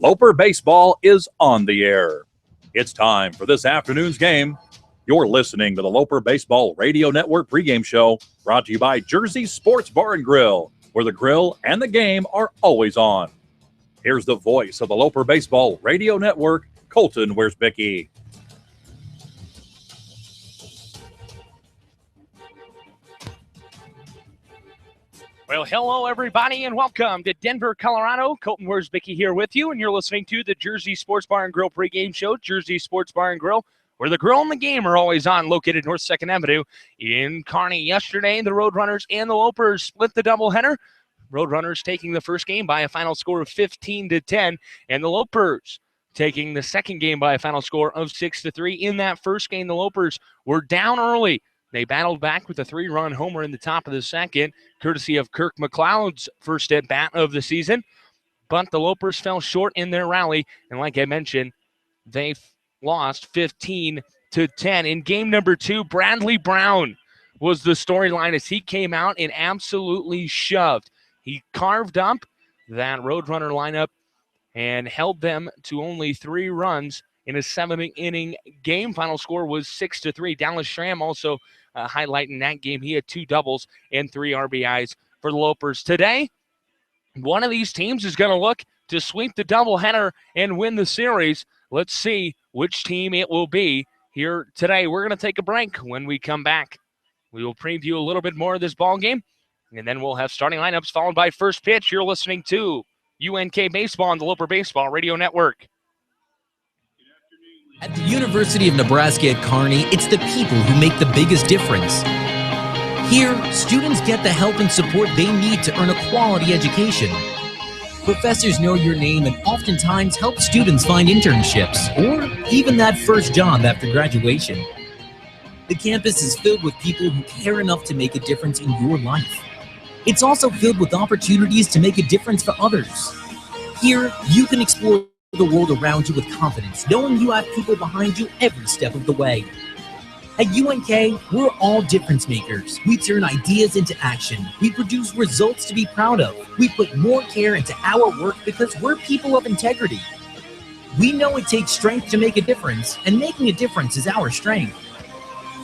Loper Baseball is on the air. It's time for this afternoon's game. You're listening to the Loper Baseball Radio Network pregame show, brought to you by Jersey Sports Bar and Grill, where the grill and the game are always on. Here's the voice of the Loper Baseball Radio Network, Colton Wiersbicki. Well, hello, everybody, and welcome to Denver, Colorado. Colton Wiersbicki here with you, and you're listening to the Jersey Sports Bar and Grill pregame show, Jersey Sports Bar and Grill, where the grill and the game are always on, located North 2nd Avenue in Kearney. Yesterday, the Roadrunners and the Lopers split the doubleheader. Roadrunners taking the first game by a final score of 15-10, and the Lopers taking the second game by a final score of 6-3. In that first game, the Lopers were down early. They battled back with a 3-run homer in the top of the second, courtesy of Kirk McLeod's first at-bat of the season. But the Lopers fell short in their rally, and like I mentioned, they lost 15-10. In game number 2, Bradley Brown was the storyline as he came out and absolutely shoved. He carved up that Roadrunner lineup and held them to only 3 runs in a 7-inning game. Final score was 6-3. Dallas Schramm also highlighting that game. He had 2 doubles and 3 RBIs for the Lopers. Today, one of these teams is going to look to sweep the doubleheader and win the series. Let's see which team it will be here today. We're going to take a break. When we come back, we will preview a little bit more of this ball game, and then we'll have starting lineups followed by first pitch. You're listening to UNK Baseball on the Loper Baseball Radio Network. At the University of Nebraska at Kearney, it's the people who make the biggest difference. Here, students get the help and support they need to earn a quality education. Professors know your name and oftentimes help students find internships or even that first job after graduation. The campus is filled with people who care enough to make a difference in your life. It's also filled with opportunities to make a difference for others. Here, you can explore the world around you with confidence, knowing you have people behind you every step of the way. At UNK, we're all difference makers. We turn ideas into action. We produce results to be proud of. We put more care into our work because we're people of integrity. We know it takes strength to make a difference, and making a difference is our strength.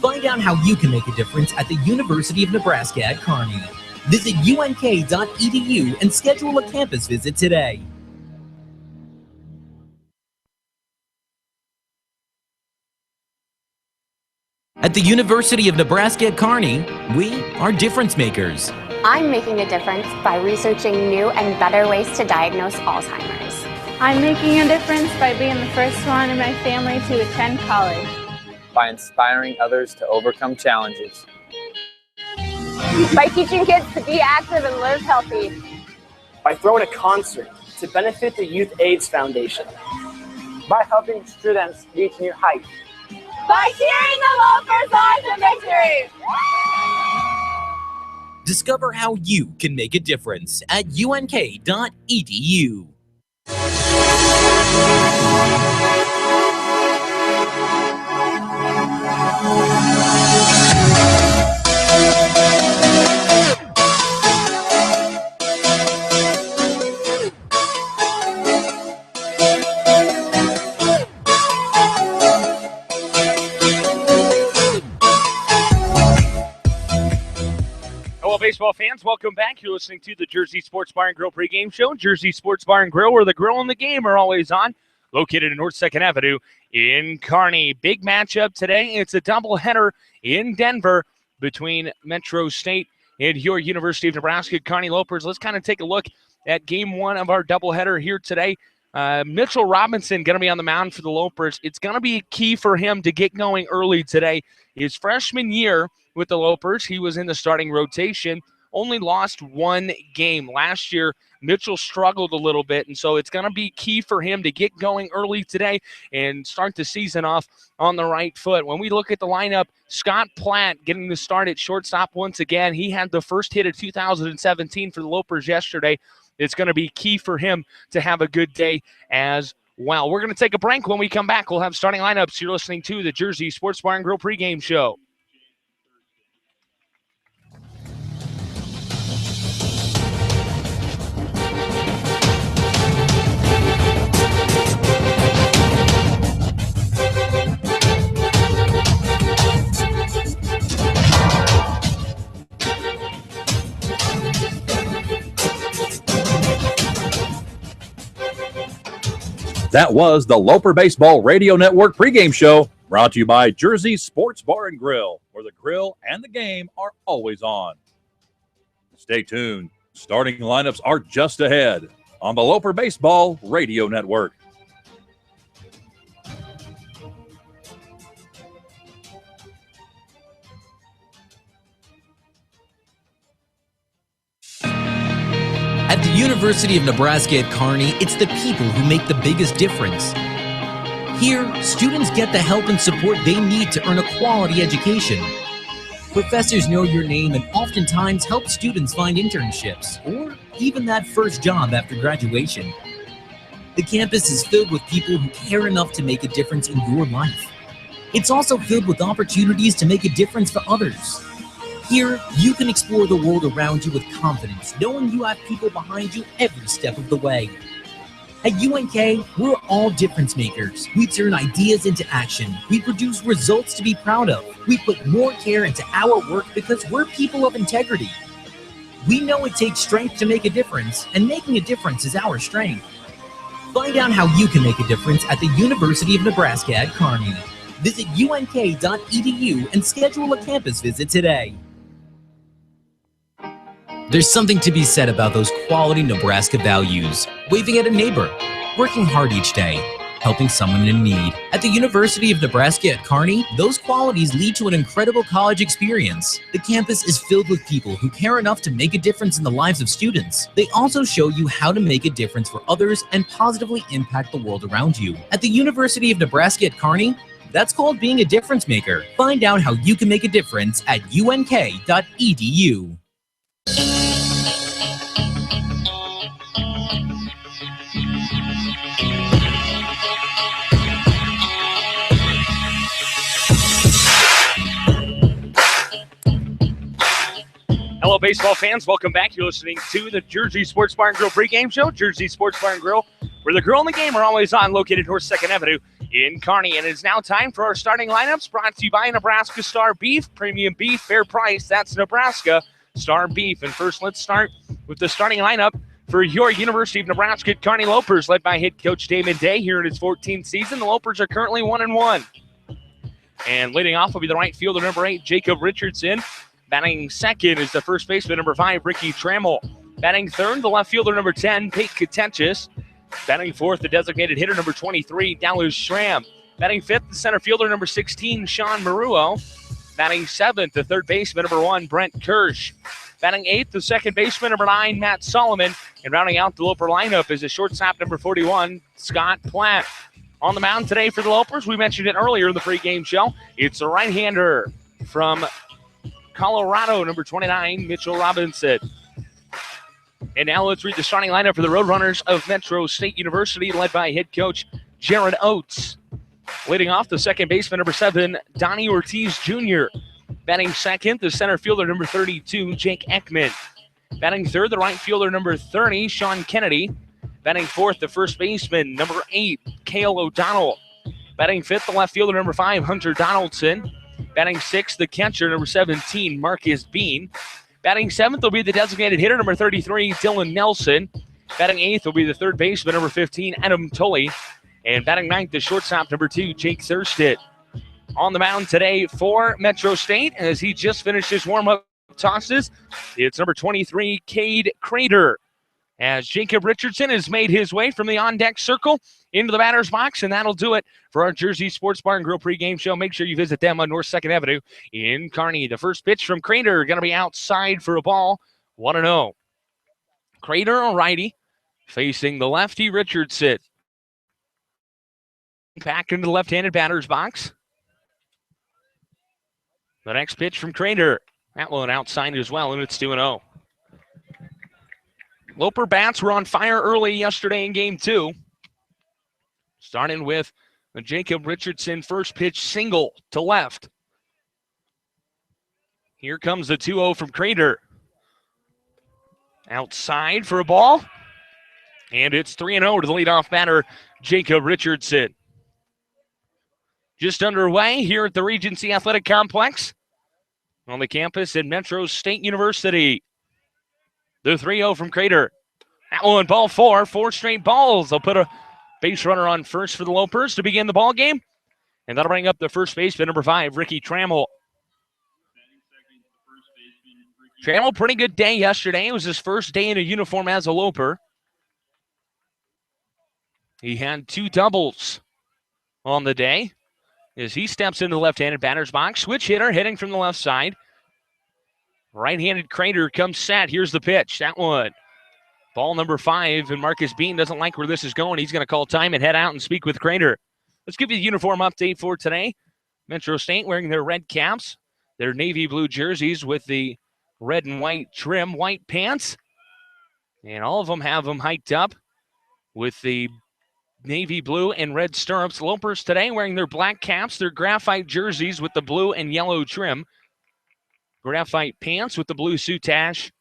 Find out how you can make a difference at the University of Nebraska at Kearney. Visit unk.edu and schedule a campus visit today. At the University of Nebraska at Kearney, we are difference makers. I'm making a difference by researching new and better ways to diagnose Alzheimer's. I'm making a difference by being the first one in my family to attend college. By inspiring others to overcome challenges. By teaching kids to be active and live healthy. By throwing a concert to benefit the Youth AIDS Foundation. By helping students reach new heights. By cheering the Lopers on to victory! Discover how you can make a difference at unk.edu. Hello, baseball fans. Welcome back. You're listening to the Jersey Sports Bar and Grill pregame show, Jersey Sports Bar and Grill, where the grill and the game are always on, located in North 2nd Avenue in Kearney. Big matchup today. It's a doubleheader in Denver between Metro State and your University of Nebraska. Kearney Lopers. Let's kind of take a look at game 1 of our doubleheader here today. Mitchell Robinson going to be on the mound for the Lopers. It's going to be key for him to get going early today. His freshman year with the Lopers, he was in the starting rotation, only lost 1 game. Last year, Mitchell struggled a little bit, and so it's going to be key for him to get going early today and start the season off on the right foot. When we look at the lineup, Scott Platt getting the start at shortstop once again. He had the first hit of 2017 for the Lopers yesterday. It's going to be key for him to have a good day as well. We're going to take a break. When we come back, we'll have starting lineups. You're listening to the Jersey Sports Bar and Grill pregame show. That was the Loper Baseball Radio Network pregame show, brought to you by Jersey Sports Bar and Grill, where the grill and the game are always on. Stay tuned. Starting lineups are just ahead on the Loper Baseball Radio Network. At the University of Nebraska at Kearney, it's the people who make the biggest difference. Here, students get the help and support they need to earn a quality education. Professors know your name and oftentimes help students find internships or even that first job after graduation. The campus is filled with people who care enough to make a difference in your life. It's also filled with opportunities to make a difference for others. Here, you can explore the world around you with confidence, knowing you have people behind you every step of the way. At UNK, we're all difference makers. We turn ideas into action. We produce results to be proud of. We put more care into our work because we're people of integrity. We know it takes strength to make a difference, and making a difference is our strength. Find out how you can make a difference at the University of Nebraska at Kearney. Visit unk.edu and schedule a campus visit today. There's something to be said about those quality Nebraska values. Waving at a neighbor, working hard each day, helping someone in need. At the University of Nebraska at Kearney, those qualities lead to an incredible college experience. The campus is filled with people who care enough to make a difference in the lives of students. They also show you how to make a difference for others and positively impact the world around you. At the University of Nebraska at Kearney, that's called being a difference maker. Find out how you can make a difference at unk.edu. Hello, baseball fans. Welcome back. You're listening to the Jersey Sports Bar and Grill pregame show. Jersey Sports Bar and Grill, where the grill and the game are always on, located North 2nd Avenue in Kearney. And it is now time for our starting lineups, brought to you by Nebraska Star Beef. Premium beef, fair price. That's Nebraska Star Beef. And first, let's start with the starting lineup for your University of Nebraska at Kearney Lopers, led by head coach Damon Day here in his 14th season. The Lopers are currently 1-1. And leading off will be the right fielder, number 8, Jacob Richardson. Batting second is the first baseman, number 5, Ricky Trammell. Batting third, the left fielder, number 10, Pete Contentious. Batting fourth, the designated hitter, number 23, Dallas Schramm. Batting fifth, the center fielder, number 16, Sean Maruo. Batting seventh, the third baseman, number 1, Brent Kirsch. Batting eighth, the second baseman, number 9, Matt Solomon. And rounding out the Loper lineup is the shortstop, number 41, Scott Platt. On the mound today for the Lopers, we mentioned it earlier in the pregame show, it's a right-hander from Colorado, number 29, Mitchell Robinson. And now let's read the starting lineup for the Roadrunners of Metro State University, led by head coach Jared Oates. Leading off, the second baseman, number 7, Donnie Ortiz Jr. Batting second, the center fielder, number 32, Jake Ekman. Batting third, the right fielder, number 30, Sean Kennedy. Batting fourth, the first baseman, number 8, Cale O'Donnell. Batting fifth, the left fielder, number 5, Hunter Donaldson. Batting sixth, the catcher, number 17, Marcus Bean. Batting seventh will be the designated hitter, number 33, Dylan Nelson. Batting eighth will be the third baseman, number 15, Adam Tully. And batting ninth, the shortstop, number 2, Jake Thurstedt. On the mound today for Metro State, as he just finished his warm-up tosses, it's number 23, Cade Crater. As Jacob Richardson has made his way from the on-deck circle into the batter's box, and that'll do it for our Jersey Sports Bar and Grill pregame show. Make sure you visit them on North 2nd Avenue in Kearney. The first pitch from Crater going to be outside for a ball, 1-0. Crater, a righty, facing the lefty Richardson. Back into the left-handed batter's box. The next pitch from Crater. That one outside as well, and it's 2-0. Loper bats were on fire early yesterday in Game 2. Starting with the Jacob Richardson first pitch single to left. Here comes the 2-0 from Crater. Outside for a ball. And it's 3-0 to the leadoff batter, Jacob Richardson. Just underway here at the Regency Athletic Complex on the campus at Metro State University. The 3-0 from Crater. That one, ball 4 straight balls. They'll put a Base runner on first for the Lopers to begin the ball game. And that'll bring up the first baseman, number 5, Ricky Trammell. Trammell, pretty good day yesterday. It was his first day in a uniform as a Loper. He had 2 doubles on the day as he steps into the left-handed batter's box. Switch hitter hitting from the left side. Right-handed Crater comes set. Here's the pitch. That one. Ball number 5, and Marcus Bean doesn't like where this is going. He's going to call time and head out and speak with Crater. Let's give you the uniform update for today. Metro State wearing their red caps, their navy blue jerseys with the red and white trim, white pants. And all of them have them hiked up with the navy blue and red stirrups. Lopers today wearing their black caps, their graphite jerseys with the blue and yellow trim. Graphite pants with the blue soutache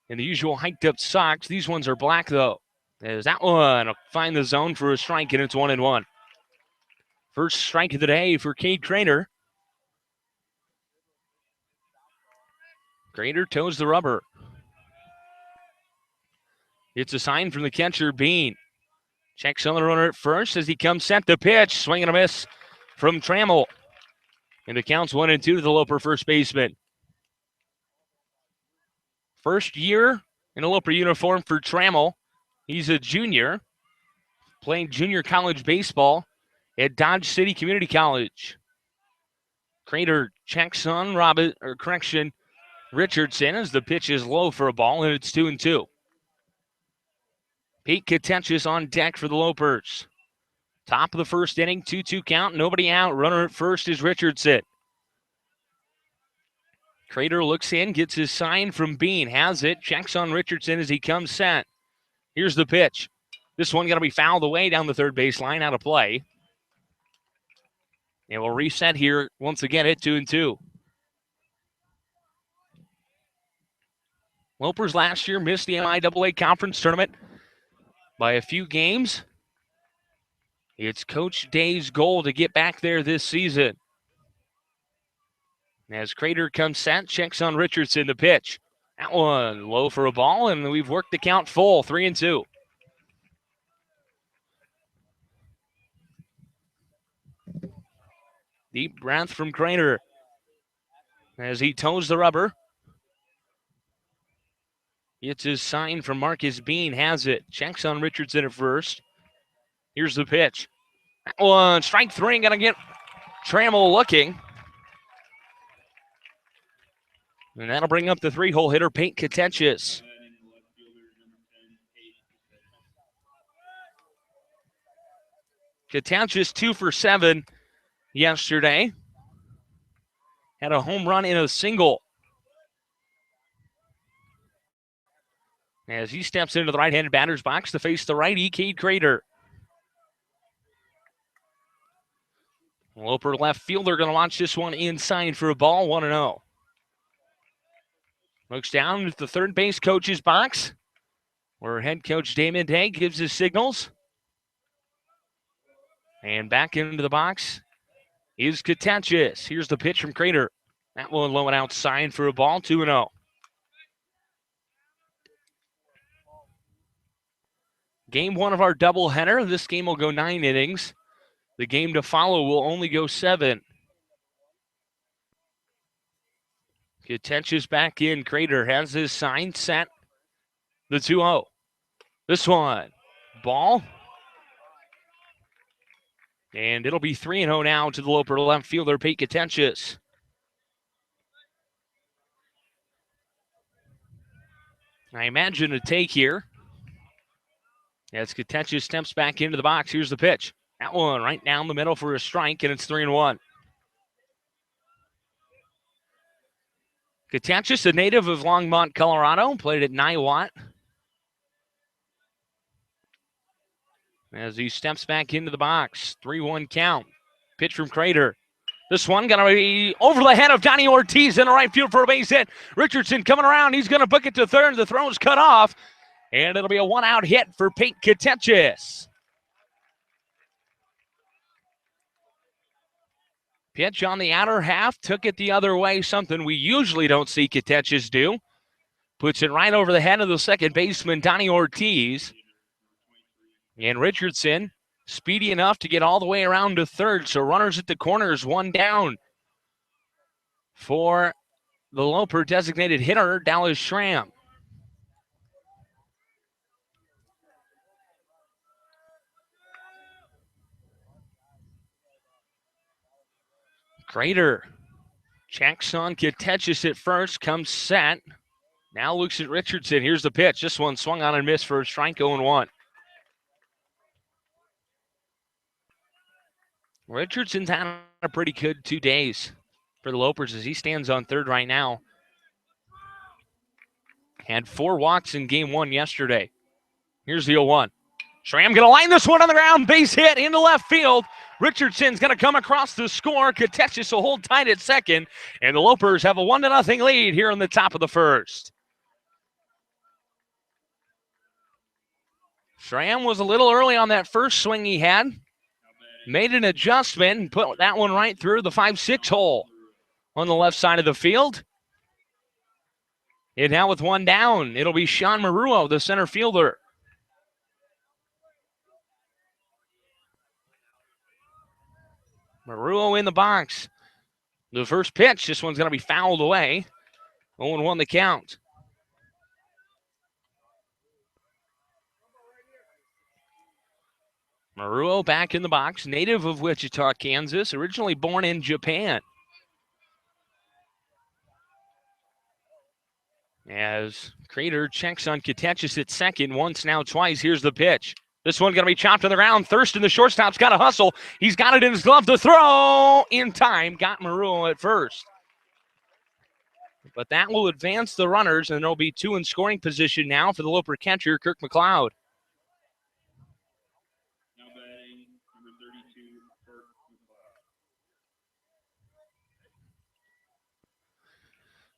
and the usual hiked up socks. These ones are black though. There's that one. Find the zone for a strike, and it's 1-1. First strike of the day for Cade Crater. Crater toes the rubber. It's a sign from the catcher, Bean. Checks on the runner at first as he comes set the pitch. Swing and a miss from Trammell. And the count's 1-2 to the Loper first baseman. First year in a Loper uniform for Trammell. He's a junior, playing junior college baseball at Dodge City Community College. Crater checks on Richardson as the pitch is low for a ball, and it's 2-2. Pete Katenchis on deck for the Lopers. Top of the first inning, 2-2 count, nobody out. Runner at first is Richardson. Crater looks in, gets his sign from Bean, has it, checks on Richardson as he comes set. Here's the pitch. This one going to be fouled away down the third baseline, out of play. And we'll reset here once again at 2-2. Lopers last year missed the MIAA conference tournament by a few games. It's Coach Day's goal to get back there this season. As Crater comes set, checks on Richardson, the pitch. That one low for a ball, and we've worked the count full, 3-2. Deep breath from Crater as he toes the rubber. It's his sign from Marcus Bean, has it. Checks on Richardson at first. Here's the pitch. That one, strike 3, gonna get Trammell looking. And that'll bring up the 3-hole hitter, Pete Katenchis. Katenchis 2 for 7 yesterday. Had a home run in a single. As he steps into the right-handed batter's box to face the righty, Cade Crater. Loper left fielder going to launch this one inside for a ball, 1-0. Looks down at the third base coach's box, where head coach Damon Day gives his signals. And back into the box is Katenchis. Here's the pitch from Crater. That one low and outside for a ball, 2-0. Game 1 of our doubleheader. This game will go 9 innings. The game to follow will only go 7. Katenchis back in. Crater has his sign set. The 2-0. This one. Ball. And it'll be 3-0 now to the Loper left fielder, Pete Katenchis. I imagine a take here. As Katenchis steps back into the box, here's the pitch. That one right down the middle for a strike, and it's 3-1. Katenchis, a native of Longmont, Colorado, played at Niwot. As he steps back into the box, 3-1 count. Pitch from Crater. This one going to be over the head of Donnie Ortiz in the right field for a base hit. Richardson coming around. He's going to book it to third. The throw's cut off. And it'll be a one-out hit for Pete Katenchis. Pitch on the outer half. Took it the other way. Something we usually don't see Katenchis do. Puts it right over the head of the second baseman, Donnie Ortiz. And Richardson speedy enough to get all the way around to third. So runners at the corners, one down for the Loper designated hitter, Dallas Schramm. Crater checks on Katechis at first, comes set. Now looks at Richardson. Here's the pitch. This one swung on and missed for a strike, 0-1. Richardson's had a pretty good 2 days for the Lopers as he stands on third right now. Had 4 walks in game 1 yesterday. Here's the 0-1. Schramm going to line this one on the ground. Base hit into left field. Richardson's going to come across the score. Katechis will hold tight at second. And the Lopers have a 1-0 lead here in the top of the first. Schramm was a little early on that first swing he had. Made an adjustment and put that one right through the 5-6 hole on the left side of the field. And now with one down, it'll be Sean Maruo, the center fielder. Maruo in the box. The first pitch, this one's going to be fouled away. 0-1 the count. Maruo back in the box, native of Wichita, Kansas, originally born in Japan. As Crater checks on Katechis at second, once now twice. Here's the pitch. This one going to be chopped to the ground. Thurston, the shortstop's got to hustle. He's got it in his glove to throw in time. Got Maruo at first. But that will advance the runners, and there'll be 2 in scoring position now for the Loper catcher, Kirk McLeod.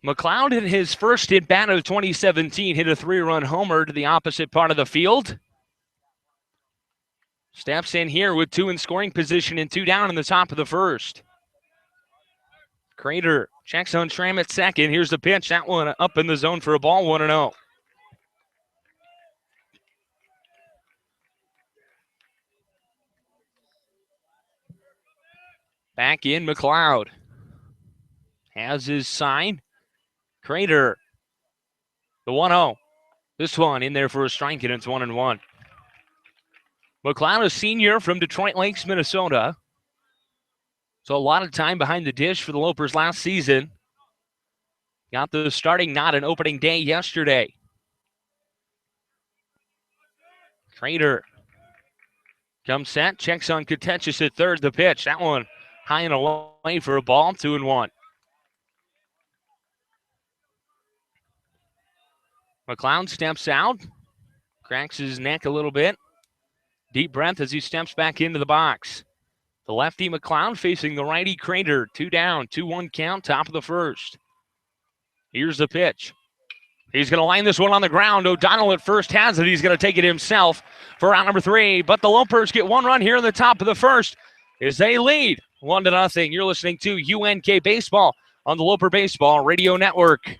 McLeod in his first at-bat of 2017 hit a 3-run homer to the opposite part of the field. Steps in here with 2 in scoring position and 2 down in the top of the first. Crater checks on Schramm at second. Here's the pitch. That one up in the zone for a ball, 1-0. Back in McLeod. Has his sign. Crater. The 1-0. This one in there for a strike, and it's 1-1. McLeod, a senior from Detroit Lakes, Minnesota. So a lot of time behind the dish for the Lopers last season. Got the starting nod on opening day yesterday. Crater comes set, checks on Katechis at third. The pitch, that one high and away for a ball, 2-1. McLeod steps out, cracks his neck a little bit. Deep breath as he steps back into the box. The lefty McLeod facing the righty Crater. 2 down, 2-1 count, top of the first. Here's the pitch. He's going to line this one on the ground. O'Donnell at first has it. He's going to take it himself for round number 3. But the Lopers get 1 run here in the top of the first as they lead 1-0. You're listening to UNK Baseball on the Loper Baseball Radio Network.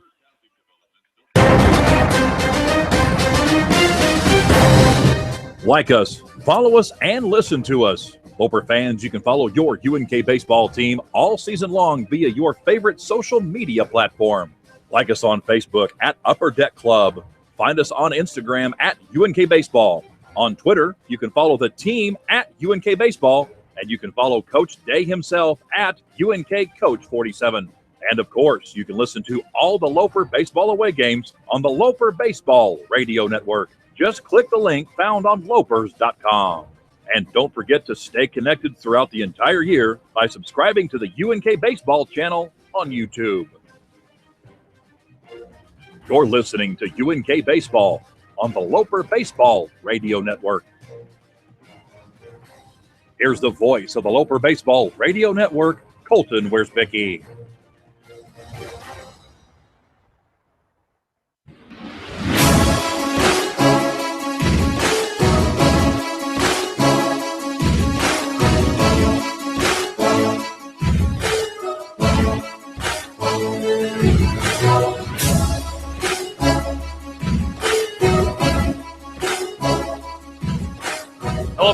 Like us, follow us, and listen to us. Loper fans, you can follow your UNK baseball team all season long via your favorite social media platform. Like us on Facebook at Upper Deck Club. Find us on Instagram at UNK Baseball. On Twitter, you can follow the team at UNK Baseball, and you can follow Coach Day himself at UNK Coach 47. And of course, you can listen to all the Loper baseball away games on the Loper Baseball Radio Network. Just click the link found on lopers.com. And don't forget to stay connected throughout the entire year by subscribing to the UNK Baseball channel on YouTube. You're listening to UNK Baseball on the Loper Baseball Radio Network. Here's the voice of the Loper Baseball Radio Network, Colton Wiersbicki.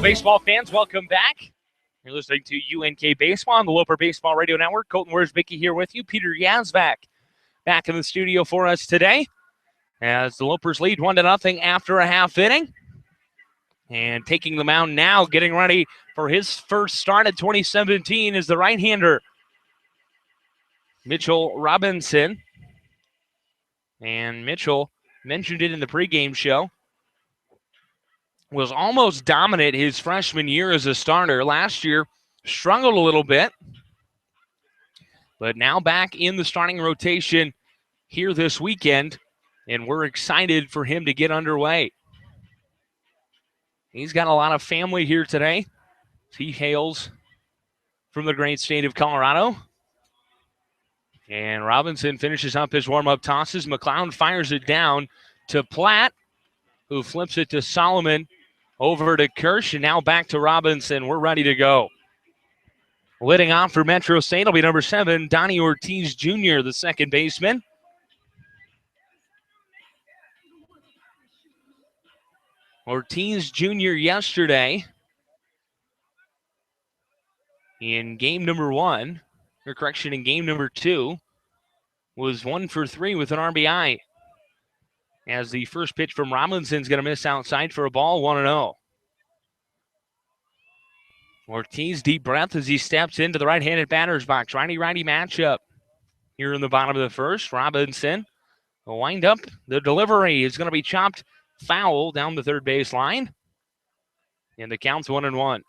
baseball fans, welcome back. You're listening to UNK Baseball on the Loper Baseball Radio Network. Colton Wiersbicky here with you. Peter Yazvac back in the studio for us today as the Lopers lead 1-0 after a half inning. And taking the mound now, getting ready for his first start at 2017 is the right-hander, Mitchell Robinson. And Mitchell, mentioned it in the pregame show, was almost dominant his freshman year as a starter. Last year, struggled a little bit, but now back in the starting rotation here this weekend, and we're excited for him to get underway. He's got a lot of family here today. He hails from the great state of Colorado. And Robinson finishes up his warm-up tosses. McLeod fires it down to Platt, who flips it to Solomon, over to Kirsch, and now back to Robinson. We're ready to go. Leading off for Metro State will be number 7, Donnie Ortiz Jr., the second baseman. Ortiz Jr. yesterday in game number 1, or correction, in game number 2, was 1 for 3 with an RBI. As the first pitch from Robinson's going to miss outside for a ball, 1-0. Ortiz, deep breath as he steps into the right-handed batter's box. Righty-righty matchup here in the bottom of the first. Robinson will wind up. The delivery is going to be chopped foul down the third base line. And the count's 1-1.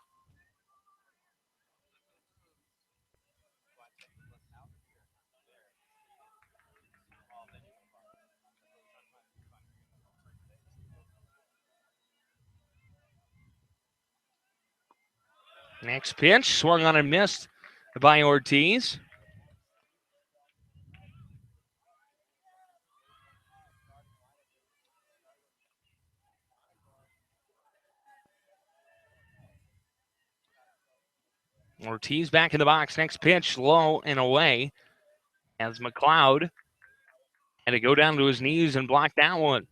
Next pitch, swung on and missed by Ortiz. Ortiz back in the box. Next pitch, low and away, as McLeod had to go down to his knees and block that one.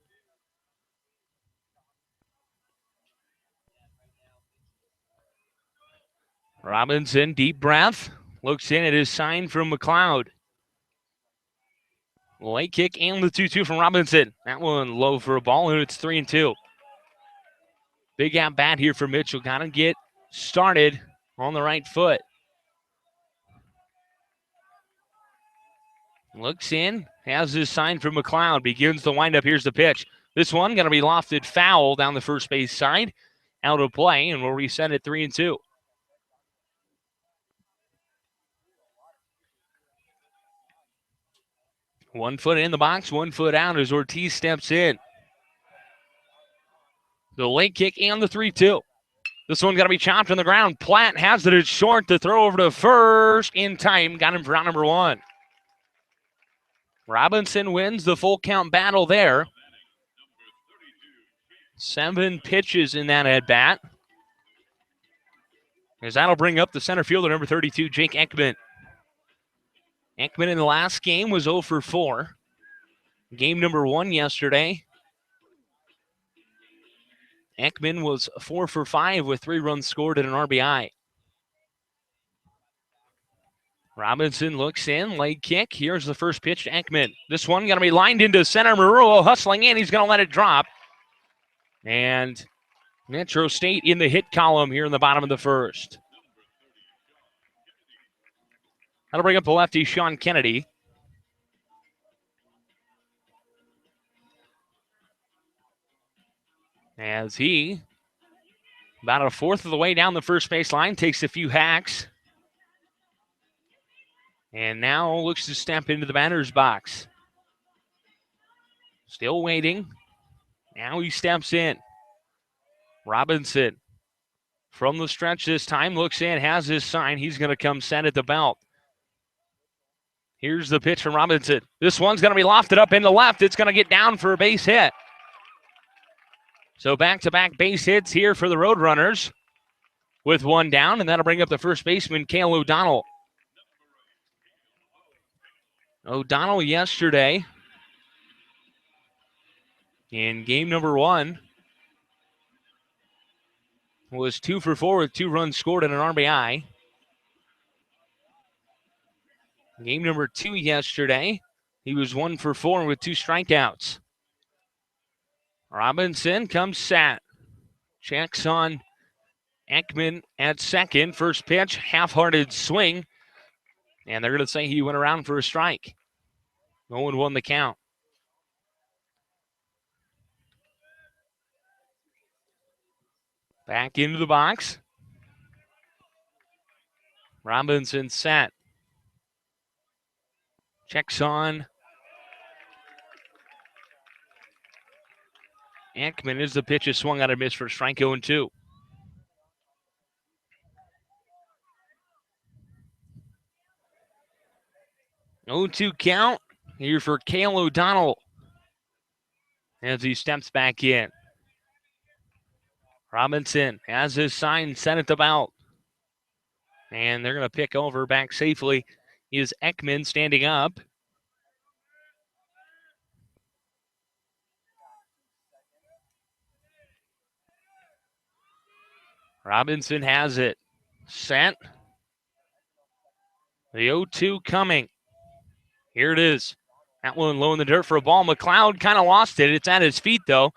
Robinson, deep breath, looks in at his sign from McLeod. Late kick and the 2-2 from Robinson. That one low for a ball, and it's 3-2. Big at bat here for Mitchell. Got to get started on the right foot. Looks in, has his sign from McLeod. Begins the windup. Here's the pitch. This one going to be lofted foul down the first base side. Out of play, and we'll reset at 3-2. One foot in the box, 1 foot out as Ortiz steps in. The late kick and the 3-2. This one got to be chopped on the ground. Platt has it at short to throw over to first in time. Got him for out number 1. Robinson wins the full count battle there. 7 pitches in that at bat. As that'll bring up the center fielder, number 32, Jake Ekman. Ekman in the last game was 0 for 4. Game number 1 yesterday, Ekman was 4 for 5 with 3 runs scored and an RBI. Robinson looks in, leg kick. Here's the first pitch to Ekman. This one going to be lined into center. Maruo hustling in. He's going to let it drop. And Metro State in the hit column here in the bottom of the first. That'll bring up the lefty, Sean Kennedy. As he, about a fourth of the way down the first base line, takes a few hacks. And now looks to step into the batter's box. Still waiting. Now he steps in. Robinson from the stretch this time, looks in, has his sign. He's going to come set at the belt. Here's the pitch from Robinson. This one's going to be lofted up into left. It's going to get down for a base hit. So back-to-back base hits here for the Roadrunners with 1 down, and that'll bring up the first baseman, Cale O'Donnell. O'Donnell yesterday in game number 1 was 2 for 4 with 2 runs scored and an RBI. Game number 2 yesterday, he was 1 for 4 with 2 strikeouts. Robinson comes set. Checks on Ekman at second. First pitch, half-hearted swing. And they're going to say he went around for a strike. 0-1 the count. Back into the box. Robinson set. Checks on Ekman as the pitch is swung out and missed for strike 0-2. Oh, 2 count here for Cale O'Donnell as he steps back in. Robinson has his sign set at the belt. And they're going to pick over back safely. Is Ekman standing up? Robinson has it. Set. The 0-2 coming. Here it is. That one low in the dirt for a ball. McLeod kind of lost it. It's at his feet, though.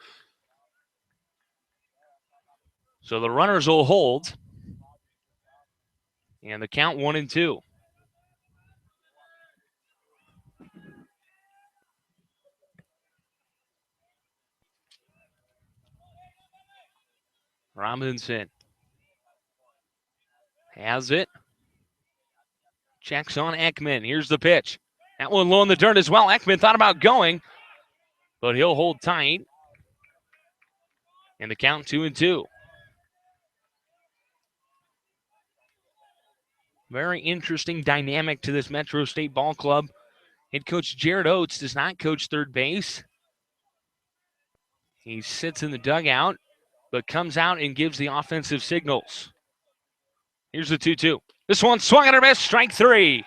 So the runners will hold. And the count 1-2. Robinson has it. Checks on Ekman. Here's the pitch. That one low in the dirt as well. Ekman thought about going, but he'll hold tight. And the count 2-2. Very interesting dynamic to this Metro State ball club. Head coach Jared Oates does not coach third base. He sits in the dugout, but comes out and gives the offensive signals. Here's the 2-2. This one swung and a miss, strike 3.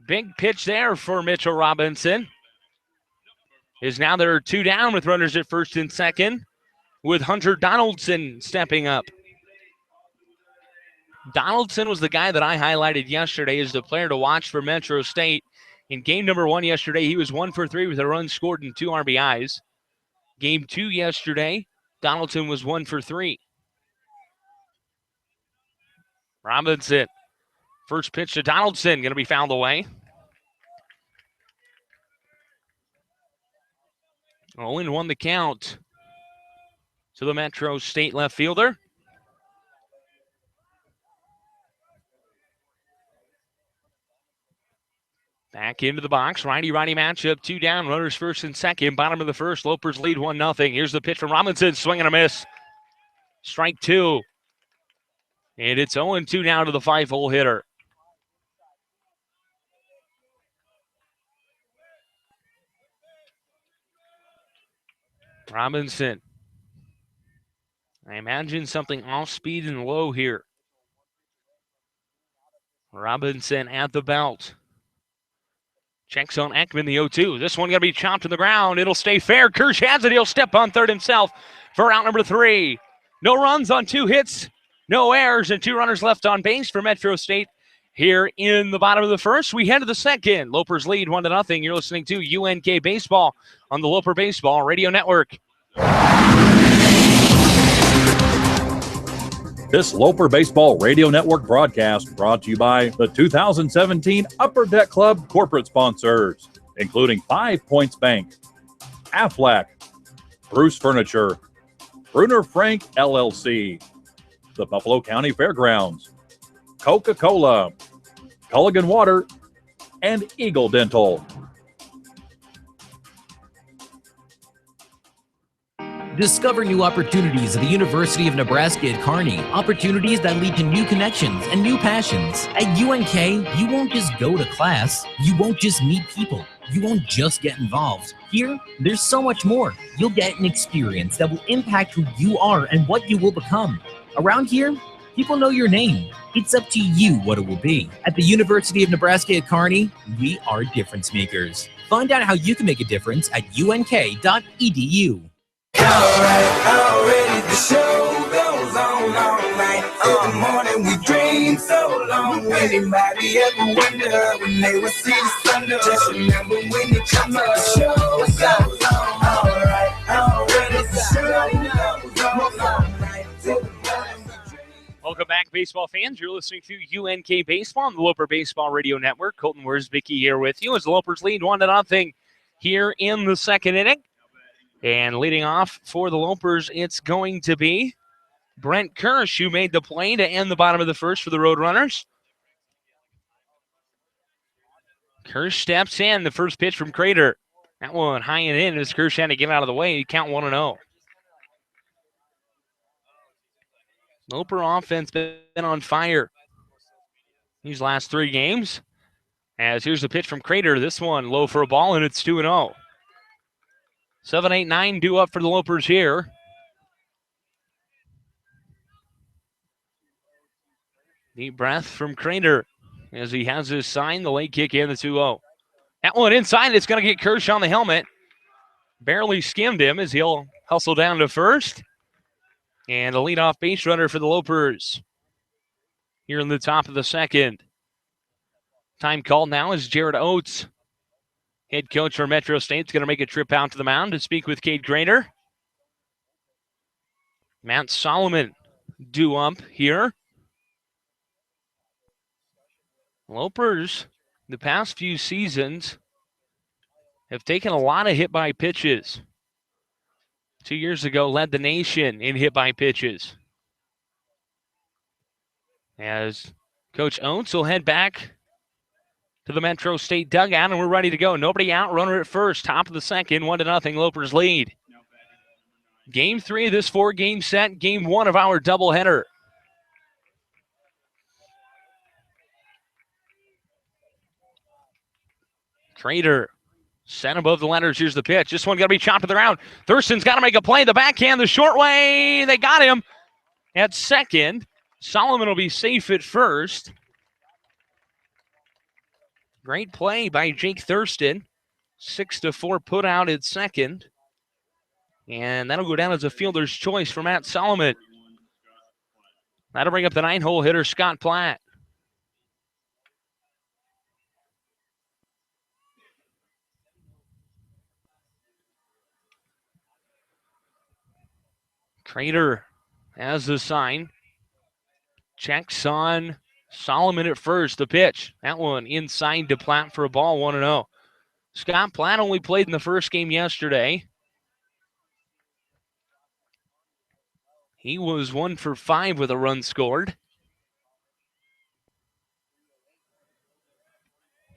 Big pitch there for Mitchell Robinson. Is now there are 2 down with runners at first and second, with Hunter Donaldson stepping up. Donaldson was the guy that I highlighted yesterday as the player to watch for Metro State. In game number 1 yesterday, he was 1 for 3 with a run scored and 2 RBIs. Game 2 yesterday, Donaldson was 1 for 3. Robinson, first pitch to Donaldson, going to be fouled away. 0-1 the count to the Metro State left fielder. Back into the box, righty-righty matchup, 2 down, runners first and second, bottom of the first, Lopers lead 1-0. Here's the pitch from Robinson, swing and a miss. Strike 2. And it's 0-2 now to the 5-hole hitter. Robinson. I imagine something off speed and low here. Robinson at the belt. Checks on Ekman, the 0-2. This one going to be chopped to the ground. It'll stay fair. Kirsch has it. He'll step on third himself for out number 3. No runs on 2 hits. No errors and 2 runners left on base for Metro State here in the bottom of the first. We head to the second. Lopers lead 1-0. You're listening to UNK Baseball on the Loper Baseball Radio Network. This Loper Baseball Radio Network broadcast brought to you by the 2017 Upper Deck Club corporate sponsors, including 5 Points Bank, Aflac, Bruce Furniture, Bruner Frank LLC, the Buffalo County Fairgrounds, Coca-Cola, Culligan Water, and Eagle Dental. Discover new opportunities at the University of Nebraska at Kearney. Opportunities that lead to new connections and new passions. At UNK, you won't just go to class. You won't just meet people. You won't just get involved. Here, there's so much more. You'll get an experience that will impact who you are and what you will become. Around here, people know your name. It's up to you what it will be. At the University of Nebraska at Kearney, we are difference makers. Find out how you can make a difference at unk.edu. Alright, ready to show those the morning we dream so long. Anybody ever wonder when they would see the sun? Just remember when you come to the show, it goes on. Alright, it's the show goes on. Welcome back, baseball fans. You're listening to UNK Baseball on the Loper Baseball Radio Network. Colton Worsbicky here with you as the Lopers lead 1-0 here in the second inning. And leading off for the Lopers, it's going to be Brent Kirsch, who made the play to end the bottom of the first for the Roadrunners. Kirsch steps in. The first pitch from Crater. That one high and in as Kirsch had to get out of the way. Count 1-0. Loper offense been on fire these last three games. As here's the pitch from Crater. This one low for a ball, and it's 2-0. 7, 8, 9 due up for the Lopers here. Deep breath from Crater as he has his sign. The late kick in, the 2-0. That one inside. It's going to get Kirsch on the helmet. Barely skimmed him as he'll hustle down to first. And a leadoff base runner for the Lopers here in the top of the second. Time called now is Jared Oates. Head coach for Metro State's going to make a trip out to the mound to speak with Cade Grader. Matt Solomon due up here. Lopers, the past few seasons, have taken a lot of hit-by pitches. 2 years ago, led the nation in hit-by pitches. As Coach Oates will head back to the Metro State dugout, and we're ready to go. Nobody out, runner at first. Top of the second, 1-0, Lopers lead. Game 3 of this 4-game set, game 1 of our doubleheader. Crater set above the letters. Here's the pitch. This one got to be chopped to the ground. Thurston's got to make a play. The backhand, the short way. They got him at second. Solomon will be safe at first. Great play by Jake Thurston. 6-4 put out at second. And that'll go down as a fielder's choice for Matt Solomon. That'll bring up the 9-hole hitter, Scott Platt. Crater has the sign. Checks on Solomon at first. The pitch. That one inside to Platt for a ball, 1-0. Scott Platt only played in the first game yesterday. He was 1 for 5 with a run scored.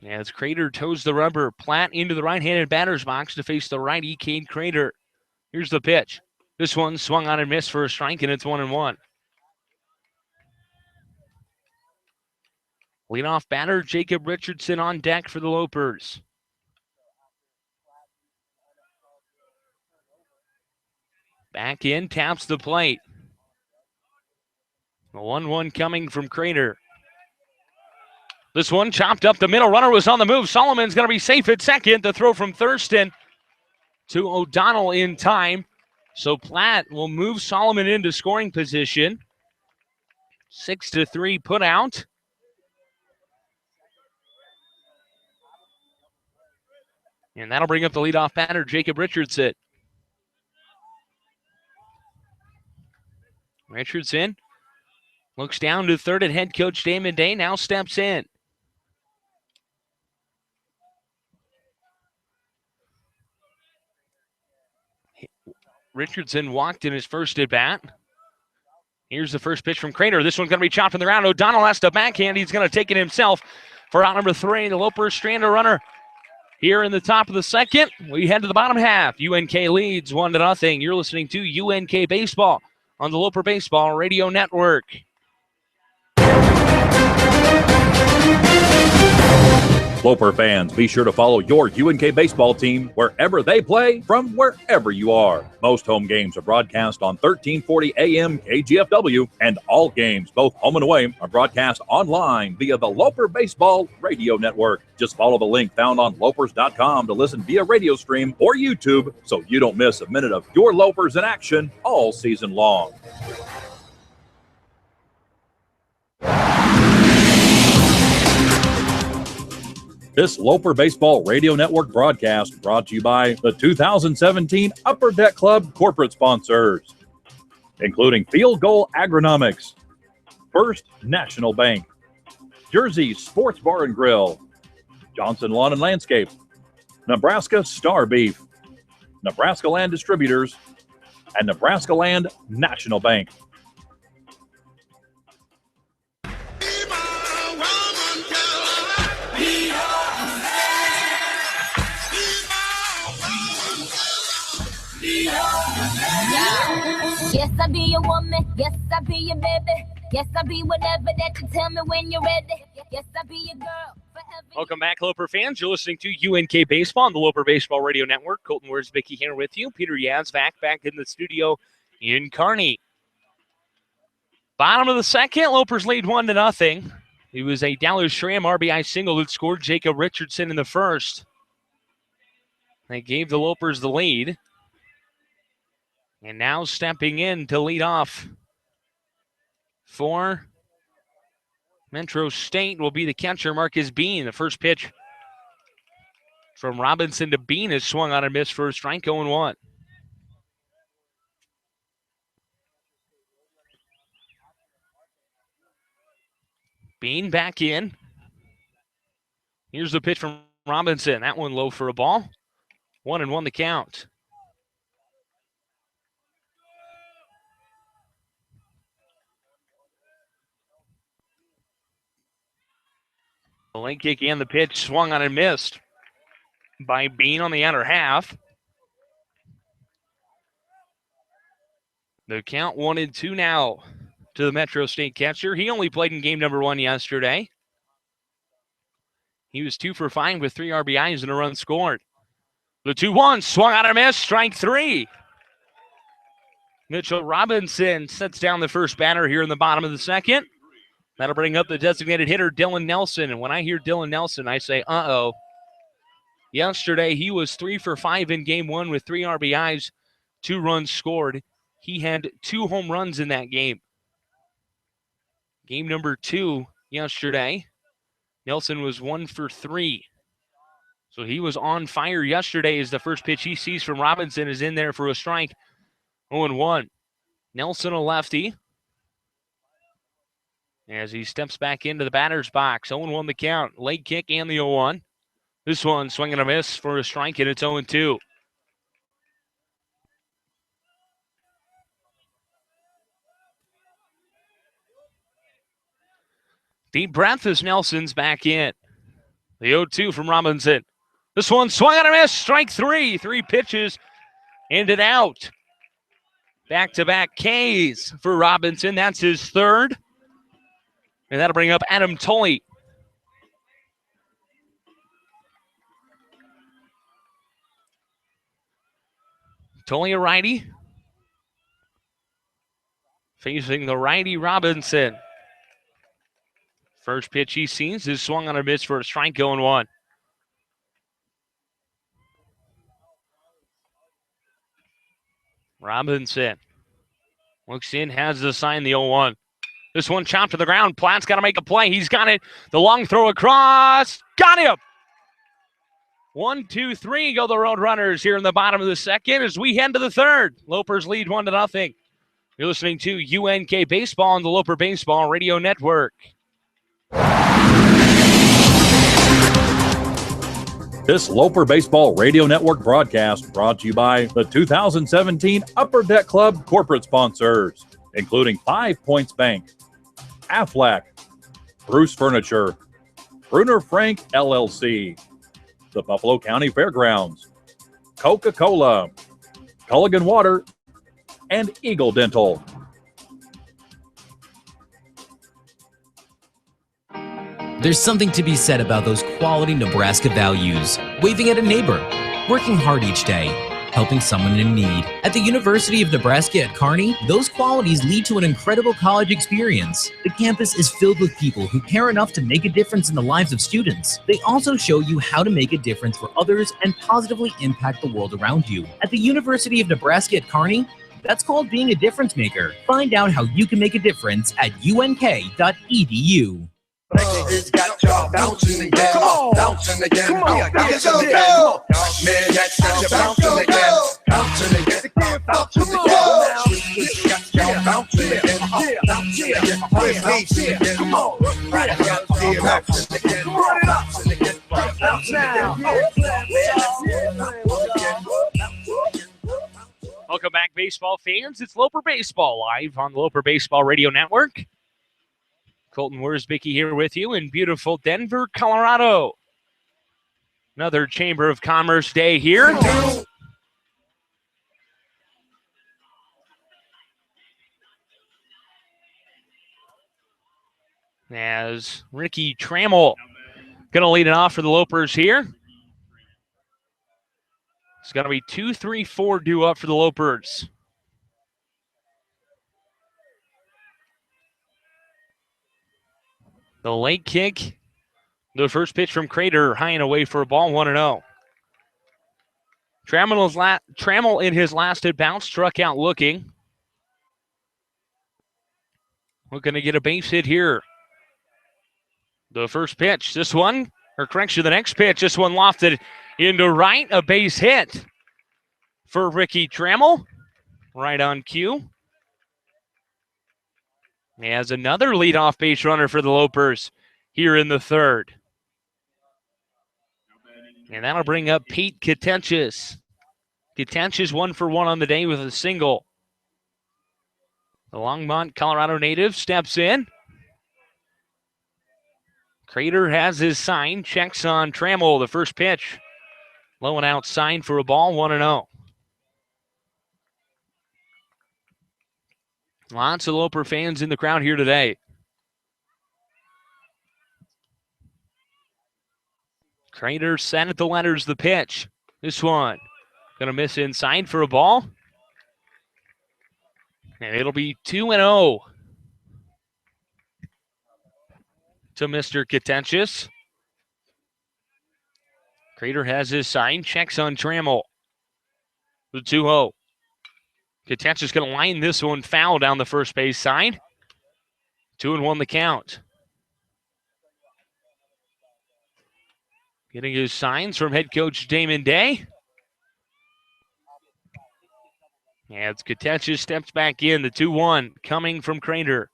As Crater toes the rubber, Platt into the right-handed batter's box to face the righty, Cade Crater. Here's the pitch. This one swung on and missed for a strike, and it's 1-1. Leadoff batter Jacob Richardson on deck for the Lopers. Back in, taps the plate. The 1-1 coming from Crater. This one chopped up the middle. Runner was on the move. Solomon's going to be safe at second. The throw from Thurston to O'Donnell in time. So Platt will move Solomon into scoring position. 6-3 put out. And that'll bring up the leadoff batter, Jacob Richardson. Richardson looks down to third, and head coach Damon Day now steps in. Richardson walked in his first at bat. Here's the first pitch from Crater. This one's going to be chopped from the ground. O'Donnell has to backhand. He's going to take it himself for out number 3. The Lopers strand a runner here in the top of the second. We head to the bottom half. UNK leads 1-0. You're listening to UNK Baseball on the Loper Baseball Radio Network. Loper fans, be sure to follow your UNK baseball team wherever they play from wherever you are. Most home games are broadcast on 1340 AM KGFW, and all games, both home and away, are broadcast online via the Loper Baseball Radio Network. Just follow the link found on lopers.com to listen via radio stream or YouTube so you don't miss a minute of your Lopers in action all season long. This Loper Baseball Radio Network broadcast brought to you by the 2017 Upper Deck Club corporate sponsors, including Field Goal Agronomics, First National Bank, Jersey Sports Bar and Grill, Johnson Lawn and Landscape, Nebraska Star Beef, Nebraska Land Distributors, and Nebraska Land National Bank. Yes, I be your woman. Yes, I be your baby. Yes, I be whatever that you tell me when you're ready. Yes, I be your girl. Welcome back, Loper fans. You're listening to UNK Baseball on the Loper Baseball Radio Network. Colton Worsbicky here with you. Peter Yazvac back in the studio in Kearney. Bottom of the second, Lopers lead 1-0. It was a Dallas Schramm RBI single that scored Jacob Richardson in the first. They gave the Lopers the lead. And now stepping in to lead off for Metro State will be the catcher, Marcus Bean. The first pitch from Robinson to Bean is swung on and missed for a strike, 0-1. Bean back in. Here's the pitch from Robinson. That one low for a ball. 1-1 the count. The leg kick and the pitch swung on and missed by Bean on the outer half. The count 1-2 now to the Metro State catcher. He only played in game number 1 yesterday. He was 2 for 5 with 3 RBIs and a run scored. The 2-1 swung on and missed, strike 3. Mitchell Robinson sets down the first batter here in the bottom of the second. That'll bring up the designated hitter, Dylan Nelson. And when I hear Dylan Nelson, I say, uh-oh. Yesterday, he was 3 for 5 in game 1 with 3 RBIs, 2 runs scored. He had 2 home runs in that game. Game number 2 yesterday, Nelson was 1 for 3. So he was on fire yesterday as the first pitch he sees from Robinson is in there for a strike. 0-1. Nelson, a lefty, as he steps back into the batter's box. 0-1 the count. Leg kick and the 0-1. This one swinging a miss for a strike, and it's 0-2. Deep breath as Nelson's back in. The 0-2 from Robinson. This one swung on a miss. Strike 3. 3 pitches and an out. Back-to-back Ks for Robinson. That's his third. And that'll bring up Adam Tully. Tully, a righty. Facing the righty Robinson. First pitch he sees is swung on a miss for a strike, 0-1. Robinson looks in, has the sign, the 0-1. This one chopped to the ground. Platt's got to make a play. He's got it. The long throw across. Got him. 1, 2, 3 go the Roadrunners here in the bottom of the second as we head to the third. Lopers lead 1-0. You're listening to UNK Baseball on the Loper Baseball Radio Network. This Loper Baseball Radio Network broadcast brought to you by the 2017 Upper Deck Club corporate sponsors, including 5 Points Bank, Aflac, Bruce Furniture, Bruner Frank LLC, the Buffalo County Fairgrounds, Coca-Cola, Culligan Water, and Eagle Dental. There's something to be said about those quality Nebraska values. Waving at a neighbor, working hard each day, helping someone in need. At the University of Nebraska at Kearney, those qualities lead to an incredible college experience. The campus is filled with people who care enough to make a difference in the lives of students. They also show you how to make a difference for others and positively impact the world around you. At the University of Nebraska at Kearney, that's called being a difference maker. Find out how you can make a difference at unk.edu. It's got y'all bouncing again. Come on. bouncing again. Come on, bounce again. Man, that's got you bouncing again. Bouncing again. Bouncing again. Bouncing again. Bouncing again. Bouncing again. Come on. Bouncing again. Run it up. Bouncing again. Bouncing again. Welcome back, baseball fans. It's Loper Baseball live on the Loper Baseball Radio Network. Colton Wurzbicki here with you in beautiful Denver, Colorado. Another Chamber of Commerce day here. As Ricky Trammell going to lead it off for the Lopers here. It's going to be 2-3-4 due up for the Lopers. The late kick. The first pitch from Crater, high and away for a ball, 1-0. Trammell in his last at bounce, struck out looking. Looking to get a base hit here. The first pitch, the next pitch, this one lofted into right, a base hit for Ricky Trammell. Right on cue. He has another leadoff base runner for the Lopers here in the third. And that'll bring up Pete Katenchis. Katenchis 1 for 1 on the day with a single. The Longmont, Colorado native steps in. Crater has his sign, checks on Trammell, the first pitch. Low and out sign for a ball, 1-0. Lots of Loper fans in the crowd here today. Crater set at the letters, the pitch. This one going to miss inside for a ball. And it'll be 2-0 to Mr. Katenchis. Crater has his sign, checks on Trammell. The 2-0. Katenchis going to line this one foul down the first base side. 2-1 the count. Getting his signs from head coach Damon Day. As Katenchis steps back in, the 2-1 coming from Crater.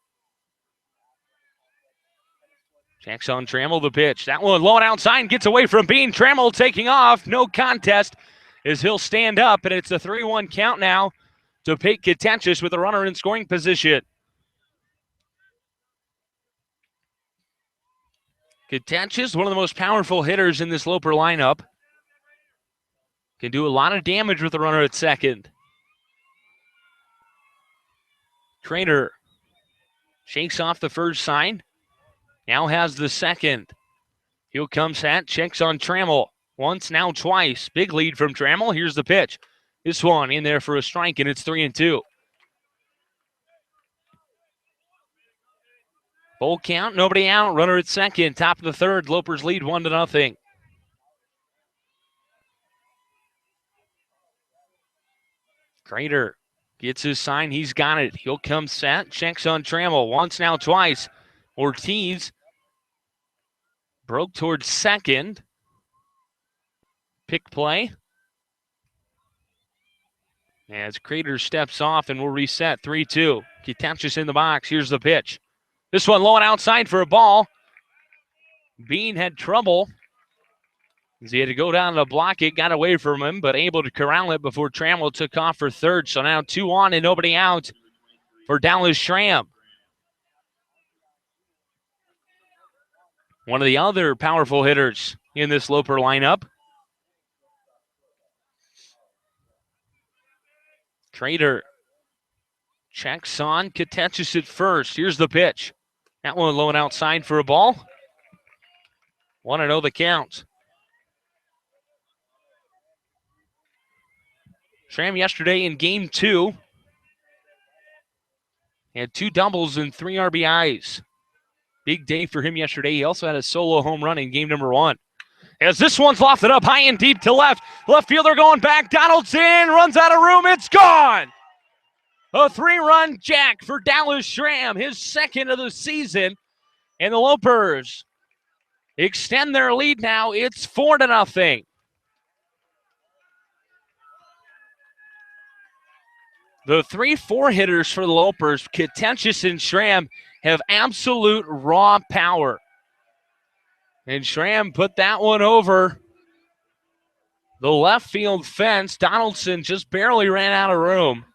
Checks on Trammell, the pitch. That one low and outside, gets away from Bean. Trammell taking off. No contest as he'll stand up, and it's a 3-1 count now to Pete Katenchis with a runner in scoring position. Katenchis, one of the most powerful hitters in this Loper lineup. Can do a lot of damage with the runner at second. Crater shakes off the first sign. Now has the second. He'll come set, checks on Trammell. Once, now twice. Big lead from Trammell. Here's the pitch. This one in there for a strike, and it's 3-2. Full count, nobody out. Runner at second. Top of the third. Lopers lead 1-0. Crater gets his sign. He's got it. He'll come set. Checks on Trammell. Once, now twice. Ortiz broke towards second. Pick play. As Crater steps off and will reset 3-2. Katenchis in the box. Here's the pitch. This one low and outside for a ball. Bean had trouble as he had to go down to block it. Got away from him, but able to corral it before Trammell took off for third. So now 2 on and nobody out for Dallas Schramm. One of the other powerful hitters in this Loper lineup. Crater checks on Katenchis at first. Here's the pitch. That one low and outside for a ball. 1-0 the count. Schramm yesterday in game 2 had 2 doubles and 3 RBIs. Big day for him yesterday. He also had a solo home run in game number 1. As this one's lofted up high and deep to left. Left fielder going back. Donaldson runs out of room. It's gone. A 3-run jack for Dallas Schramm, his second of the season. And the Lopers extend their lead now. It's 4-0. The 3-4 hitters for the Lopers, Contentious and Schramm, have absolute raw power. And Schramm put that one over the left field fence. Donaldson just barely ran out of room.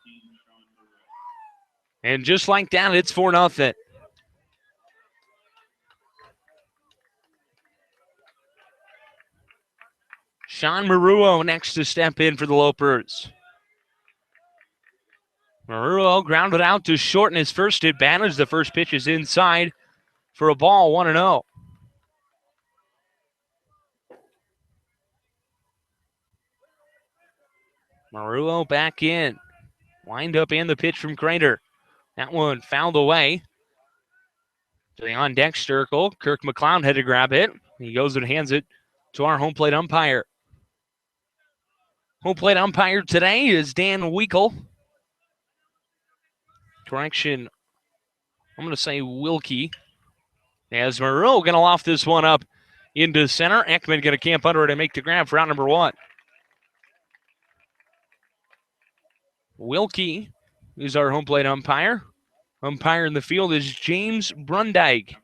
And just like that, it's 4-0. Sean Maruo next to step in for the Lopers. Maruo grounded out to shorten his first advantage. The first pitch is inside for a ball, 1-0. Maruo back in. Wind up and the pitch from Crater. That one fouled away. To the on-deck circle. Kirk McLeod had to grab it. He goes and hands it to our home plate umpire. Home plate umpire today is Dan Weekle. Correction, I'm going to say Wilkie. As Maruo going to loft this one up into center. Ekman going to camp under it and make the grab for out number 1. Wilkie is our home plate umpire. Umpire in the field is James Brundyke.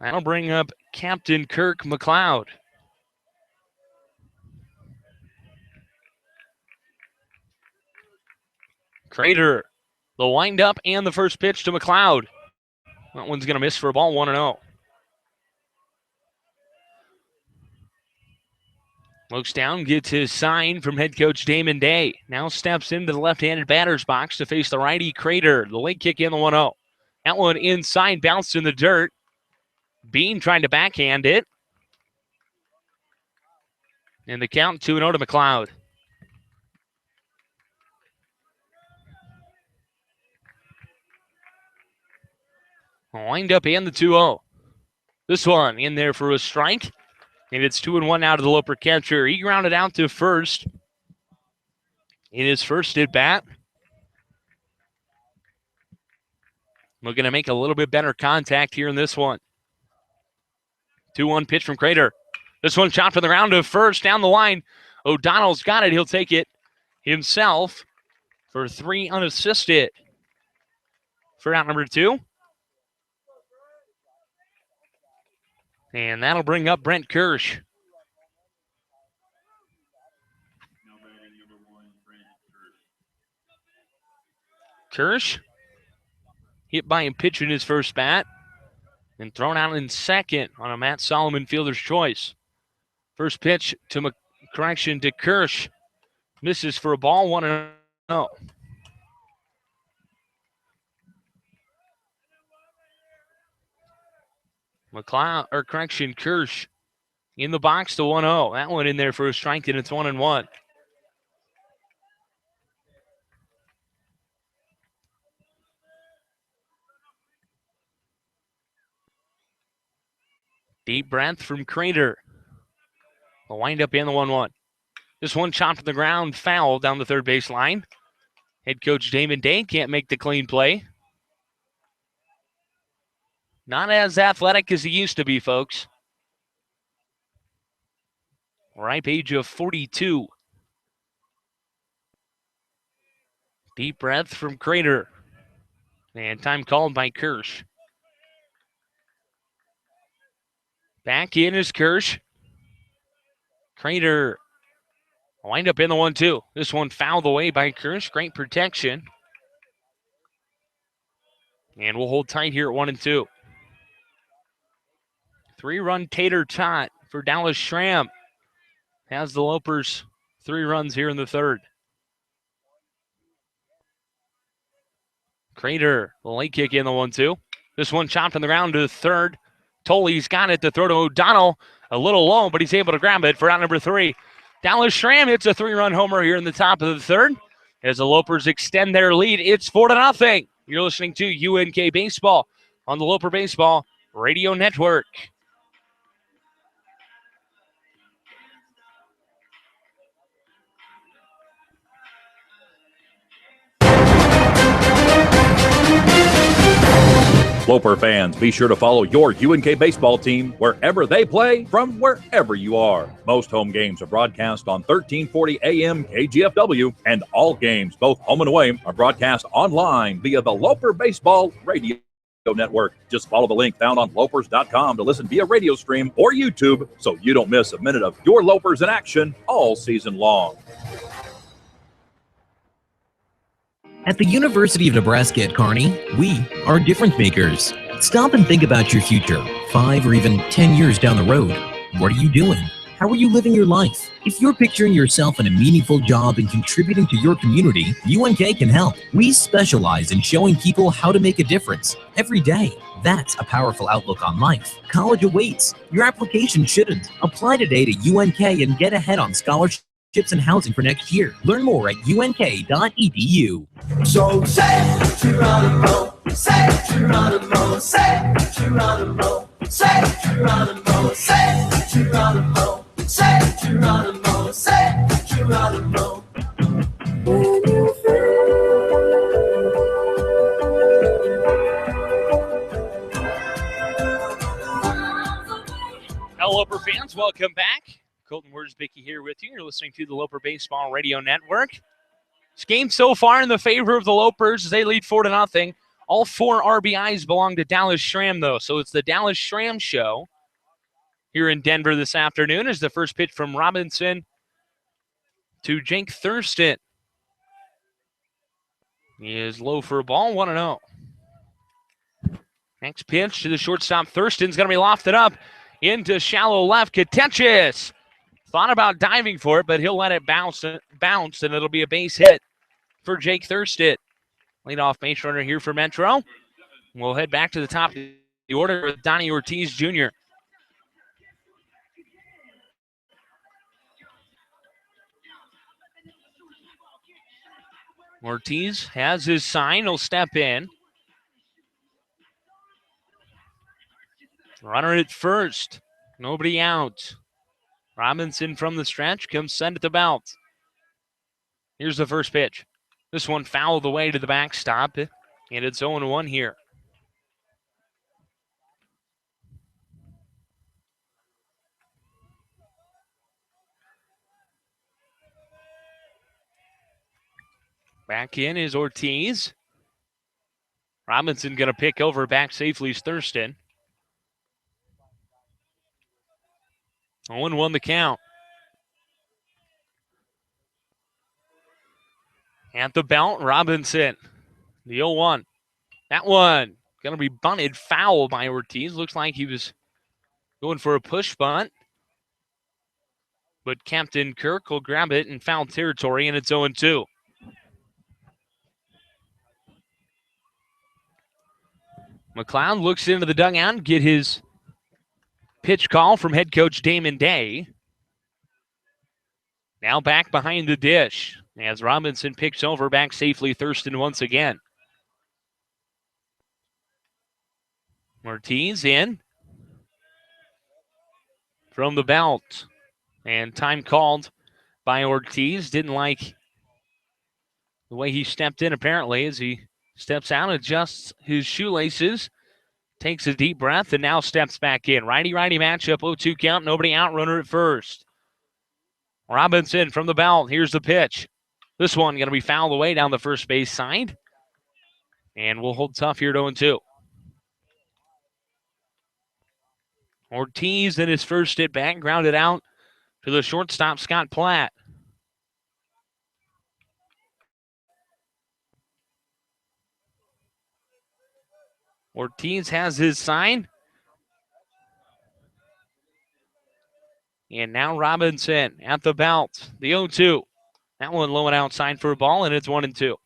That'll bring up Captain Kirk McLeod. Crater, the windup and the first pitch to McLeod. That one's going to miss for a ball, 1-0. Looks down, gets his sign from head coach Damon Day. Now steps into the left-handed batter's box to face the righty Crater. The leg kick in the 1-0. That one inside, bounced in the dirt. Bean trying to backhand it. And the count 2-0 to McLeod. Wind up and the 2-0. This one in there for a strike. And it's 2-1 now to the Loper catcher. He grounded out to first in his first at bat. Looking to make a little bit better contact here in this one. 2-1 pitch from Crater. This one shot from the ground to first down the line. O'Donnell's got it. He'll take it himself for 3 unassisted. For out number 2. And that'll bring up Brent Kirsch. Kirsch hit by a pitch in his first bat and thrown out in second on a Matt Solomon fielder's choice. First pitch to to Kirsch. Misses for a ball, 1-0. Kirsch in the box to 1-0. That one in there for a strike, and it's 1-1. Deep breath from Crater. A wind up in the 1-1. This one chopped to the ground, foul down the third base line. Head coach Damon Day can't make the clean play. Not as athletic as he used to be, folks. Ripe age of 42. Deep breath from Crater. And time called by Kirsch. Back in is Kirsch. Crater. Wind up in the 1-2. This one fouled away by Kirsch. Great protection. And we'll hold tight here at 1-2. 3-run tater tot for Dallas Schramm. Has the Lopers 3 runs here in the third. Crater, the late kick in the 1-2. This one chopped on the ground to the third. Tolley's got it to throw to O'Donnell. A little low, but he's able to grab it for out number 3. Dallas Schramm hits a 3-run homer here in the top of the third. As the Lopers extend their lead, it's 4-0. You're listening to UNK Baseball on the Loper Baseball Radio Network. Loper fans, be sure to follow your UNK baseball team wherever they play from wherever you are. Most home games are broadcast on 1340 AM KGFW, and all games, both home and away, are broadcast online via the Loper Baseball Radio Network. Just follow the link found on lopers.com to listen via radio stream or YouTube so you don't miss a minute of your Lopers in action all season long. At the University of Nebraska at Kearney, we are difference makers. Stop and think about your future, 5 or even 10 years down the road. What are you doing? How are you living your life? If you're picturing yourself in a meaningful job and contributing to your community, UNK can help. We specialize in showing people how to make a difference every day. That's a powerful outlook on life. College awaits. Your application shouldn't. Apply today to UNK and get ahead on scholarships and housing for next year. Learn more at unk.edu. So say Geronimo, say Geronimo, say Geronimo, say Geronimo, say Geronimo, say Geronimo, say Geronimo. Hello, Loper fans. Welcome back. Colton Wurzbicki here with you. You're listening to the Loper Baseball Radio Network. This game so far in the favor of the Lopers as they lead 4-0. All 4 RBIs belong to Dallas Schramm, though. So it's the Dallas Schramm show here in Denver this afternoon as the first pitch from Robinson to Jake Thurston. He is low for a ball, 1-0. Next pitch to the shortstop. Thurston's going to be lofted up into shallow left. Catechis thought about diving for it, but he'll let it bounce, and it'll be a base hit for Jake Thurston. Leadoff base runner here for Metro. We'll head back to the top of the order with Donnie Ortiz Jr. Ortiz has his sign. He'll step in. Runner at first. Nobody out. Robinson from the stretch comes send at the belt. Here's the first pitch. This one fouled away to the backstop, and it's 0-1 here. Back in is Ortiz. Robinson going to pick over back safely is Thurston. 0-1 the count. At the belt, Robinson. The 0-1. That one going to be bunted foul by Ortiz. Looks like he was going for a push bunt. But Captain Kirk will grab it in foul territory, and it's 0-2. McLeod looks into the dugout, get his pitch call from head coach Damon Day. Now back behind the dish as Robinson picks over back safely Thurston once again. Ortiz in from the belt. And time called by Ortiz. Didn't like the way he stepped in apparently as he steps out, adjusts his shoelaces, takes a deep breath, and now steps back in. Righty-righty matchup, 0-2 count, nobody out, runner at first. Robinson from the belt, here's the pitch. This one going to be fouled away down the first base side. And we'll hold tough here at 0-2. Ortiz in his first at bat, grounded out to the shortstop, Scott Platt. Ortiz has his sign. And now Robinson at the belt. The 0-2. That one low and outside for a ball, and it's 1-2.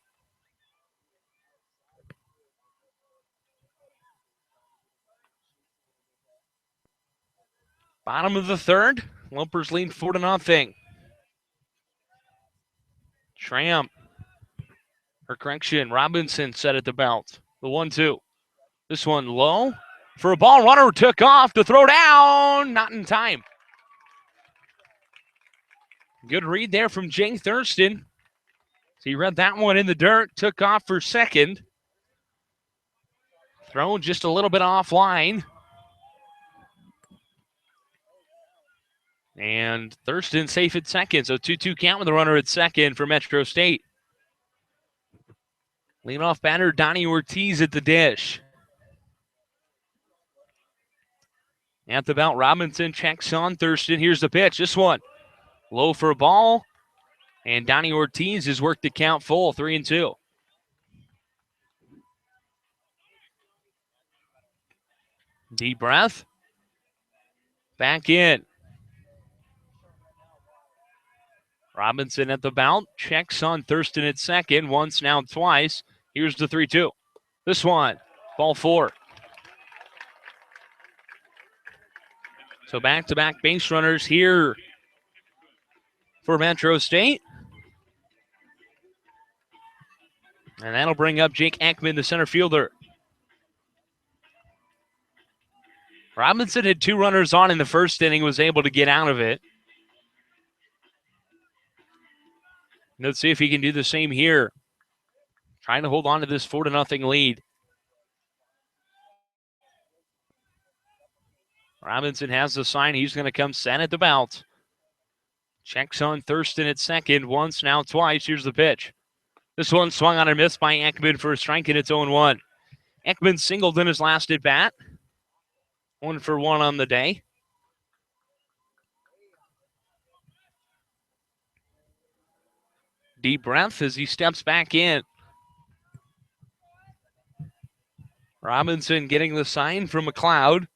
Bottom of the third. Lopers lead 4-0. Schramm. Or correction, Robinson set at the belt. The 1-2. This one low for a ball. Runner took off to throw down. Not in time. Good read there from Jake Thurston. So he read that one in the dirt. Took off for second. Thrown just a little bit offline. And Thurston safe at second, so 2-2 count with the runner at second for Metro State. Leadoff batter Donnie Ortiz at the dish. At the belt, Robinson checks on Thurston. Here's the pitch. This one low for a ball. And Donnie Ortiz has worked the count full, 3-2. Deep breath. Back in. Robinson at the belt. Checks on Thurston at second. Once, now twice. Here's the 3-2. This one, ball 4. So back-to-back base runners here for Metro State. And that'll bring up Jake Ekman, the center fielder. Robinson had 2 runners on in the first inning, was able to get out of it. Let's see if he can do the same here. Trying to hold on to this 4-0 lead. Robinson has the sign. He's going to come set at the belt. Checks on Thurston at second. Once, now twice. Here's the pitch. This one swung on and missed by Ekman for a strike, and it's 0-1. Ekman singled in his last at bat. 1 for 1 on the day. Deep breath as he steps back in. Robinson getting the sign from McLeod.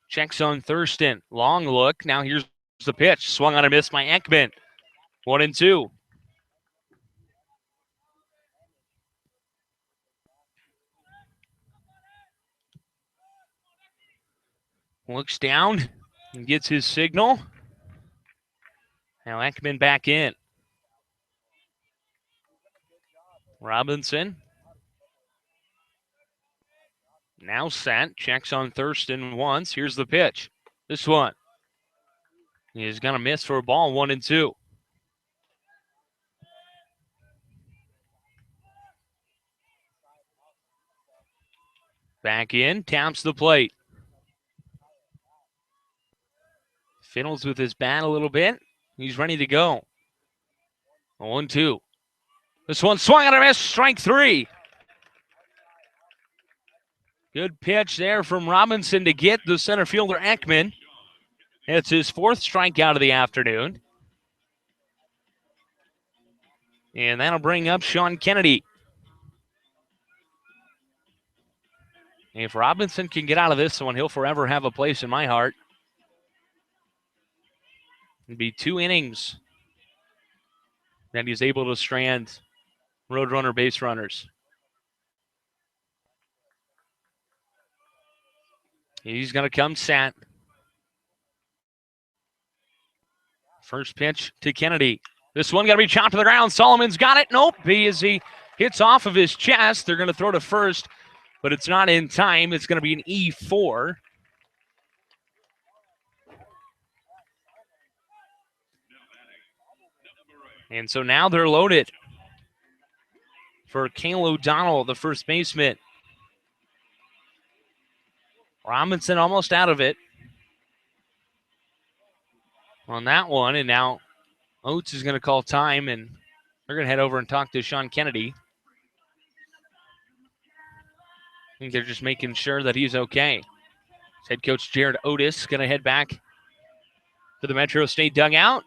Checks on Thurston. Long look. Now here's the pitch. Swung on and missed by Ekman. 1-2. Looks down and gets his signal. Now Ekman back in. Robinson. Now set. Checks on Thurston once. Here's the pitch. This one. He's going to miss for a ball. 1-2. Back in. Taps the plate. Fiddles with his bat a little bit. He's ready to go. 1-2. This one swung on a miss. Strike 3. Good pitch there from Robinson to get the center fielder Ekman. It's his 4th strikeout of the afternoon. And that'll bring up Sean Kennedy. If Robinson can get out of this one, he'll forever have a place in my heart. It'd be 2 innings that he's able to strand Roadrunner base runners. He's going to come set. First pitch to Kennedy. This one got to be chopped to the ground. Solomon's got it. Nope. As he hits off of his chest. They're going to throw to first, but it's not in time. It's going to be an E4. And so now they're loaded for Cale O'Donnell, the first baseman. Robinson almost out of it on that one. And now Oates is going to call time, and they're going to head over and talk to Sean Kennedy. I think they're just making sure that he's okay. Head coach Jared Otis going to head back to the Metro State dugout.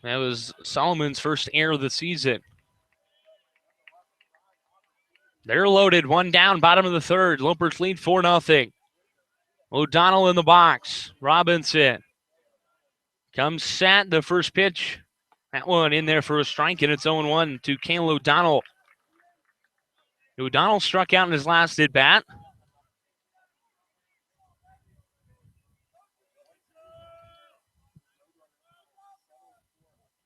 That was Solomon's first error of the season. They're loaded. 1 down, bottom of the 3rd. Lopers lead 4-0. O'Donnell in the box. Robinson comes set. The first pitch. That one in there for a strike, and it's 0-1 to Cale O'Donnell. O'Donnell struck out in his last at-bat.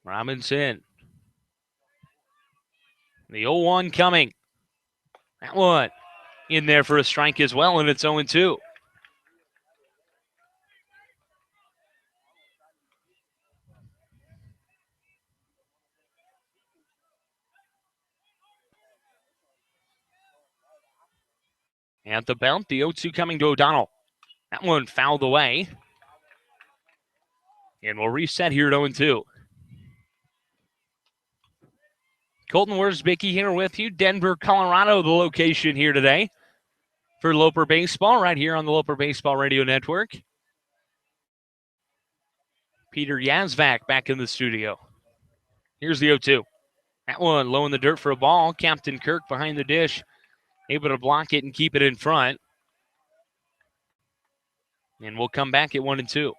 Robinson. The 0-1 coming. That one in there for a strike as well, and it's 0-2. At the belt, the 0-2 coming to O'Donnell. That one fouled away. And we'll reset here at 0-2. Colton Worsbicky here with you. Denver, Colorado, the location here today for Loper Baseball, right here on the Loper Baseball Radio Network. Peter Yazvac back in the studio. Here's the 0-2. That one low in the dirt for a ball. Captain Kirk behind the dish, able to block it and keep it in front. And we'll come back at 1-2.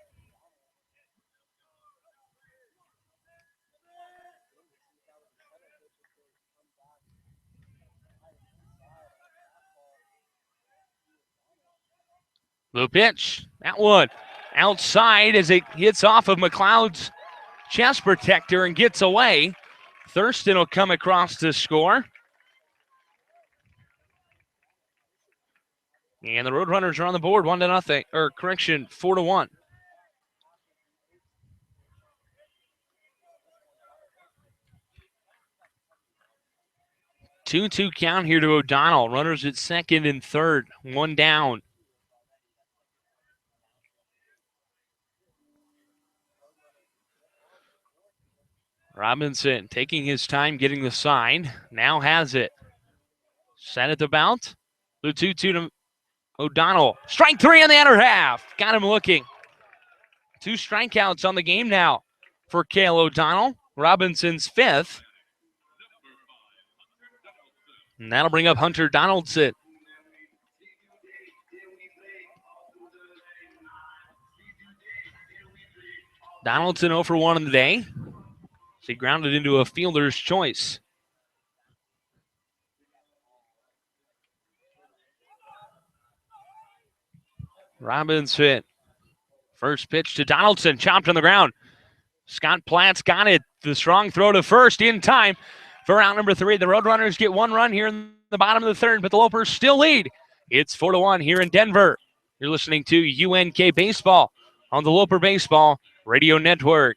The pitch. That one outside as it hits off of McLeod's chest protector and gets away. Thurston will come across to score. And the Roadrunners are on the board 1-0, or correction, 4-1. Two count here to O'Donnell. Runners at second and third, one down. Robinson taking his time getting the sign. Now has it. Set at the bounce. The 2-2 to O'Donnell. Strike three in the other half. Got him looking. 2 strikeouts on the game now for Cale O'Donnell. Robinson's 5th. And that'll bring up Hunter Donaldson. Donaldson 0 for 1 on the day. He grounded into a fielder's choice. Robinson. First pitch to Donaldson, chopped on the ground. Scott Platt's got it. The strong throw to first in time for out number 3. The Roadrunners get 1 run here in the bottom of the 3rd, but the Lopers still lead. It's 4-1 here in Denver. You're listening to UNK Baseball on the Loper Baseball Radio Network.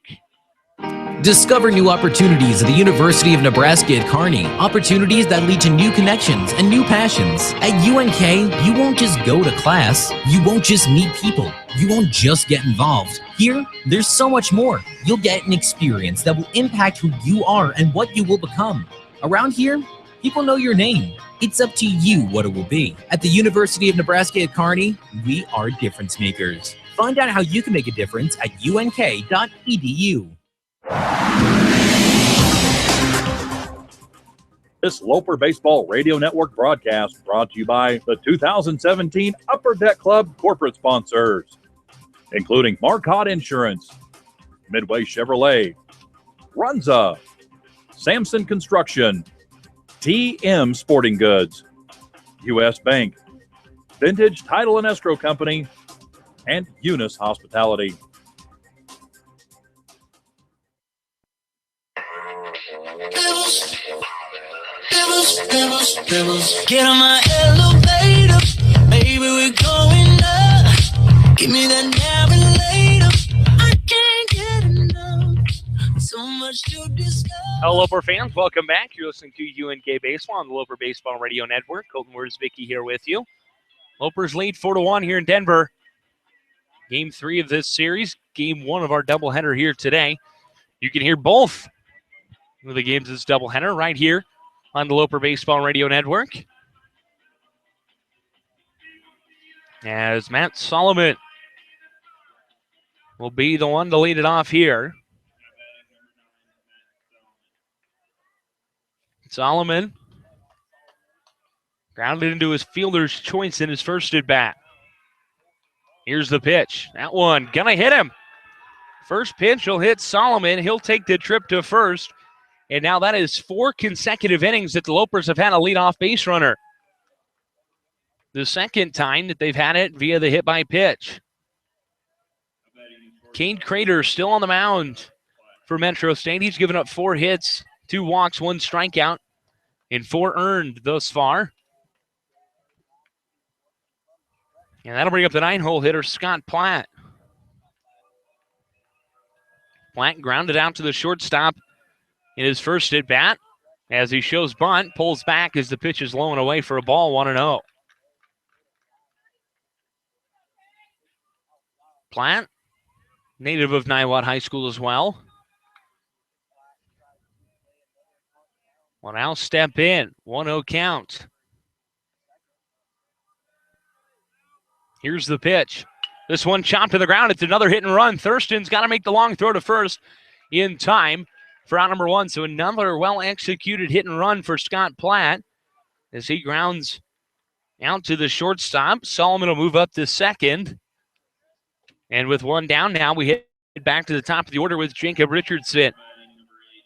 Discover new opportunities at the University of Nebraska at Kearney. Opportunities that lead to new connections and new passions. At UNK, you won't just go to class. You won't just meet people. You won't just get involved. Here, there's so much more. You'll get an experience that will impact who you are and what you will become. Around here, people know your name. It's up to you what it will be. At the University of Nebraska at Kearney, we are difference makers. Find out how you can make a difference at unk.edu. This Loper Baseball Radio Network broadcast brought to you by the 2017 Upper Deck Club corporate sponsors, including Marcotte Insurance, Midway Chevrolet, Runza, Samson Construction, TM Sporting Goods, U.S. Bank, Vintage Title and Escrow Company, and Eunice Hospitality. Get on my elevator, baby, we're going up. Give me that navigator. I can't get enough. So much to discuss. Hello, Loper fans. Welcome back. You're listening to UNK Baseball on the Loper Baseball Radio Network. Colton Worsbicky here with you. Lopers lead 4-1 here in Denver. Game 3 of this series. Game 1 of our doubleheader here today. You can hear both of the games of this doubleheader right here on the Loper Baseball Radio Network. As Matt Solomon will be the one to lead it off here. Solomon grounded into his fielder's choice in his first at bat. Here's the pitch. That one gonna hit him. First pitch will hit Solomon. He'll take the trip to first. And now that is 4 consecutive innings that the Lopers have had a leadoff base runner. The second time that they've had it via the hit by pitch. Kane Crater still on the mound for Metro State. He's given up 4 hits, 2 walks, 1 strikeout, and 4 earned thus far. And that'll bring up the 9-hole hitter, Scott Platt. Platt grounded out to the shortstop in his first at bat. As he shows bunt, pulls back as the pitch is low and away for a ball, 1-0. Platt, native of Niwot High School as well. Will now step in. 1-0 count. Here's the pitch. This one chopped to the ground. It's another hit and run. Thurston's got to make the long throw to first in time for out number 1. So another well-executed hit and run for Scott Platt as he grounds out to the shortstop. Solomon will move up to second. And with one down now, we hit back to the top of the order with Jacob Richardson.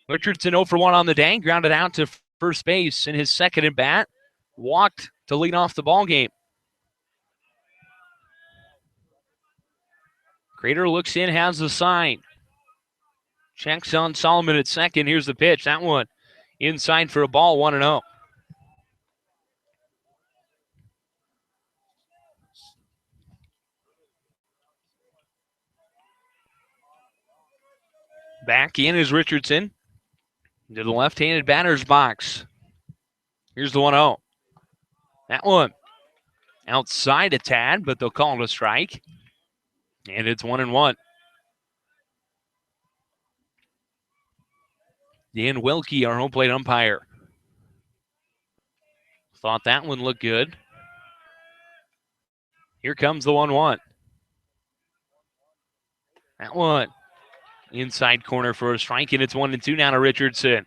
Richardson 0 for 1 on the day, grounded out to first base in his second at bat. Walked to lead off the ball game. Crater looks in, has the sign. Checks on Solomon at second. Here's the pitch. That one inside for a ball, 1-0. Back in is Richardson to the left-handed batter's box. Here's the 1-0. That one outside a tad, but they'll call it a strike. And it's 1-1. Dan Wilkie, our home plate umpire. Thought that one looked good. Here comes the 1-1. That one inside corner for a strike, and it's 1-2 now to Richardson.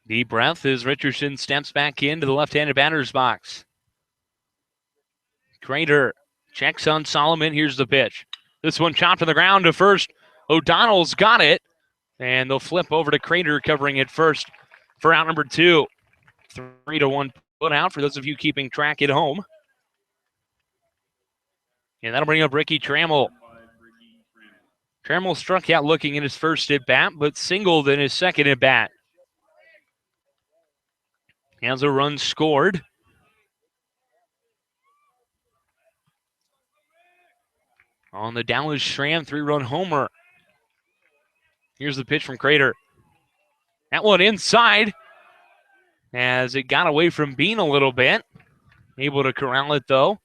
Deep breath as Richardson steps back into the left-handed batter's box. Crater checks on Solomon. Here's the pitch. This one chopped to the ground to first. O'Donnell's got it. And they'll flip over to Crater covering it first for out number 2. 3-1 put out for those of you keeping track at home. And that'll bring up Ricky Trammell. Trammell struck out looking in his first at bat, but singled in his second at bat. Has a run scored. On the Dallas Schramm 3-run homer. Here's the pitch from Crater. That one inside as it got away from Bean a little bit. Able to corral it though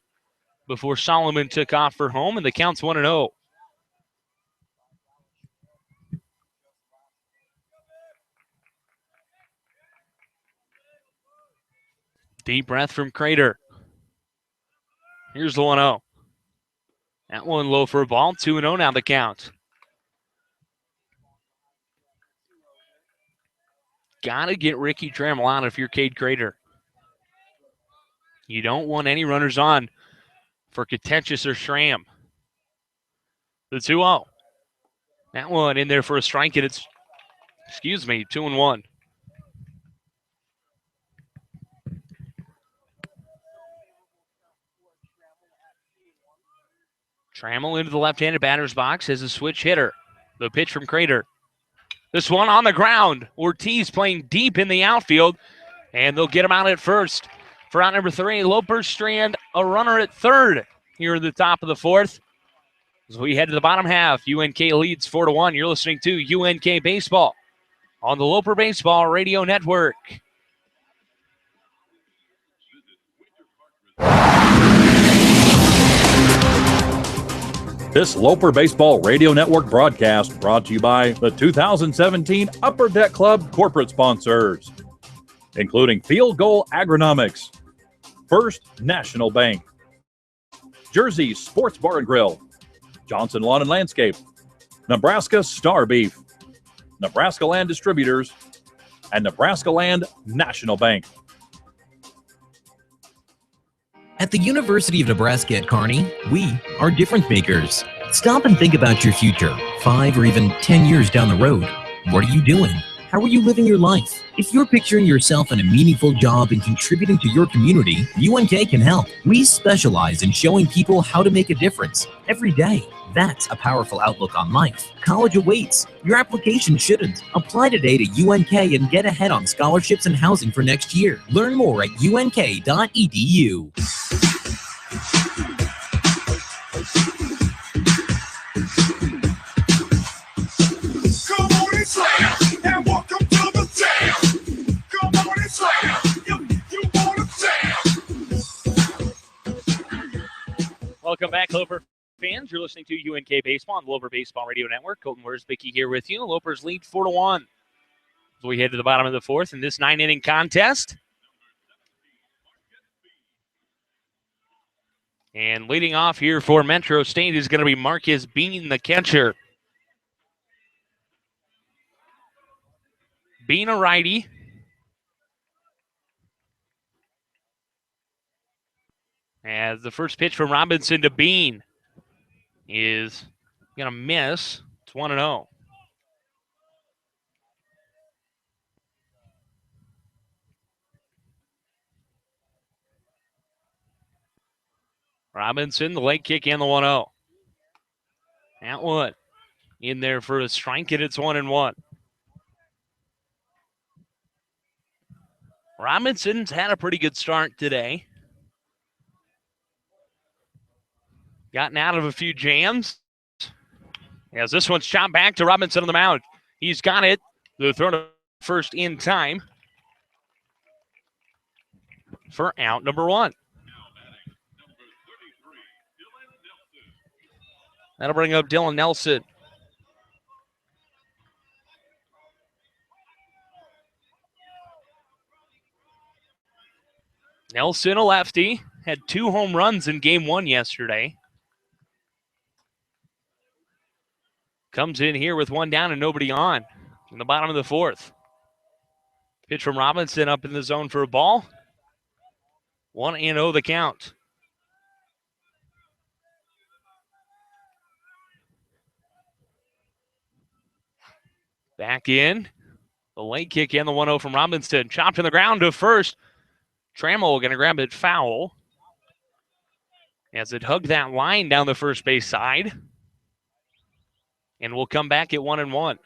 before Solomon took off for home, and the count's 1-0. Deep breath from Crater. Here's the 1-0. That one low for a ball. 2-0 now the count. Gotta get Ricky Trammell out if you're Cade Crater. You don't want any runners on for Contentious or Schramm. The 2-0. That one in there for a strike, and it's, 2-1. Trammell into the left-handed batter's box as a switch hitter. The pitch from Crater. This one on the ground. Ortiz playing deep in the outfield, and they'll get him out at first. For out number 3, Loper Strand, a runner at third here in the top of the 4th. As we head to the bottom half, UNK leads 4-1. You're listening to UNK Baseball on the Loper Baseball Radio Network. This Loper Baseball Radio Network broadcast brought to you by the 2017 Upper Deck Club corporate sponsors, including Field Goal Agronomics, First National Bank, Jersey Sports Bar and Grill, Johnson Lawn and Landscape, Nebraska Star Beef, Nebraska Land Distributors, and Nebraska Land National Bank. At the University of Nebraska at Kearney, we are difference makers. Stop and think about your future, 5 or even 10 years down the road. What are you doing? How are you living your life? If you're picturing yourself in a meaningful job and contributing to your community, UNK can help. We specialize in showing people how to make a difference every day. That's a powerful outlook on life. College awaits. Your application shouldn't. Apply today to UNK and get ahead on scholarships and housing for next year. Learn more at unk.edu. Come on and slam, and welcome to the jam. Come on and slam, you wanna jam. Welcome back, Loper fans. You're listening to UNK Baseball on the Loper Baseball Radio Network. Colton Worsbicky here with you. Lopers lead 4-1 as we head to the bottom of the fourth in this 9-inning contest. And leading off here for Metro State is going to be Marcus Bean, the catcher. Bean, a righty. As the first pitch from Robinson to Bean is going to miss. It's 1-0. Robinson, the leg kick, and the 1-0. Atwood in there for a strike, and it's 1-1. Robinson's had a pretty good start today. Gotten out of a few jams. As this one's shot back to Robinson on the mound. He's got it. The throw to first in time for out number 1. That'll bring up Dylan Nelson. Nelson, a lefty, had 2 home runs in game 1 yesterday. Comes in here with 1 down and nobody on in the bottom of the fourth. Pitch from Robinson up in the zone for a ball. 1-0 the count. Back in. The late kick and the 1-0 from Robinson. Chopped in the ground to first. Trammell going to grab it foul as it hugged that line down the first base side. And we'll come back at 1-1.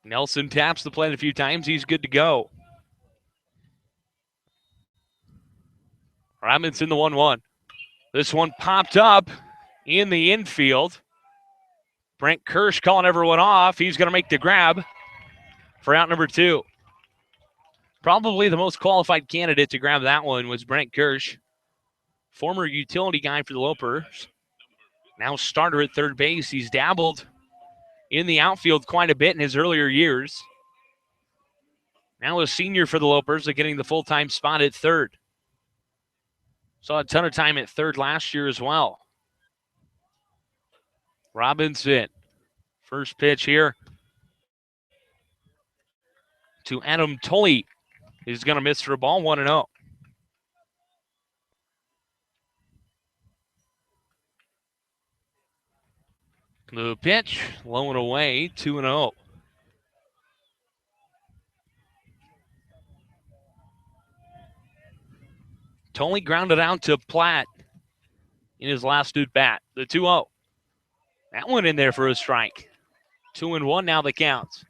Nelson taps the plate a few times. He's good to go. Robinson the 1-1. This one popped up in the infield. Brent Kirsch calling everyone off. He's going to make the grab for out number 2. Probably the most qualified candidate to grab that one was Brent Kirsch. Former utility guy for the Lopers. Now starter at third base. He's dabbled in the outfield quite a bit in his earlier years. Now a senior for the Lopers, getting the full-time spot at third. Saw a ton of time at third last year as well. Robinson, first pitch here to Adam Tully. He's going to miss for a ball, 1-0. The pitch, low and away, 2-0. Tully grounded out to Platt in his last at bat, the 2-0. That one in there for a strike. 2-1 now the counts.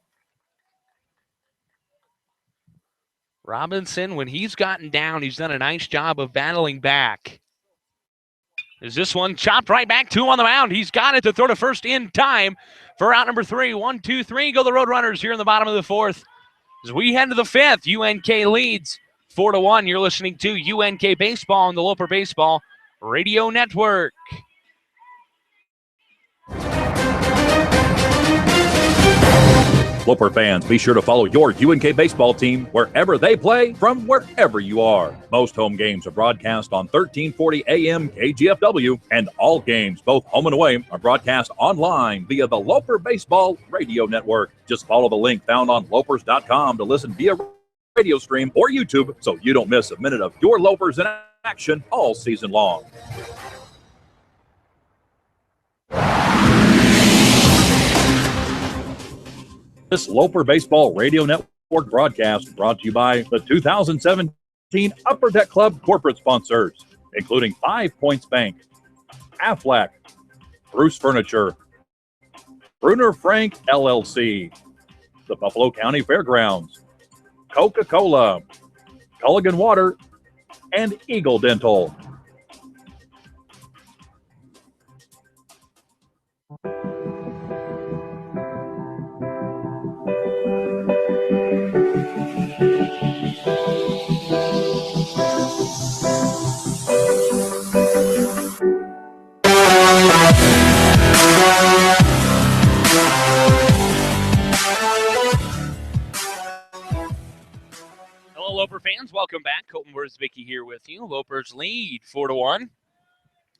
Robinson, when he's gotten down, he's done a nice job of battling back. Is this one chopped right back to him on the mound? He's got it to throw to first in time for out number 3. 1, 2, 3 go the Roadrunners here in the bottom of the fourth. As we head to the fifth, UNK leads 4-1. You're listening to UNK Baseball on the Loper Baseball Radio Network. Loper fans, be sure to follow your UNK baseball team wherever they play from wherever you are. Most home games are broadcast on 1340 AM KGFW, and all games, both home and away, are broadcast online via the Loper Baseball Radio Network. Just follow the link found on lopers.com to listen via radio stream or YouTube so you don't miss a minute of your Lopers in action all season long. This Loper Baseball Radio Network broadcast brought to you by the 2017 Upper Deck Club corporate sponsors, including 5 Points Bank, Aflac, Bruce Furniture, Bruner Frank LLC, the Buffalo County Fairgrounds, Coca-Cola, Culligan Water, and Eagle Dental. Loper fans, welcome back. Colton Worsbicky here with you. Lopers lead 4-1.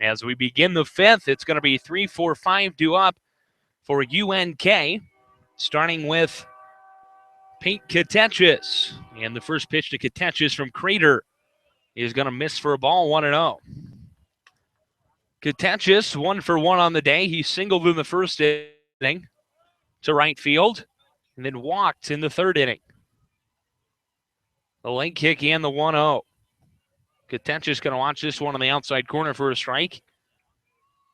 As we begin the fifth, it's going to be 3-4-5 due up for UNK, starting with Pete Katechis. And the first pitch to Katechis from Crater is going to miss for a ball, 1-0. Katechis, 1 for 1 on the day. He singled in the first inning to right field and then walked in the third inning. The leg kick and the 1-0. Katechis going to watch this one on the outside corner for a strike.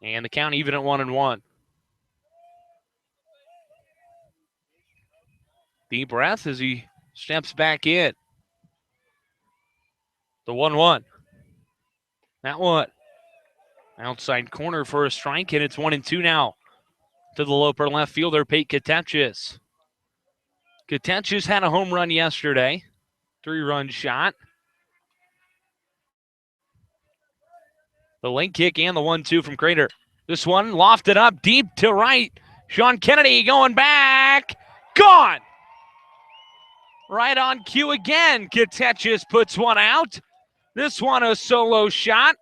And the count even at 1-1. Deep breath as he steps back in. The 1-1. That one. Outside corner for a strike, and it's 1-2 now. To the Loper left fielder, Pete Katechis. Katechis had a home run yesterday. 3-run shot. The leg kick and the 1-2 from Crater. This one lofted up deep to right. Sean Kennedy going back. Gone. Right on cue again. Katechis puts one out. This one a solo shot.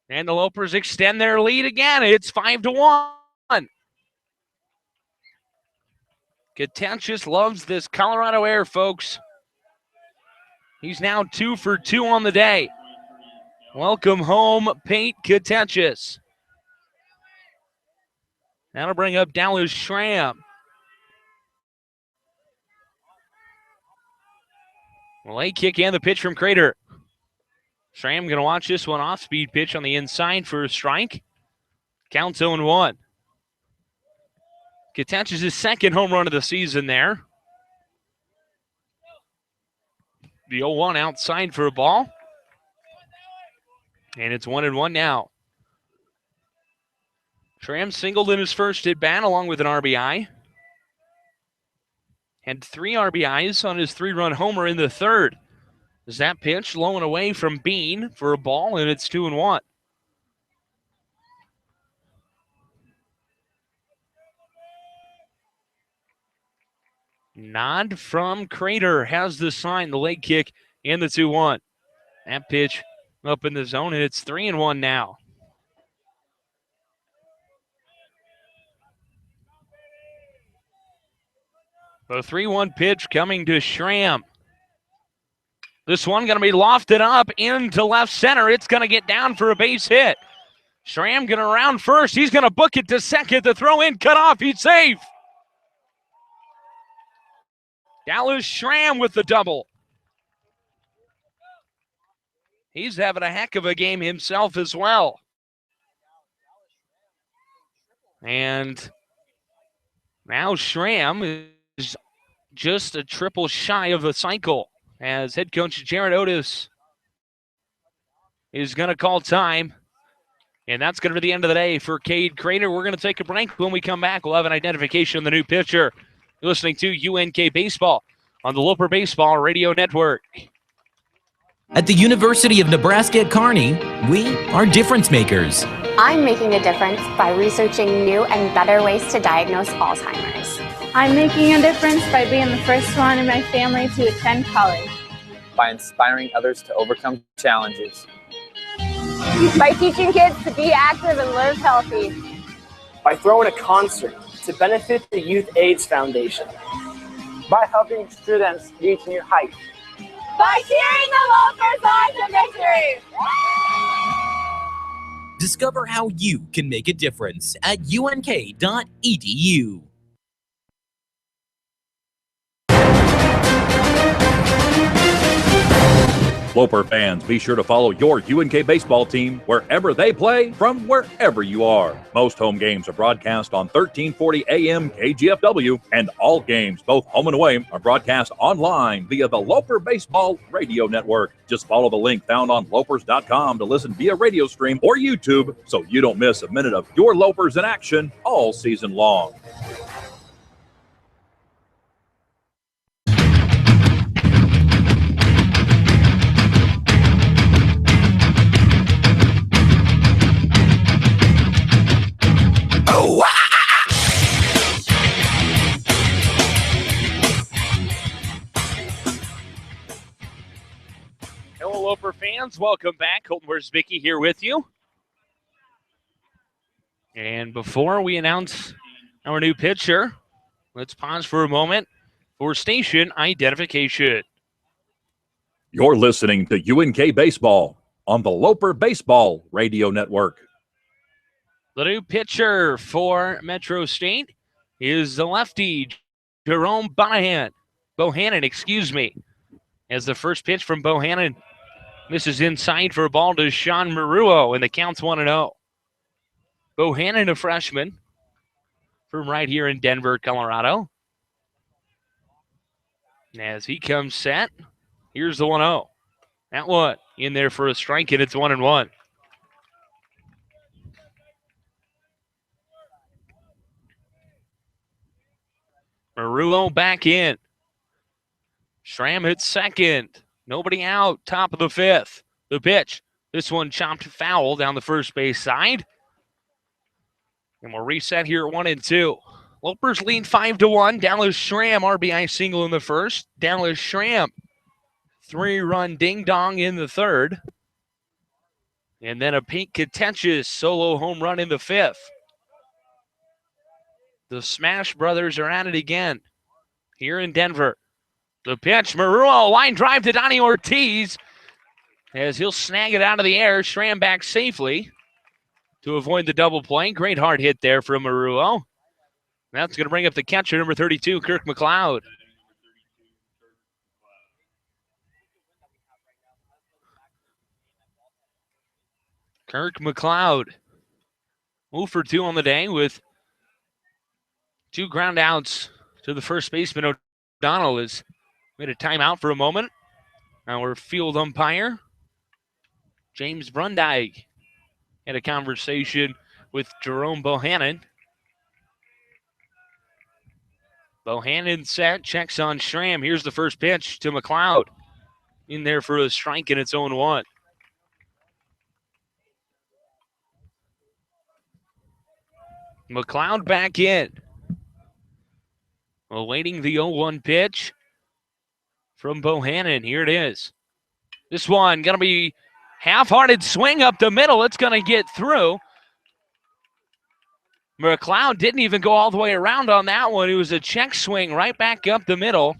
And the Lopers extend their lead again. It's 5-1. Katechis loves this Colorado air, folks. He's now 2 for 2 on the day. Welcome home, Pete Katechis. That'll bring up Dallas Schramm. Late kick and the pitch from Crater. Schramm going to watch this one off-speed pitch on the inside for a strike. Counts 0-1. Katechis his second home run of the season there. The 0-1 outside for a ball. And it's 1-1 now. Schramm singled in his first at bat along with an RBI. Had 3 RBIs on his 3-run homer in the third. Is that pitch low and away from Bean for a ball, and it's 2-1. Nod from Crater has the sign, the leg kick, and the 2-1. That pitch up in the zone, and it's 3-1 now. The 3-1 pitch coming to Schramm. This one going to be lofted up into left center. It's going to get down for a base hit. Schramm going to round first. He's going to book it to second. The throw in, cut off. He's safe. Dallas Schramm with the double. He's having a heck of a game himself as well. And now Schramm is just a triple shy of the cycle as head coach Jared Otis is going to call time. And that's going to be the end of the day for Cade Crater. We're going to take a break. When we come back, we'll have an identification of the new pitcher. You're listening to UNK Baseball on the Loper Baseball Radio Network. At the University of Nebraska at Kearney, we are difference makers. I'm making a difference by researching new and better ways to diagnose Alzheimer's. I'm making a difference by being the first one in my family to attend college. By inspiring others to overcome challenges. By teaching kids to be active and live healthy. By throwing a concert to benefit the Youth AIDS Foundation. By helping students reach new heights. By cheering the Lopers on to victory. Discover how you can make a difference at unk.edu. Loper fans, be sure to follow your UNK baseball team wherever they play from wherever you are. Most home games are broadcast on 1340 AM KGFW, and all games, both home and away, are broadcast online via the Loper Baseball Radio Network. Just follow the link found on lopers.com to listen via radio stream or YouTube so you don't miss a minute of your Lopers in action all season long. Loper fans. Welcome back. Colton Wersbicki here with you. And before we announce our new pitcher, let's pause for a moment for station identification. You're listening to UNK Baseball on the Loper Baseball Radio Network. The new pitcher for Metro State is the lefty, Jerome Bohannon, excuse me. As the first pitch from Bohannon misses inside for a ball to Sean Maruo, and the count's 1-0. Bohannon, a freshman from right here in Denver, Colorado. As he comes set, here's the 1-0. That one in there for a strike, and it's 1-1. Maruo back in. Schramm hits second. Nobody out. Top of the fifth. The pitch. This one chopped foul down the first base side. And we'll reset here at 1-2. Lopers lead 5-1. Dallas Schramm, RBI single in the first. Dallas Schramm, 3-run ding-dong in the third. And then a Pete contentious solo home run in the fifth. The Smash Brothers are at it again here in Denver. The pitch, Maruo, line drive to Donnie Ortiz as he'll snag it out of the air. Schramm back safely to avoid the double play. Great hard hit there from Maruo. That's going to bring up the catcher, number 32, Kirk McLeod. Kirk McLeod, 0 for 2 on the day with 2 ground outs to the first baseman. O'Donnell has made a timeout for a moment. Our field umpire, James Brundyke, had a conversation with Jerome Bohannon. Bohannon set, checks on Schramm. Here's the first pitch to McLeod. In there for a strike, and it's 0-1. McLeod back in. Awaiting the 0-1 pitch from Bohannon. Here it is. This one going to be half-hearted swing up the middle. It's going to get through. McLeod didn't even go all the way around on that one. It was a check swing right back up the middle.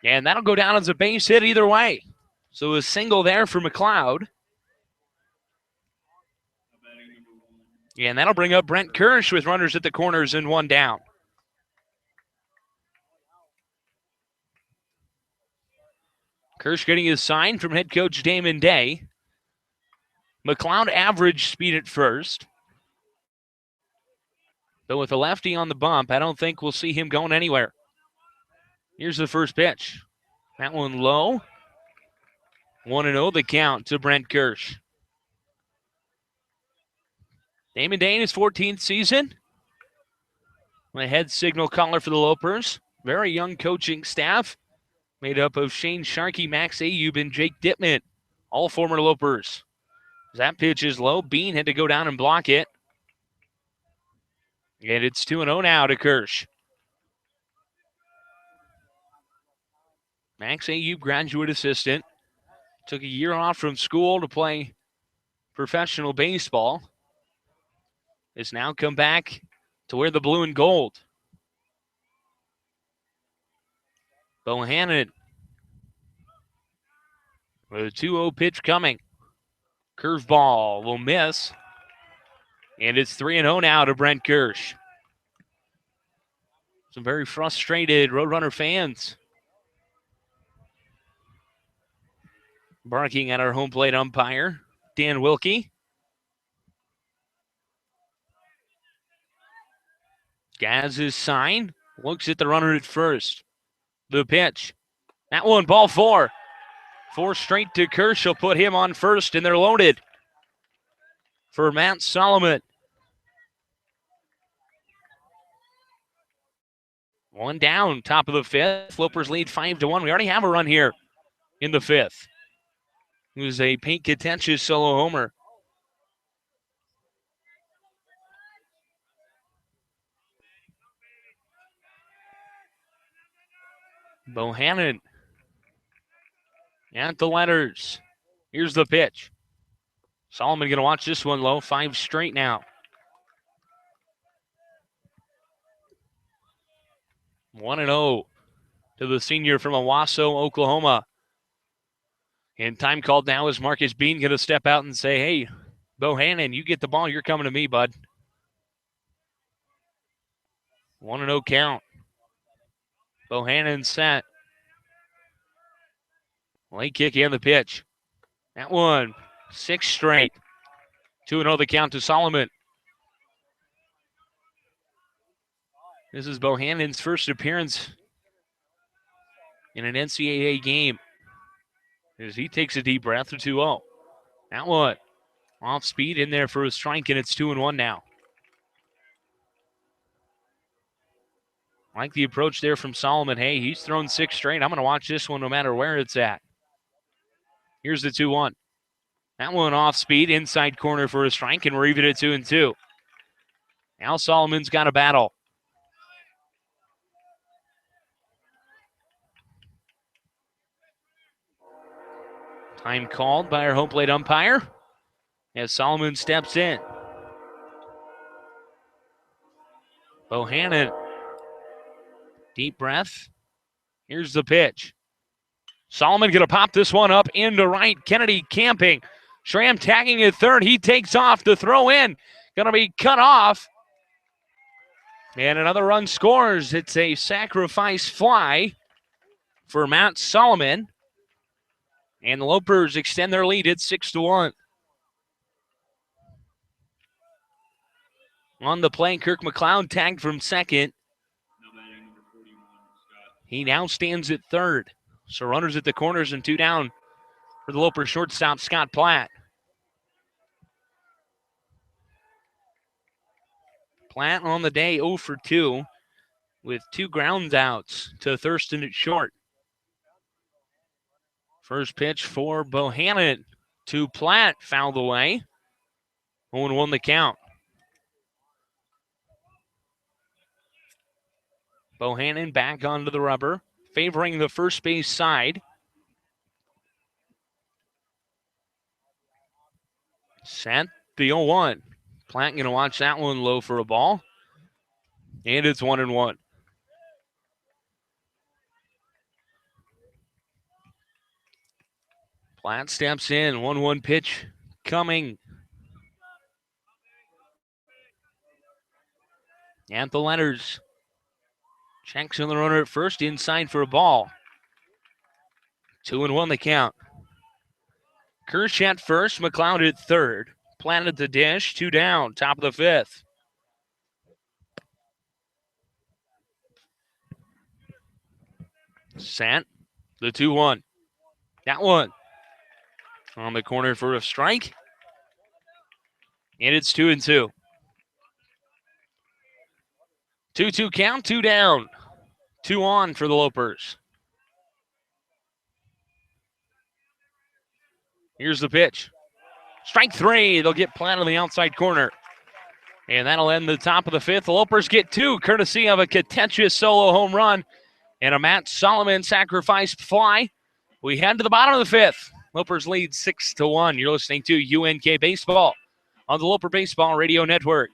And that'll go down as a base hit either way. So a single there for McLeod. And that'll bring up Brent Kirsch with runners at the corners and 1 down. Kirsch getting his sign from head coach Damon Day. McLeod average speed at first. But with a lefty on the bump, I don't think we'll see him going anywhere. Here's the first pitch. That one low. 1-0 the count to Brent Kirsch. Damon Day in his 14th season. The head signal caller for the Lopers. Very young coaching staff made up of Shane Sharkey, Max Ayub, and Jake Dittman. All former Lopers. That pitch is low. Bean had to go down and block it. And it's 2-0 now to Kirsch. Max Ayub, graduate assistant. Took a year off from school to play professional baseball. Has now come back to wear the blue and gold. Bohannon with a 2-0 pitch coming. Curveball will miss. And it's 3-0 now to Brent Kirsch. Some very frustrated Roadrunner fans barking at our home plate umpire, Dan Wilkie. Gaz's sign, looks at the runner at first. The pitch. That one, ball 4. 4 straight to Kirsch. He'll put him on first, and they're loaded for Matt Solomon. 1 down, top of the 5th. Lopers lead 5-1. We already have a run here in the 5th. It was a Pete contentious solo homer. Bohannon At the letters. Here's the pitch. Solomon going to watch this one low. 5 straight now. 1-0 to the senior from Owasso, Oklahoma. And time called now is Marcus Bean going to step out and say, hey, Bohannon, you get the ball. You're coming to me, bud. 1-0 count. Bohannon set. Late kick and the pitch. That one, 6 straight. 2-0 the count to Solomon. This is Bohannon's first appearance in an NCAA game. As he takes a deep breath, 2-0. That one, off speed in there for a strike, and it's 2-1 now. Like the approach there from Solomon. Hey, he's thrown 6 straight. I'm going to watch this one no matter where it's at. Here's the 2-1. That one off speed, inside corner for a strike, and we're even at 2-2. Now Solomon's got a battle. Time called by our home plate umpire as Solomon steps in. Bohannon, deep breath. Here's the pitch. Solomon going to pop this one up into right. Kennedy camping. Schramm tagging at third. He takes off. The throw in. Going to be cut off. And another run scores. It's a sacrifice fly for Matt Solomon. And the Lopers extend their lead. It's 6-1. On the play, Kirk McLeod tagged from second. He now stands at third. So runners at the corners and 2 down for the Lopers shortstop, Scott Platt. Platt on the day 0 for 2 with 2 ground outs to Thurston at short. First pitch for Bohannon to Platt, fouled away. 0-1 the count. Bohannon back onto the rubber, favoring the first base side. Set the 0-1. Platt going to watch that one low for a ball. And it's 1-1. Platt steps in, 1-1 pitch coming. At the letters. Checks on the runner at first, inside for a ball. 2-1 the count. Kirsch at first, McLeod at third. Platt at the dish, 2 down, top of the 5th. Set, the 2-1. That one on the corner for a strike. And it's 2-2. 2-2 count, 2 down. 2 on for the Lopers. Here's the pitch. Strike 3. They'll get Platt on the outside corner. And that'll end the top of the 5th. The Lopers get 2, courtesy of a contentious solo home run and a Matt Solomon sacrifice fly. We head to the bottom of the 5th. Lopers lead 6-1. You're listening to UNK Baseball on the Loper Baseball Radio Network.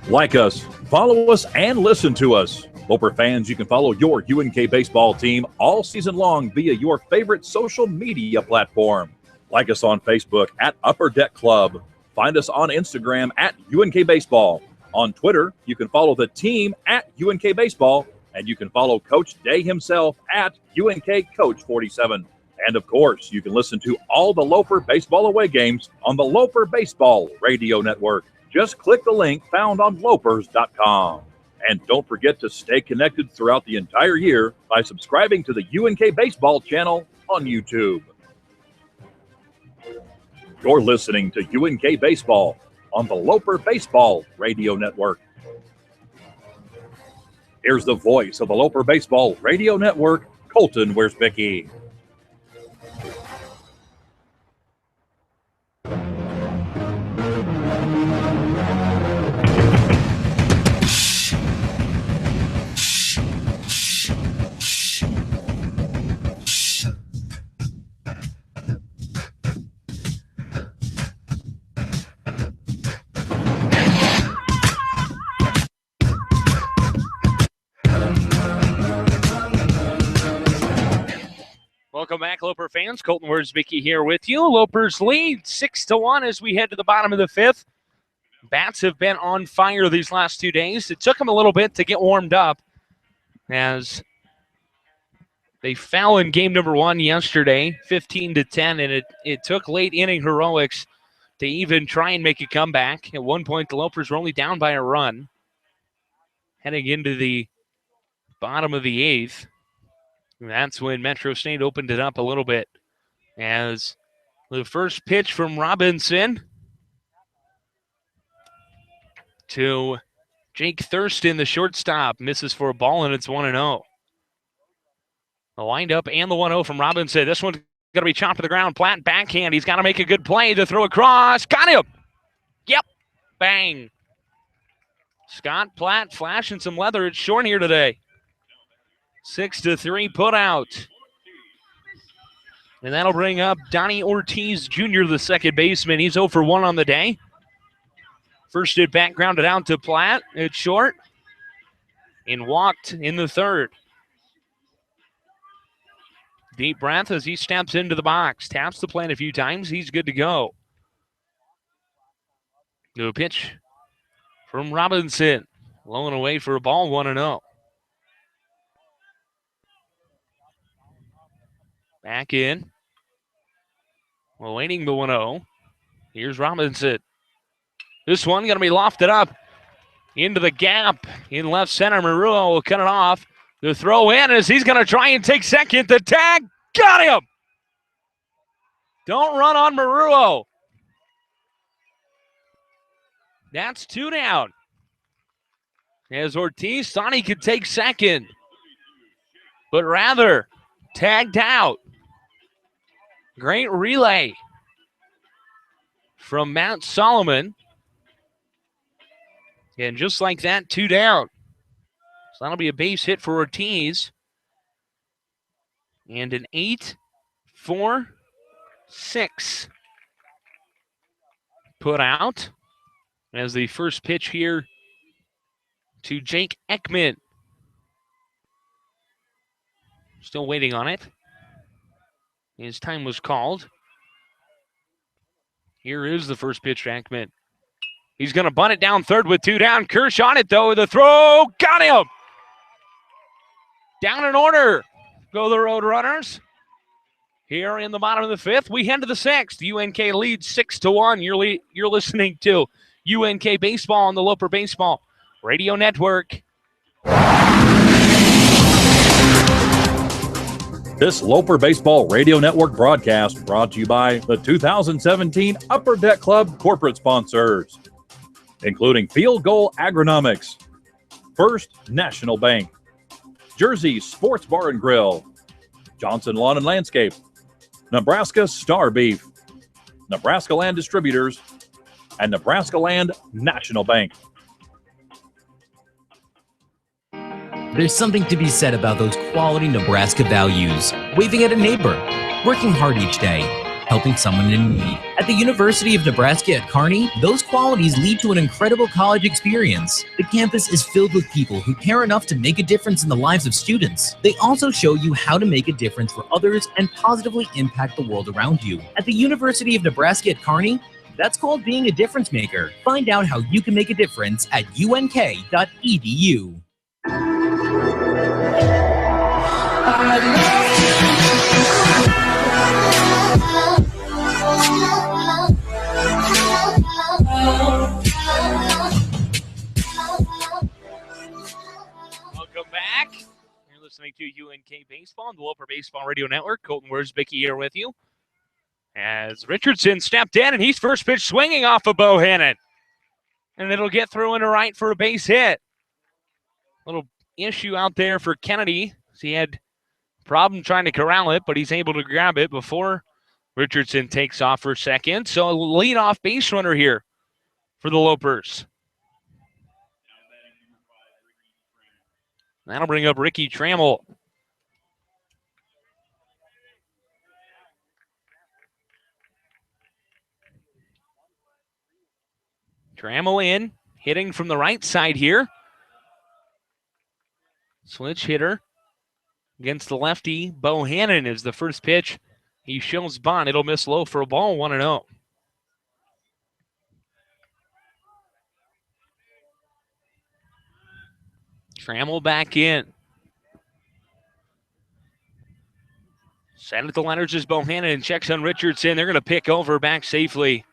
Like us, follow us, and listen to us. Loper fans, you can follow your UNK baseball team all season long via your favorite social media platform. Like us on Facebook at Upper Deck Club. Find us on Instagram at UNK Baseball. On Twitter, you can follow the team at UNK Baseball, and you can follow Coach Day himself at UNK Coach 47. And of course, you can listen to all the Loper baseball away games on the Loper Baseball Radio Network. Just click the link found on lopers.com. And don't forget to stay connected throughout the entire year by subscribing to the UNK Baseball channel on YouTube. You're listening to UNK Baseball on the Loper Baseball Radio Network. Here's the voice of the Loper Baseball Radio Network, Colton Wiersbicki. Welcome back, Loper fans. Colton Worsbicky here with you. Lopers lead 6-1 as we head to the bottom of the fifth. Bats have been on fire these last 2 days. It took them a little bit to get warmed up as they fell in game number 1 yesterday, 15-10, and it took late inning heroics to even try and make a comeback. At one point, the Lopers were only down by a run. Heading into the bottom of the 8th, that's when Metro State opened it up a little bit as the first pitch from Robinson to Jake Thurston, the shortstop, misses for a ball, and it's 1-0. The windup and the 1-0 from Robinson. This one's going to be chopped to the ground. Platt backhand. He's got to make a good play to throw across. Got him. Yep. Bang. Scott Platt flashing some leather. It's short here today. 6-3 put out. And that'll bring up Donnie Ortiz Jr., the second baseman. He's 0 for 1 on the day. First at bat grounded out to Platt. It's short. And walked in the third. Deep breath as he steps into the box. Taps the plate a few times. He's good to go. New pitch from Robinson. Low and away for a ball, 1-0. Back in. Awaiting the 1-0. Here's Robinson. This one going to be lofted up into the gap in left center. Maruo will cut it off. The throw in as he's going to try and take second. The tag. Got him! Don't run on Maruo. That's 2 down. As Ortiz thought he could take second, but rather tagged out. Great relay from Matt Solomon. And just like that, 2 down. So that'll be a base hit for Ortiz. And an 8-4-6 put out as the first pitch here to Jake Ekman. Still waiting on it. His time was called. Here is the first pitch to Ekman. He's going to bunt it down third with 2 down. Kirsch on it, though. The throw. Got him. Down in order go the Road Runners. Here in the bottom of the 5th, we head to the 6th. UNK leads 6-1. You're listening to UNK Baseball on the Loper Baseball Radio Network. This Loper Baseball Radio Network broadcast brought to you by the 2017 Upper Deck Club corporate sponsors, including Field Goal Agronomics, First National Bank, Jersey Sports Bar and Grill, Johnson Lawn and Landscape, Nebraska Star Beef, Nebraska Land Distributors, and Nebraska Land National Bank. There's something to be said about those quality Nebraska values. Waving at a neighbor, working hard each day, helping someone in need. At the University of Nebraska at Kearney, those qualities lead to an incredible college experience. The campus is filled with people who care enough to make a difference in the lives of students. They also show you how to make a difference for others and positively impact the world around you. At the University of Nebraska at Kearney, that's called being a difference maker. Find out how you can make a difference at unk.edu. Welcome back. You're listening to UNK Baseball on the Loper Baseball Radio Network. Colton Worsbicky here with you. As Richardson stepped in, and he's first pitch swinging off of Bohannon. And it'll get through into right for a base hit. Little issue out there for Kennedy. He had a problem trying to corral it, but he's able to grab it before Richardson takes off for second. So a leadoff base runner here for the Lopers. That'll bring up Ricky Trammell. Trammell in, hitting from the right side here. Switch hitter against the lefty. Bohannon is the first pitch. He shows bunt. It'll miss low for a ball, 1-0. Trammell back in. Set at the letters is Bohannon and checks on Richardson. They're going to pick over back safely.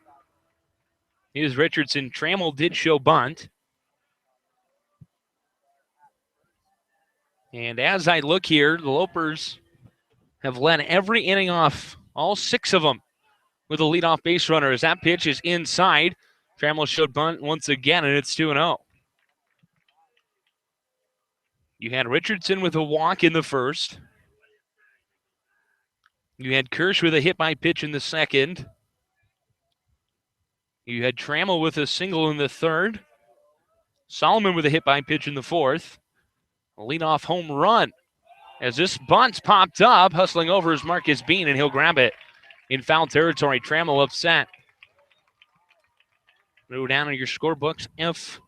Here's Richardson. Trammell did show bunt. And as I look here, the Lopers have led every inning off, all 6 of them, with a leadoff base runner. As that pitch is inside, Trammell showed bunt once again, and it's 2-0. You had Richardson with a walk in the first. You had Kirsch with a hit by pitch in the second. You had Trammell with a single in the third. Solomon with a hit by pitch in the fourth. A leadoff home run. As this bunt's popped up, hustling over is Marcus Bean, and he'll grab it in foul territory. Trammell upset. Go down on your scorebooks, F2.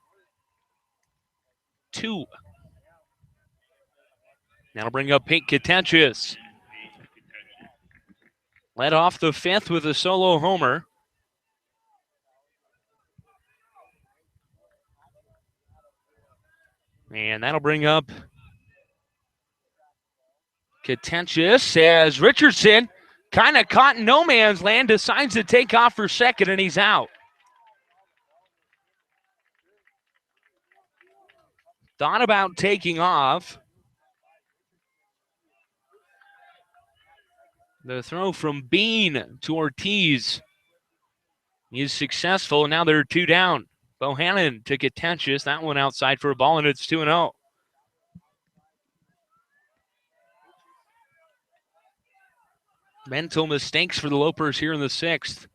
That'll bring up Pete Katenchis. Led off the 5th with a solo homer. And that'll bring up Katenchis as Richardson, kind of caught in no man's land, decides to take off for second, and he's out. Thought about taking off. The throw from Bean to Ortiz is successful. Now they're 2 down. Bohannon to Katenchis. That one outside for a ball, and it's 2-0. Mental mistakes for the Lopers here in the 6th,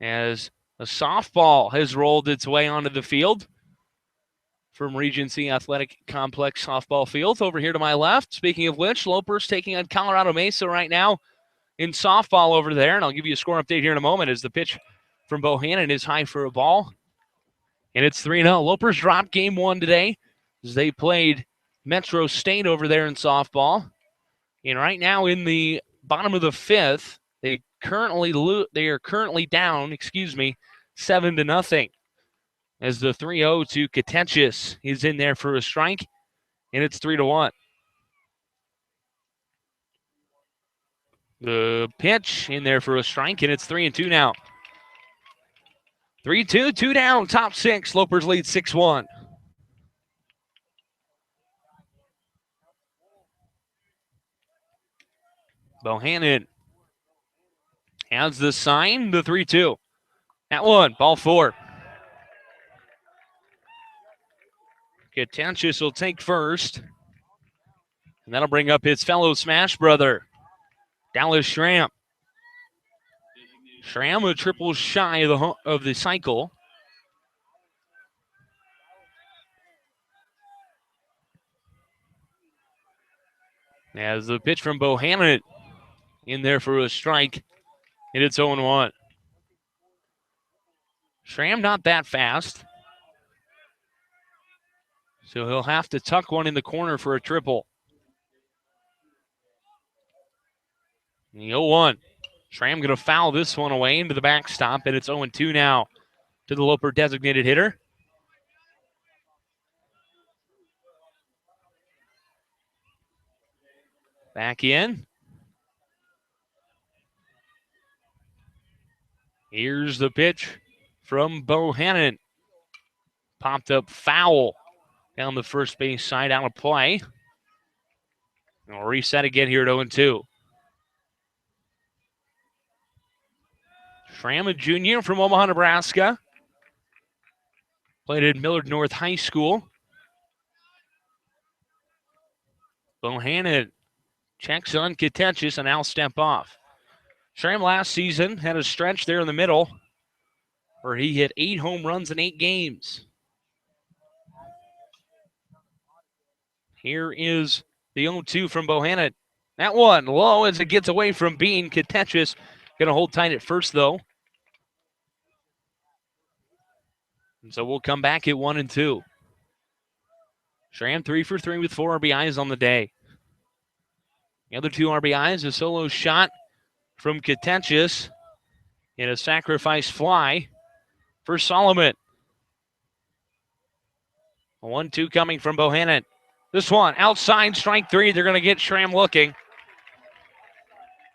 as a softball has rolled its way onto the field from Regency Athletic Complex softball field. Over here to my left, speaking of which, Lopers taking on Colorado Mesa right now in softball over there, and I'll give you a score update here in a moment as the pitch from Bohannon is high for a ball, and it's 3-0. Lopers dropped game 1 today as they played Metro State over there in softball, and right now in the bottom of the 5th, they are currently down, 7-0, as the 3-0 to Katenchis is in there for a strike, and it's 3-1. The pitch in there for a strike, and it's 3-2 now. 3-2, 2 down, top 6. Lopers lead 6-1. Bohannon has the sign, the 3-2. That one, ball 4. Katenchis will take first. And that'll bring up his fellow Smash brother, Dallas Schramm. Schramm a triple shy of the cycle. As the pitch from Bohannon in there for a strike, and it's 0-1. Schramm not that fast, so he'll have to tuck one in the corner for a triple. The 0-1. Schramm going to foul this one away into the backstop, and it's 0-2 now to the Loper designated hitter. Back in. Here's the pitch from Bohannon. Popped up foul down the first base side, out of play. And we'll reset again here at 0-2. Schramm, a junior from Omaha, Nebraska. Played at Millard North High School. Bohannon checks on Katenchis and now step off. Schramm last season had a stretch there in the middle where he hit 8 home runs in 8 games. Here is the 0-2 from Bohannon. That one low as it gets away from Bean. Katenchis going to hold tight at first, though. And so we'll come back at 1-2. Schramm 3 for 3 with 4 RBIs on the day. The other 2 RBIs, a solo shot from Contentious and a sacrifice fly for Solomon. A 1-2 coming from Bohannon. This one outside, strike 3. They're going to get Schramm looking.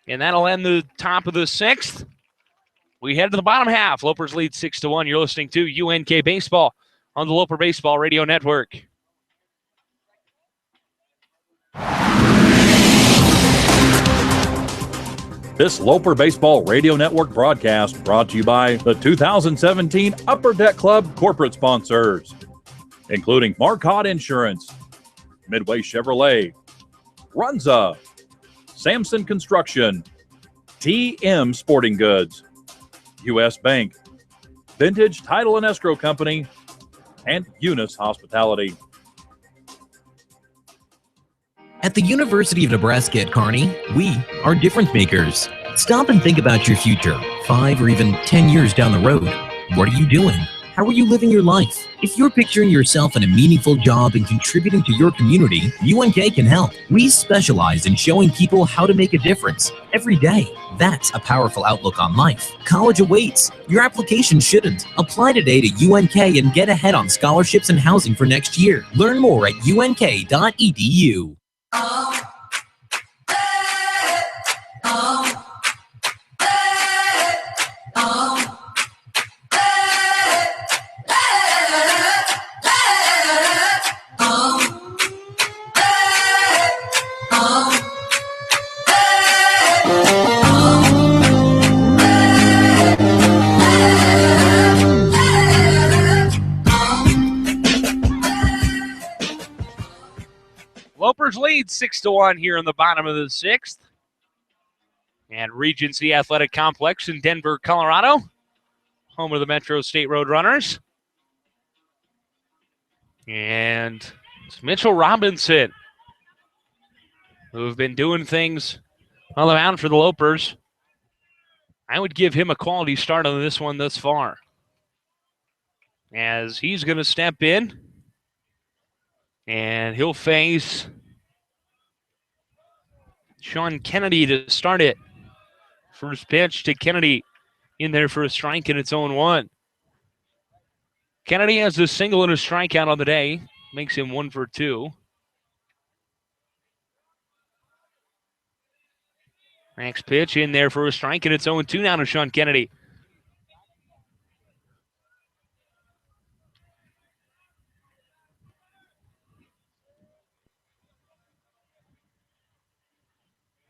And that'll end the top of the 6th. We head to the bottom half. Lopers lead 6-1. You're listening to UNK Baseball on the Loper Baseball Radio Network. This Loper Baseball Radio Network broadcast brought to you by the 2017 Upper Deck Club corporate sponsors, including Marcotte Insurance, Midway Chevrolet, Runza, Samson Construction, TM Sporting Goods, U.S. Bank, Vintage Title and Escrow Company, and Eunice Hospitality. At the University of Nebraska at Kearney, we are difference makers. Stop and think about your future, 5 or even 10 years down the road. What are you doing? How are you living your life? If you're picturing yourself in a meaningful job and contributing to your community, UNK can help. We specialize in showing people how to make a difference every day. That's a powerful outlook on life. College awaits. Your application shouldn't. Apply today to UNK and get ahead on scholarships and housing for next year. Learn more at unk.edu. Lopers lead 6-1 here in the bottom of the 6th. And Regency Athletic Complex in Denver, Colorado, home of the Metro State Roadrunners. And it's Mitchell Robinson, who have been doing things all around for the Lopers. I would give him a quality start on this one thus far, as he's going to step in and he'll face Sean Kennedy to start it. First pitch to Kennedy, in there for a strike, and it's 0-1. Kennedy has a single and a strikeout on the day, makes him 1 for 2. Next pitch in there for a strike, and it's 0-2 now to Sean Kennedy.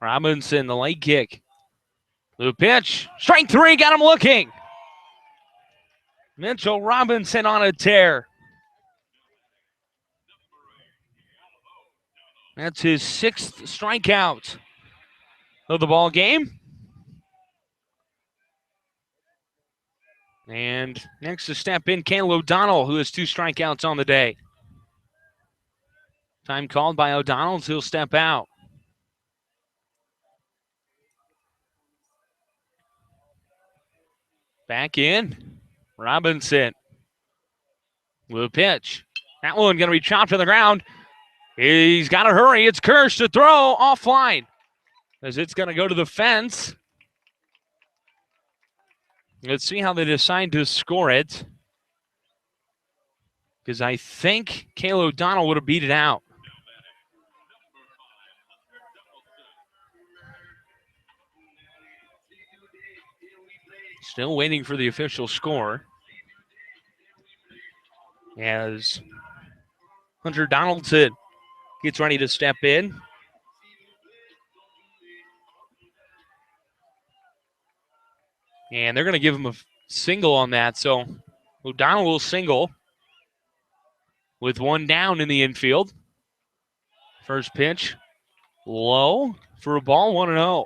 Robinson, the leg kick. The pitch, strike 3, got him looking. Mitchell Robinson on a tear. That's his 6th strikeout of the ball game. And next to step in, Caleb O'Donnell, who has 2 strikeouts on the day. Time called by O'Donnell, he'll step out. Back in, Robinson with a pitch. That one going to be chopped to the ground. He's got to hurry. It's Kirsch to throw offline, as it's going to go to the fence. Let's see how they decide to score it, because I think Caleb O'Donnell would have beat it out. Still waiting for the official score, as Hunter Donaldson gets ready to step in. And they're going to give him a single on that. So O'Donnell will single with 1 down in the infield. First pitch, low for a ball, 1-0.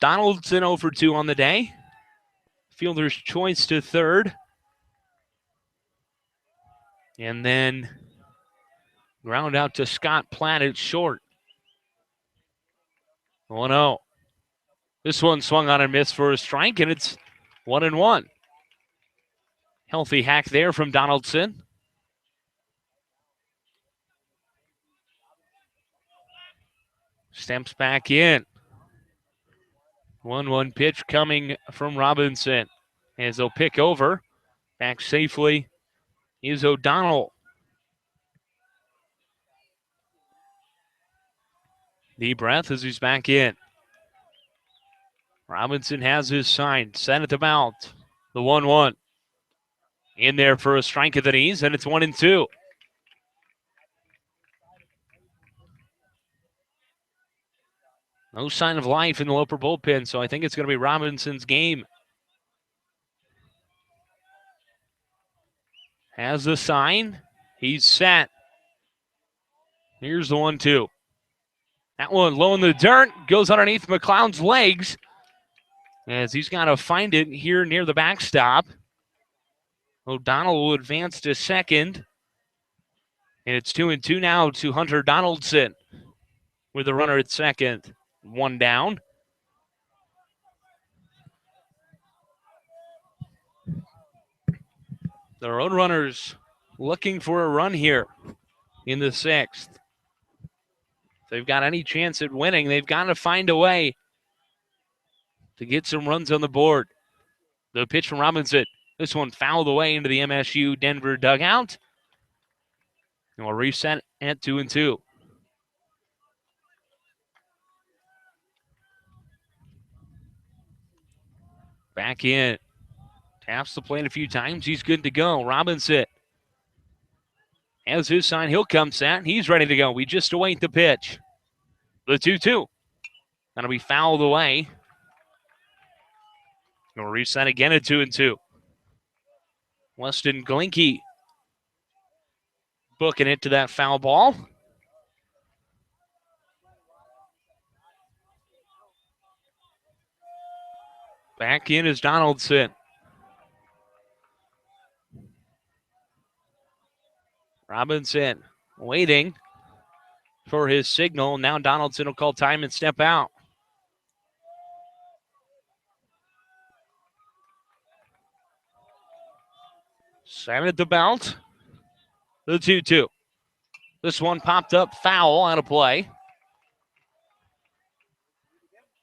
Donaldson 0 for 2 on the day. Fielder's choice to third. And then ground out to Scott Platt at short. 1-0. This one swung on and missed for a strike, and it's 1-1. Healthy hack there from Donaldson. Steps back in. 1-1 pitch coming from Robinson as they'll pick over. Back safely is O'Donnell. Deep breath as he's back in. Robinson has his sign, set at the mount. The 1-1. In there for a strike at the knees, and it's 1-2. No sign of life in the Loper bullpen, so I think it's going to be Robinson's game. Has the sign. He's set. Here's the 1-2. That one low in the dirt. Goes underneath McLeod's legs as he's got to find it here near the backstop. O'Donnell will advance to second. And it's 2-2 now to Hunter Donaldson with a runner at second. One down. The road runners looking for a run here in the sixth. If they've got any chance at winning, they've got to find a way to get some runs on the board. The pitch from Robinson. This one fouled away into the MSU Denver dugout. And we'll reset at 2-2. Back in. Taps the plate a few times. He's good to go. Robinson has his sign. He'll come set. He's ready to go. We just await the pitch. The 2-2. Going to be fouled away. We'll reset again at 2-2. Weston Glinke booking it to that foul ball. Back in is Donaldson. Robinson waiting for his signal. Now Donaldson will call time and step out. Set at the belt. The 2-2. This one popped up foul out of play.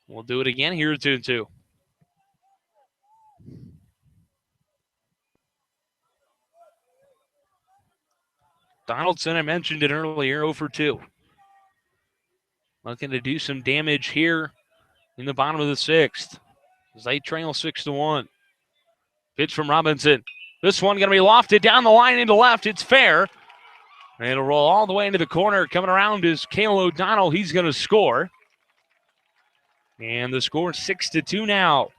We'll do it again here at 2-2. Donaldson, I mentioned it earlier, 0-2. Looking to do some damage here in the bottom of the sixth as they trail 6-1. Pitch from Robinson. This one going to be lofted down the line into left. It's fair. And it'll roll all the way into the corner. Coming around is Cale O'Donnell. He's going to score. And the score 6-2 now.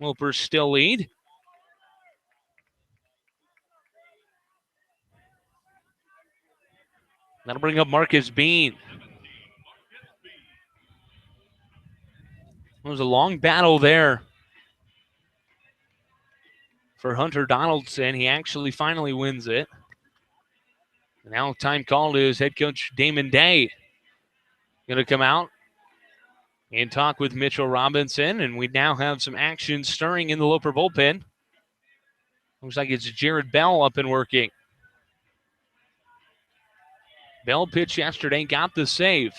Wilpers still lead. That'll bring up Marcus Bean. It was a long battle there for Hunter Donaldson. He actually finally wins it. And now time called is head coach Damon Day. Going to come out and talk with Mitchell Robinson. And we now have some action stirring in the Loper bullpen. Looks like it's Jared Bell up and working. Bell pitched yesterday, got the save.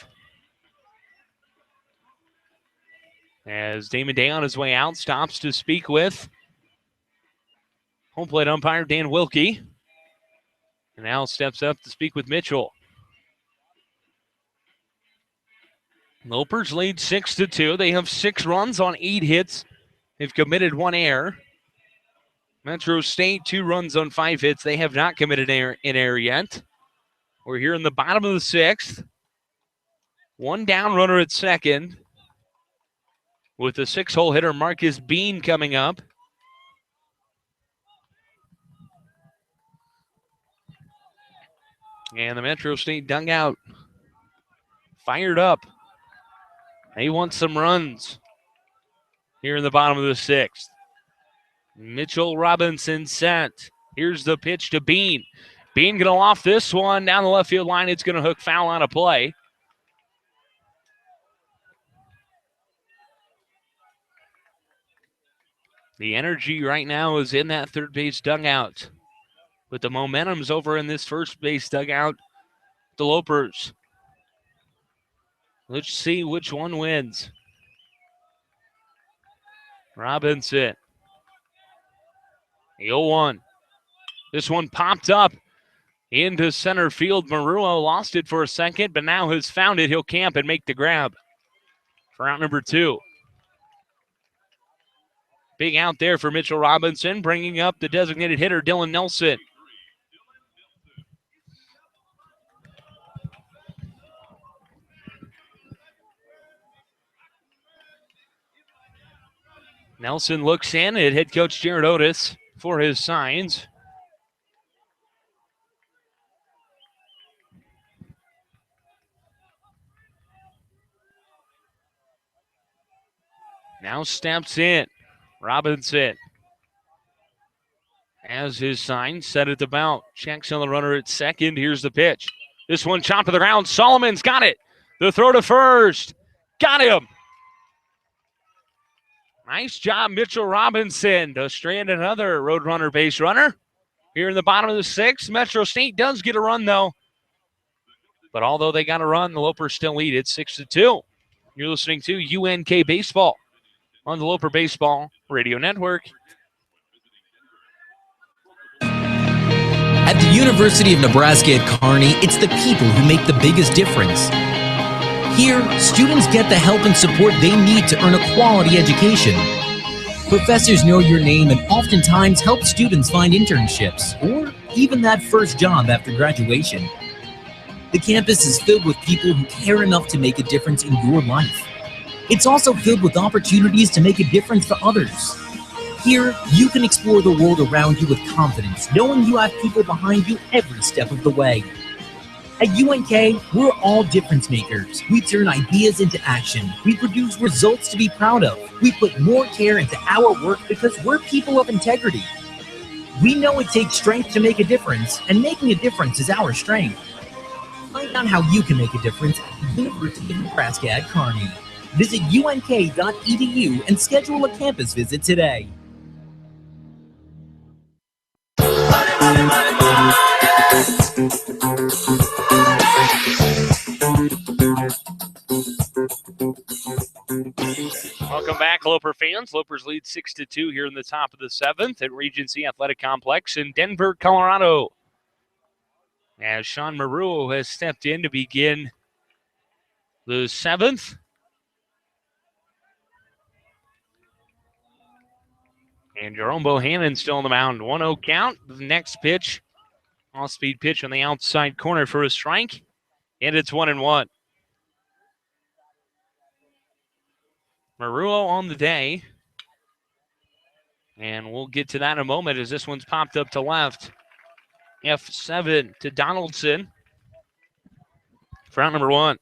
As Damon Day on his way out stops to speak with home plate umpire Dan Wilkie. And now steps up to speak with Mitchell. Lopers lead 6-2. They have 6 runs on 8 hits. They've committed 1 error. Metro State 2 runs on 5 hits. They have not committed an error yet. We're here in the bottom of the 6th. 1 down runner at second. With the 6-hole hitter Marcus Bean coming up. And the Metro State dugout fired up. They want some runs here in the bottom of the 6th. Mitchell Robinson set. Here's the pitch to Bean. Bean going to loft this one down the left field line. It's going to hook foul on a play. The energy right now is in that third base dugout. But the momentum's over in this first base dugout. The Lopers. Let's see which one wins. Robinson. The 0-1. This one popped up into center field. Maruo lost it for a second, but now has found it. He'll camp and make the grab for out number 2. Big out there for Mitchell Robinson, bringing up the designated hitter, Dylan Nelson. Nelson looks in at head coach Jared Otis for his signs. Now steps in. Robinson has his sign set at the belt. Checks on the runner at second. Here's the pitch. This one chopped to the ground. Solomon's got it. The throw to first. Got him. Nice job, Mitchell Robinson, to strand another Roadrunner base runner. Here in the bottom of the 6th, Metro State does get a run, though. But although they got a run, the Lopers still lead. It's 6-2. You're listening to UNK Baseball on the Loper Baseball Radio Network. At the University of Nebraska at Kearney, it's the people who make the biggest difference. Here, students get the help and support they need to earn a quality education. Professors know your name and oftentimes help students find internships or even that first job after graduation. The campus is filled with people who care enough to make a difference in your life. It's also filled with opportunities to make a difference for others. Here, you can explore the world around you with confidence, knowing you have people behind you every step of the way. At UNK, we're all difference makers. We turn ideas into action. We produce results to be proud of. We put more care into our work because we're people of integrity. We know it takes strength to make a difference, and making a difference is our strength. Find out how you can make a difference at the University of Nebraska at Kearney. Visit unk.edu and schedule a campus visit today. Welcome back, Loper fans. Lopers lead 6-2 here in the top of the 7th at Regency Athletic Complex in Denver, Colorado. As Sean Maruo has stepped in to begin the 7th. And Jerome Bohannon still on the mound. 1-0 count. The next pitch, off-speed pitch on the outside corner for a strike. And it's 1-1. Maruo on the day. And we'll get to that in a moment as this one's popped up to left. F7 to Donaldson for out number 1.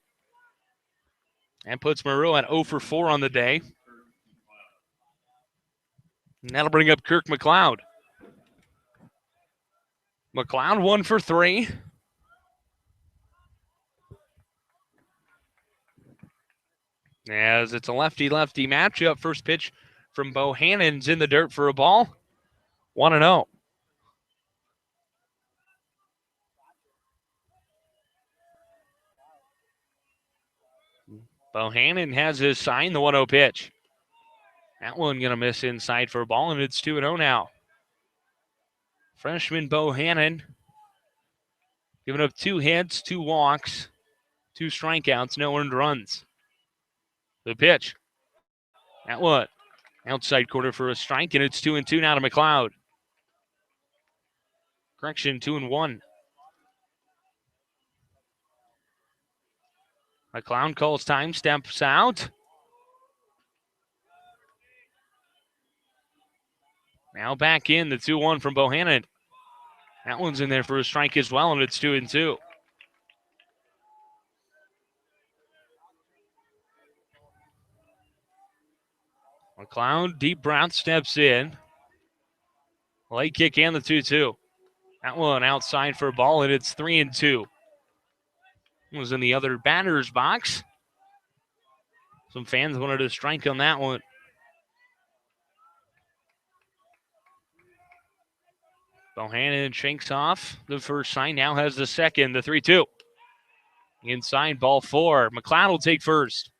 And puts Maruo at 0 for 4 on the day. And that'll bring up Kirk McLeod. McLeod 1 for 3. As it's a lefty-lefty matchup. First pitch from Bohannon's in the dirt for a ball. 1-0. Bohannon has his sign, the 1-0 pitch. That one going to miss inside for a ball, and it's 2-0 now. Freshman Bohannon giving up 2 hits, 2 walks, 2 strikeouts, no earned runs. The pitch. That one. Outside quarter for a strike, and it's 2-2 now to McLeod. Correction, 2-1. McLeod calls time, steps out. Now back in, the 2-1 from Bohannon. That one's in there for a strike as well, and it's 2-2. McLeod, deep breath, steps in. Late kick and the 2-2. That one outside for a ball, and it's 3-2. Was in the other batter's box. Some fans wanted a strike on that one. Bohannon shakes off the first sign, now has the second, the 3-2. Inside, ball 4. McLeod will take first.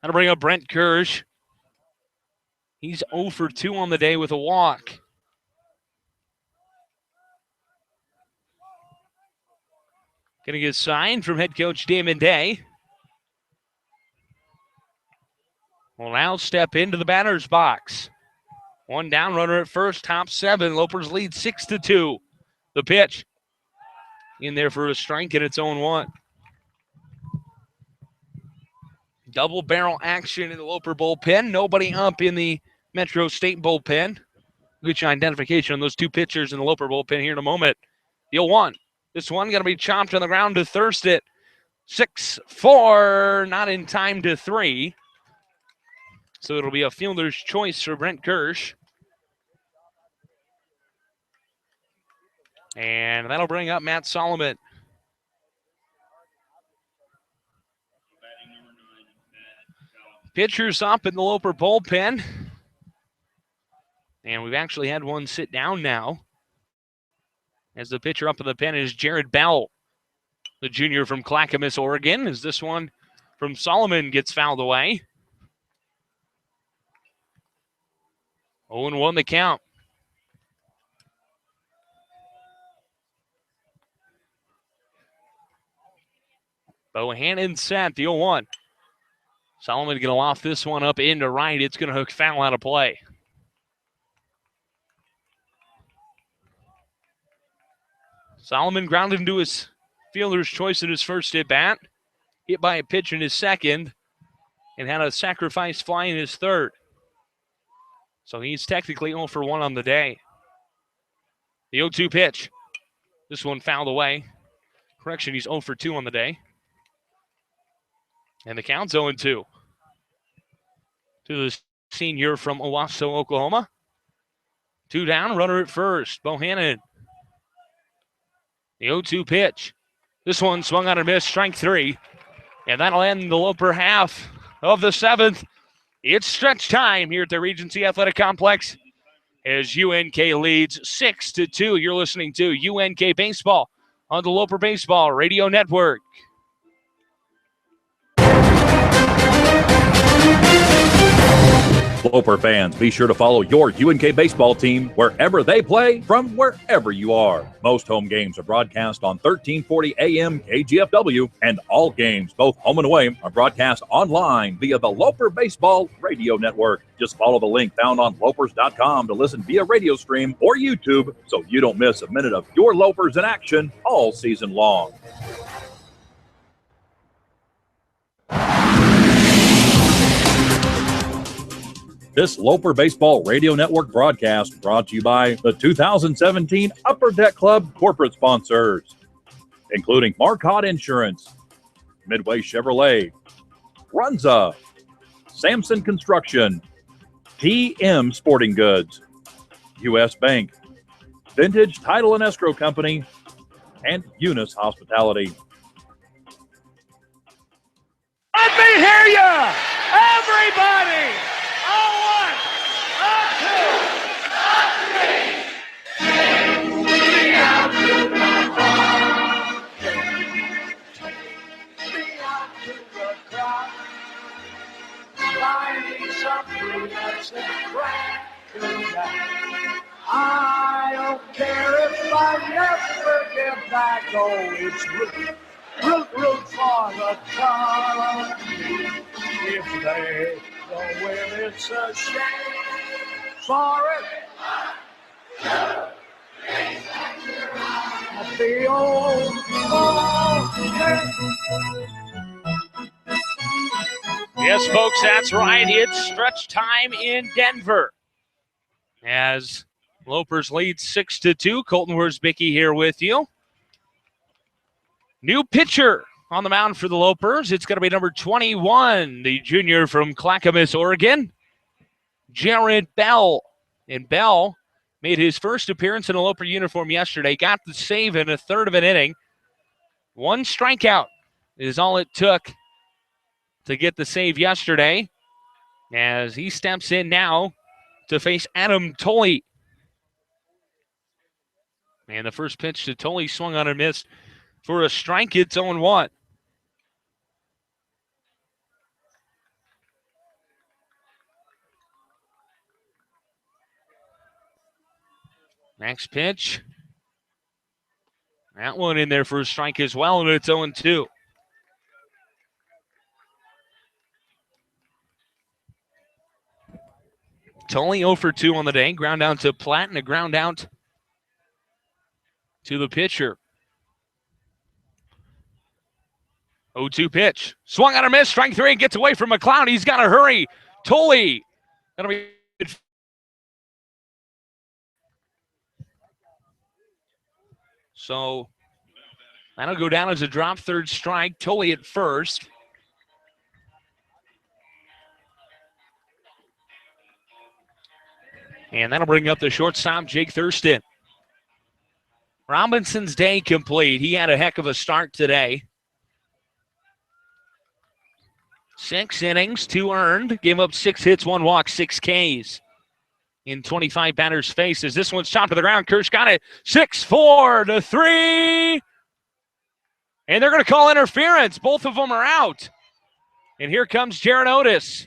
That'll bring up Brent Kirsch. He's 0 for 2 on the day with a walk. Going to get signed from head coach Damon Day. Will now step into the batter's box. One down, runner at first, top 7. Lopers lead 6-2. The pitch in there for a strike, and it's 0-1. Double barrel action in the Loper bullpen. Nobody up in the Metro State bullpen. Get your identification on those two pitchers in the Loper bullpen here in a moment. The 0-1. This one going to be chopped on the ground to Thurston. 6-4, not in time to 3. So it'll be a fielder's choice for Brent Kirsch. And that'll bring up Matt Solomon. Pitchers up in the Loper bullpen. And we've actually had one sit down now. As the pitcher up in the pen is Jared Bell, the junior from Clackamas, Oregon, as this one from Solomon gets fouled away. 0-1 the count. Bohannon set the 0-1. Solomon going to loft this one up into right. It's going to hook foul out of play. Solomon grounded into his fielder's choice in his first at bat. Hit by a pitch in his second. And had a sacrifice fly in his third. So he's technically 0 for 1 on the day. The 0-2 pitch. This one fouled away. Correction, he's 0 for 2 on the day. And the count's 0-2. To the senior from Owasso, Oklahoma. 2 down, runner at first. Bohannon. The 0-2 pitch. This one swung on and missed, strike 3. And that'll end the Loper half of the 7th. It's stretch time here at the Regency Athletic Complex as UNK leads 6-2. You're listening to UNK Baseball on the Loper Baseball Radio Network. Loper fans, be sure to follow your UNK baseball team wherever they play from wherever you are. Most home games are broadcast on 1340 AM KGFW, and all games, both home and away, are broadcast online via the Loper Baseball Radio Network. Just follow the link found on lopers.com to listen via radio stream or YouTube so you don't miss a minute of your Lopers in action all season long. This Loper Baseball Radio Network broadcast brought to you by the 2017 Upper Deck Club corporate sponsors, including Marcotte Insurance, Midway Chevrolet, Runza, Samson Construction, TM Sporting Goods, U.S. Bank, Vintage Title and Escrow Company, and Eunice Hospitality. Let me hear ya! Everybody! I don't care if I never get back. Oh, it's root for the country. If they don't win, it's a shame for it. The old Yes, folks, that's right. It's stretch time in Denver. As Lopers lead 6-2. Colton Worsbicky here with you. New pitcher on the mound for the Lopers. It's going to be number 21, the junior from Clackamas, Oregon, Jared Bell. And Bell made his first appearance in a Loper uniform yesterday. Got the save in a third of an inning. One strikeout is all it took to get the save yesterday, as he steps in now to face Adam Tolley. And the first pitch to Tully swung on and missed for a strike. It's 0-1. Next pitch. That one in there for a strike as well, and it's 0-2. Tully 0 for 2 on the day. Ground out to Platt and a ground out to the pitcher. 0-2 pitch. Swung on a miss. Strike 3. Gets away from McLeod. He's got to hurry. Tully. That'll be good. So that'll go down as a drop third strike. Tully at first. And that'll bring up the shortstop, Jake Thurston. Robinson's day complete. He had a heck of a start today. 6 innings, 2 earned. Gave up 6 hits, 1 walk, 6 Ks in 25 batters' faces. This one's chopped to the ground. Kirsch got it. 6-4-3. And they're going to call interference. Both of them are out. And here comes Jared Otis.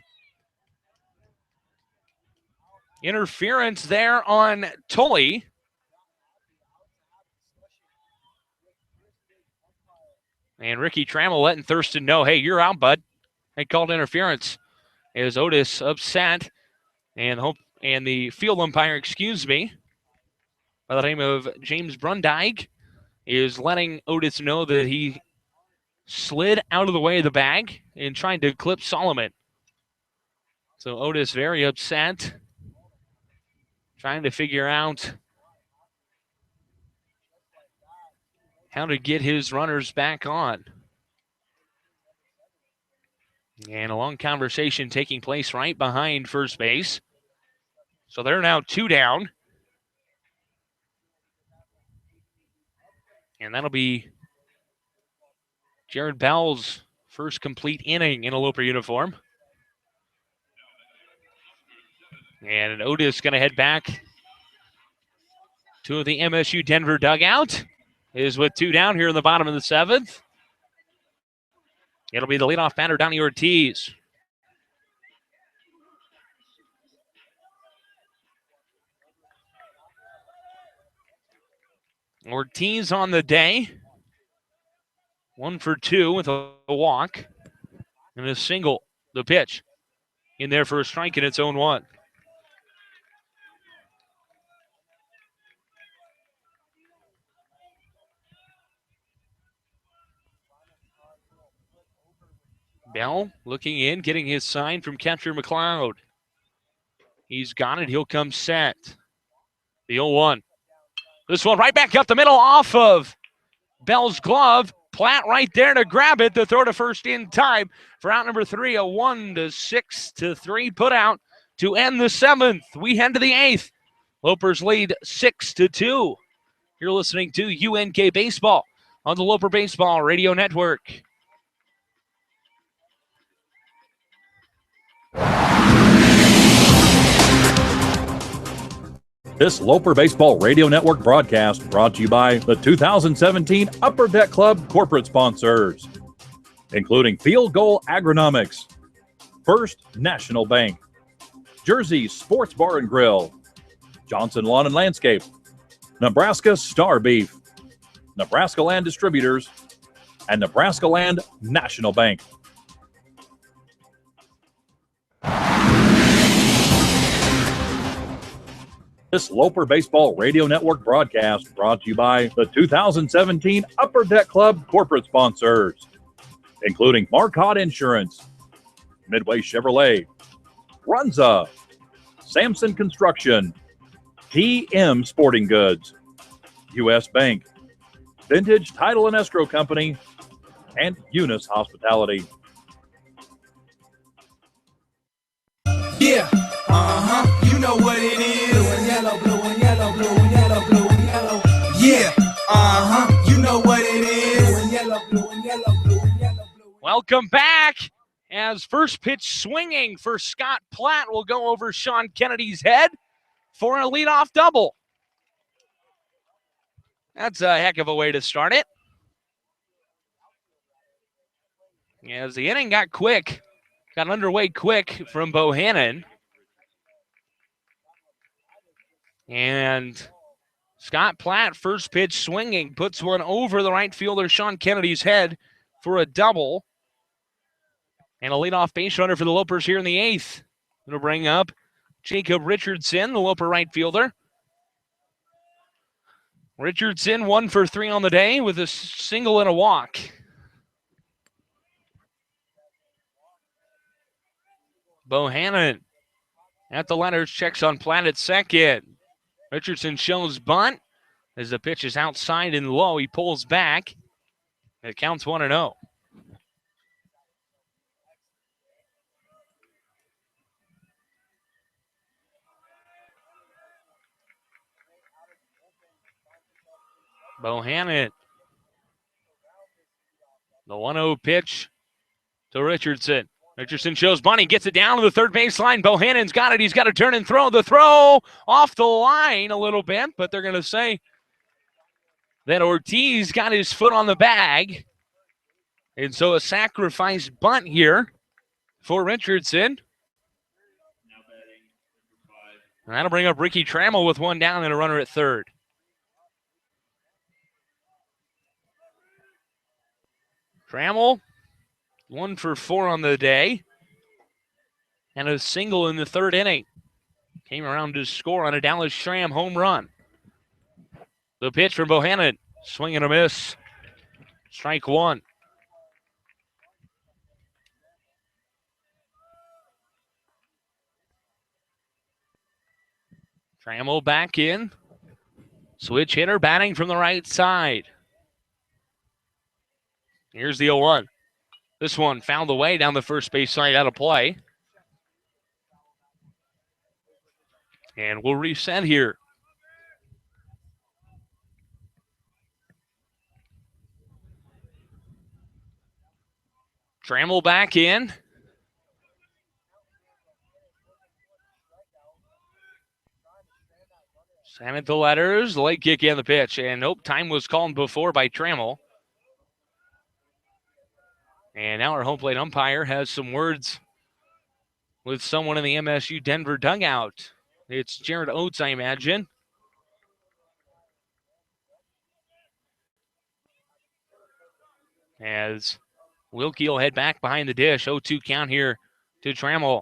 Interference there on Tully. And Ricky Trammell letting Thurston know, hey, you're out, bud. They called interference. As Otis upset, and the field umpire, by the name of James Brundyke, is letting Otis know that he slid out of the way of the bag and trying to clip Solomon. So Otis very upset, trying to figure out how to get his runners back on. And a long conversation taking place right behind first base. So they're now 2 down. And that'll be Jared Bell's first complete inning in a Loper uniform. And Otis going to head back to the MSU Denver dugout. Is with 2 down here in the bottom of the 7th. It'll be the leadoff batter, Donnie Ortiz. Ortiz on the day. 1 for 2 with a walk and a single. The pitch in there for a strike, and it's 0-1. Bell looking in, getting his sign from catcher McLeod. He's got it. He'll come set. The 0-1. This one right back up the middle off of Bell's glove. Platt right there to grab it. The throw to first in time for out number 3. A 1-6-3 put out to end the 7th. We head to the 8th. Lopers lead 6-2. You're listening to UNK Baseball on the Loper Baseball Radio Network. This Loper Baseball Radio Network broadcast brought to you by the 2017 Upper Deck Club corporate sponsors, including Field Goal Agronomics, First National Bank, Jersey Sports Bar and Grill, Johnson Lawn and Landscape, Nebraska Star Beef, Nebraska Land Distributors, and Nebraska Land National Bank. This Loper Baseball Radio Network broadcast brought to you by the 2017 Upper Deck Club corporate sponsors, including Marcotte Insurance, Midway Chevrolet, Runza, Samson Construction, TM Sporting Goods, U.S. Bank, Vintage Title and Escrow Company, and Eunice Hospitality. Yeah, you know what it is. Blue and yellow, blue and yellow, blue and yellow, blue and yellow. Yeah, you know what it is. Blue and yellow, blue and yellow, blue and yellow, blue. Welcome back. As first pitch swinging for Scott Platt will go over Sean Kennedy's head for a leadoff double. That's a heck of a way to start it. As the inning got underway quick from Bohannon. And Scott Platt, first pitch swinging, puts one over the right fielder Sean Kennedy's head for a double. And a leadoff base runner for the Lopers here in the 8th. Going to bring up Jacob Richardson, the Loper right fielder. Richardson 1 for 3 on the day with a single and a walk. Bohannon at the letters, checks on Platt at second. Richardson shows bunt as the pitch is outside and low. He pulls back. It counts 1-0. Bohannon. The 1-0 pitch to Richardson. Richardson shows bunt. He gets it down to the third baseline. Bohannon's got it. He's got to turn and throw. The throw off the line a little bit, but they're going to say that Ortiz got his foot on the bag. And so a sacrifice bunt here for Richardson. And that'll bring up Ricky Trammell with one down and a runner at third. Trammell, 1 for 4 on the day. And a single in the third inning. Came around to score on a Dallas Schramm home run. The pitch from Bohannon. Swing and a miss. Strike one. Trammell back in. Switch hitter batting from the right side. Here's the 0-1. This one found the way down the first base side out of play. And we'll reset here. Trammell back in. Sent it to letters. Late kick in the pitch. And nope, time was called before by Trammell. And now our home plate umpire has some words with someone in the MSU Denver dugout. It's Jared Oates, I imagine. As Wilkie will head back behind the dish. 0-2 count here to Trammell.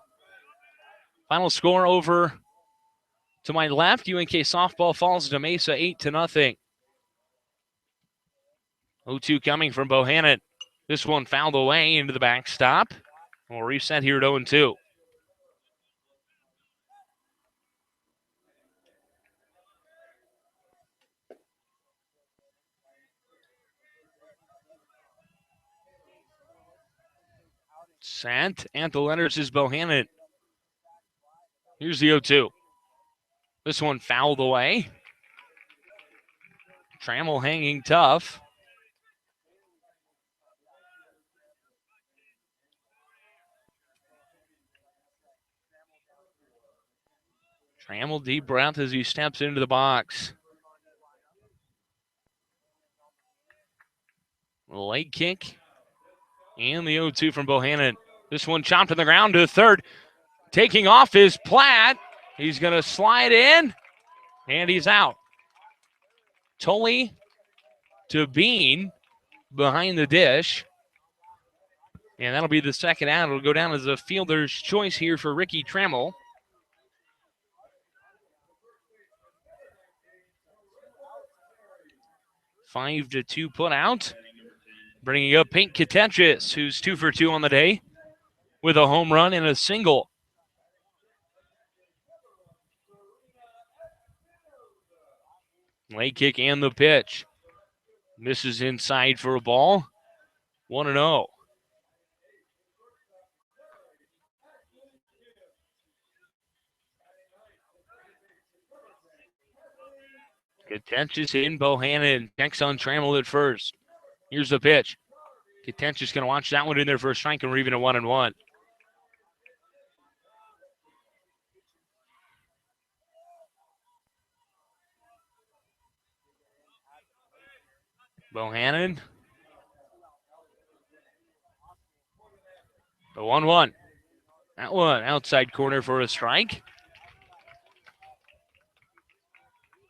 Final score over to my left. UNK softball falls to Mesa 8-0. 0-2 coming from Bohannon. This one fouled away into the backstop. We'll reset here at 0-2. Sent at the letters is Bohannon. Here's the 0-2. This one fouled away. Trammell hanging tough. Trammell deep breath as he steps into the box. Late kick. And the 0-2 from Bohannon. This one chopped to the ground to third. Taking off is Platt. He's going to slide in. And he's out. Tully to Bean behind the dish. And that'll be the second out. It'll go down as a fielder's choice here for Ricky Trammell. 5-2 put out. Bringing up Pink Katetchis, who's 2 for 2 on the day with a home run and a single. Late kick and the pitch. Misses inside for a ball. 1-0. Katetchis in. Bohannon checks on Trammell at first. Here's the pitch. Katetchis going to watch that one in there for a strike, and we're even at 1-1. Bohannon. The 1-1. That one outside corner for a strike.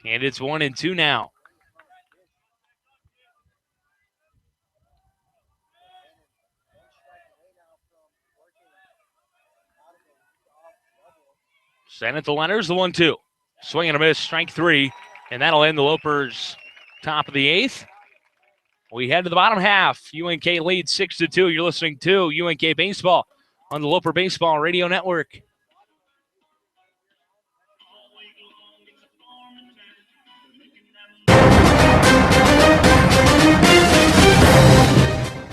And it's 1-2 now. Send it to Leonard's, the 1-2. Swing and a miss, strike 3. And that'll end the Lopers' top of the 8th. We head to the bottom half. UNK leads 6-2. You're listening to UNK Baseball on the Loper Baseball Radio Network.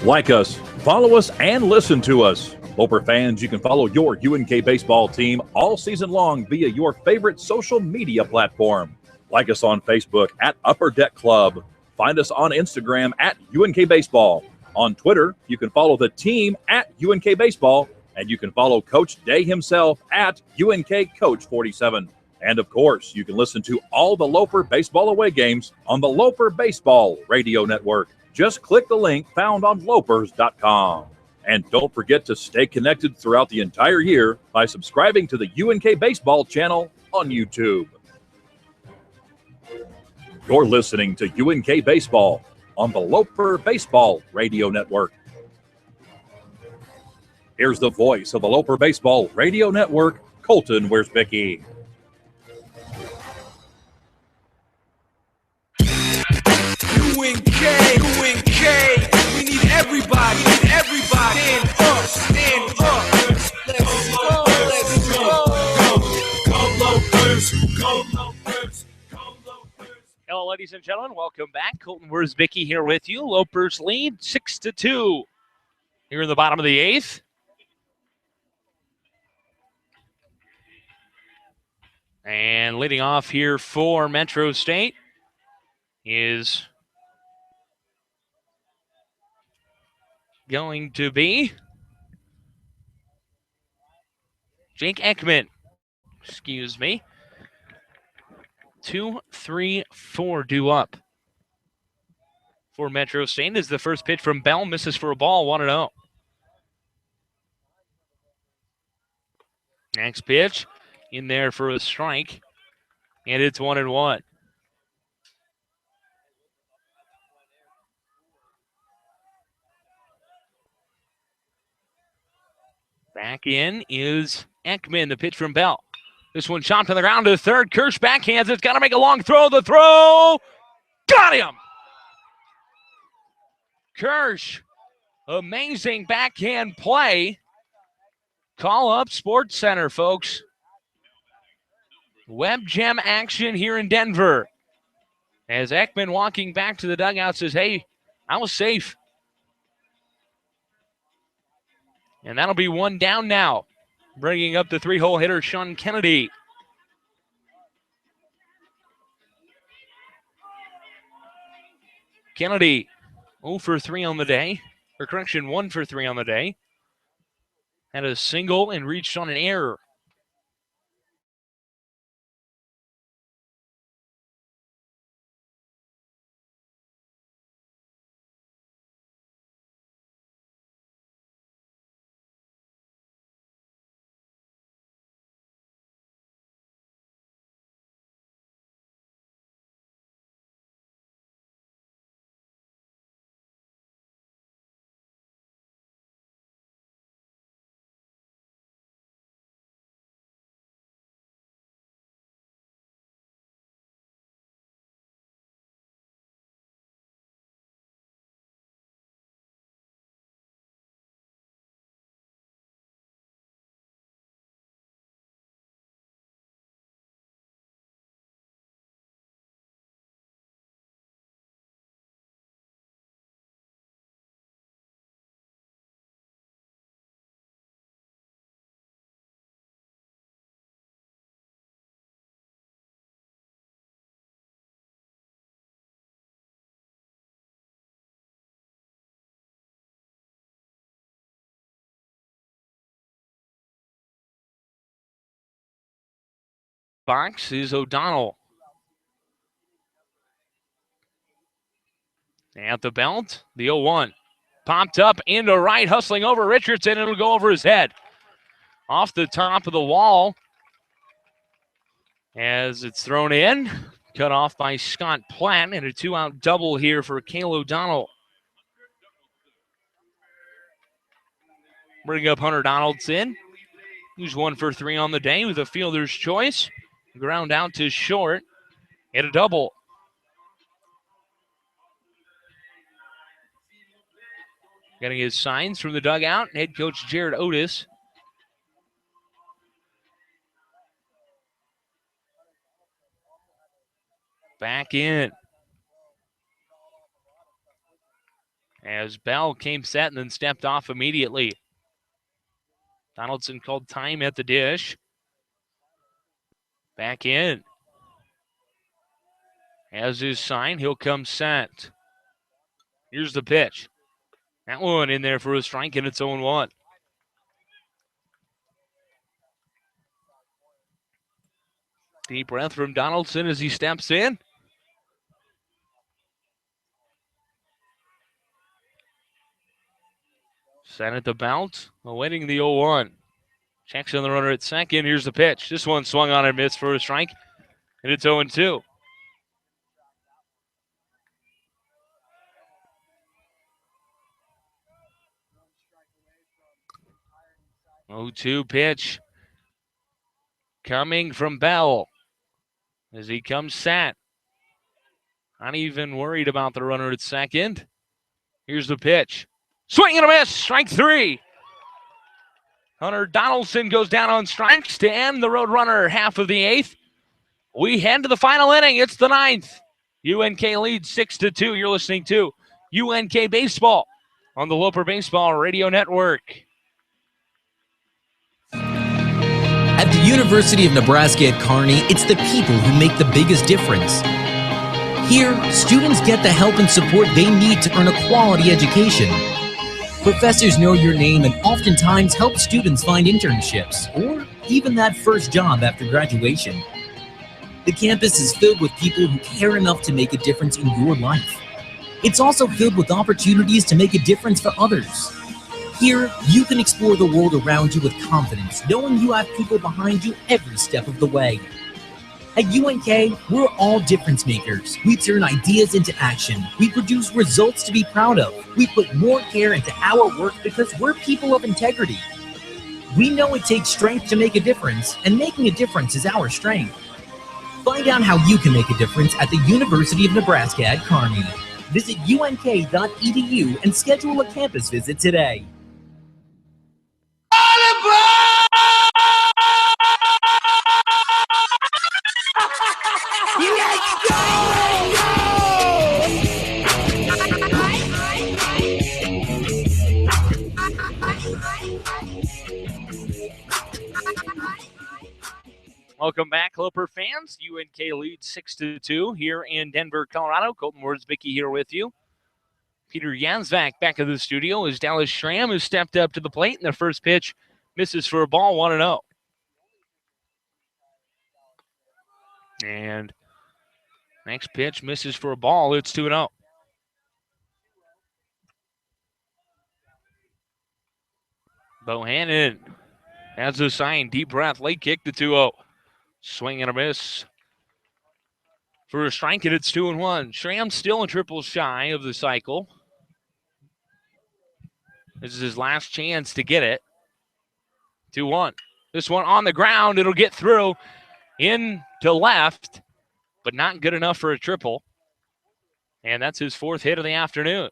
Like us, follow us, and listen to us. Loper fans, you can follow your UNK baseball team all season long via your favorite social media platform. Like us on Facebook at Upper Deck Club. Find us on Instagram at UNK Baseball. On Twitter, you can follow the team at UNK Baseball, and you can follow Coach Day himself at UNK Coach 47. And of course, you can listen to all the Loper baseball away games on the Loper Baseball Radio Network. Just click the link found on lopers.com. And don't forget to stay connected throughout the entire year by subscribing to the UNK Baseball channel on YouTube. You're listening to UNK Baseball on the Loper Baseball Radio Network. Here's the voice of the Loper Baseball Radio Network, Colton Wiersbicki. UNK, we need everybody, stand up, let's go, go Lopers, go Lopers. Hello, ladies and gentlemen, welcome back. Colton Wiersbicki here with you. Lopers lead 6-2 here in the bottom of the 8th. And leading off here for Metro State is going to be Jake Ekman. Excuse me. 2, 3, 4 due up for Metro State. Is the first pitch from Bell, misses for a ball, 1-0. Next pitch in there for a strike, and it's 1-1. Back in is Ekman, the pitch from Bell. This one chopped to the ground to third. Kirsch backhands. It's got to make a long throw. The throw. Got him. Kirsch. Amazing backhand play. Call up Sports Center, folks. Web gem action here in Denver. As Ekman walking back to the dugout says, hey, I was safe. And that'll be one down now. Bringing up the 3-hole hitter, Sean Kennedy. Kennedy, 0 for 3 on the day. Or correction, 1 for 3 on the day. Had a single and reached on an error. Box is O'Donnell. At the belt, the 0-1. Popped up into right, hustling over Richardson. It'll go over his head. Off the top of the wall as it's thrown in. Cut off by Scott Platt, and a 2-out double here for Cale O'Donnell. Bring up Hunter Donaldson, who's 1 for 3 on the day with a fielder's choice. Ground out to short. Hit a double. Getting his signs from the dugout, head coach Jared Otis. Back in. As Bell came set and then stepped off immediately. Donaldson called time at the dish. Back in. Has his sign, he'll come set. Here's the pitch. That one in there for a strike, and it's 0-1. Deep breath from Donaldson as he steps in. Set at the belt, awaiting the 0-1. Checks on the runner at second. Here's the pitch. This one swung on and missed for a strike, and it's 0-2. 0-2 pitch coming from Bell as he comes set. Not even worried about the runner at second. Here's the pitch. Swing and a miss. Strike 3. Hunter Donaldson goes down on strikes to end the road runner half of the 8th. We head to the final inning. It's the 9th. UNK leads 6-2. You're listening to UNK Baseball on the Loper Baseball Radio Network. At the University of Nebraska at Kearney, it's the people who make the biggest difference. Here, students get the help and support they need to earn a quality education. Professors know your name and oftentimes help students find internships or even that first job after graduation. The campus is filled with people who care enough to make a difference in your life. It's also filled with opportunities to make a difference for others. Here, you can explore the world around you with confidence, knowing you have people behind you every step of the way. At UNK, we're all difference makers. We turn ideas into action. We produce results to be proud of. We put more care into our work because we're people of integrity. We know it takes strength to make a difference, and making a difference is our strength. Find out how you can make a difference at the University of Nebraska at Kearney. Visit unk.edu and schedule a campus visit today. Let's go! Welcome back, Loper fans. UNK leads 6-2 here in Denver, Colorado. Colton Worsbicky here with you. Peter Yazvac back in the studio as Dallas Schramm has stepped up to the plate, and the first pitch misses for a ball, 1-0. And next pitch misses for a ball. It's 2-0. Bohannon has a sign. Deep breath. Late kick to 2-0. Swing and a miss for a strike, and it's 2-1. Schramm still a triple shy of the cycle. This is his last chance to get it. 2-1. This one on the ground. It'll get through in to left, but not good enough for a triple. And that's his fourth hit of the afternoon.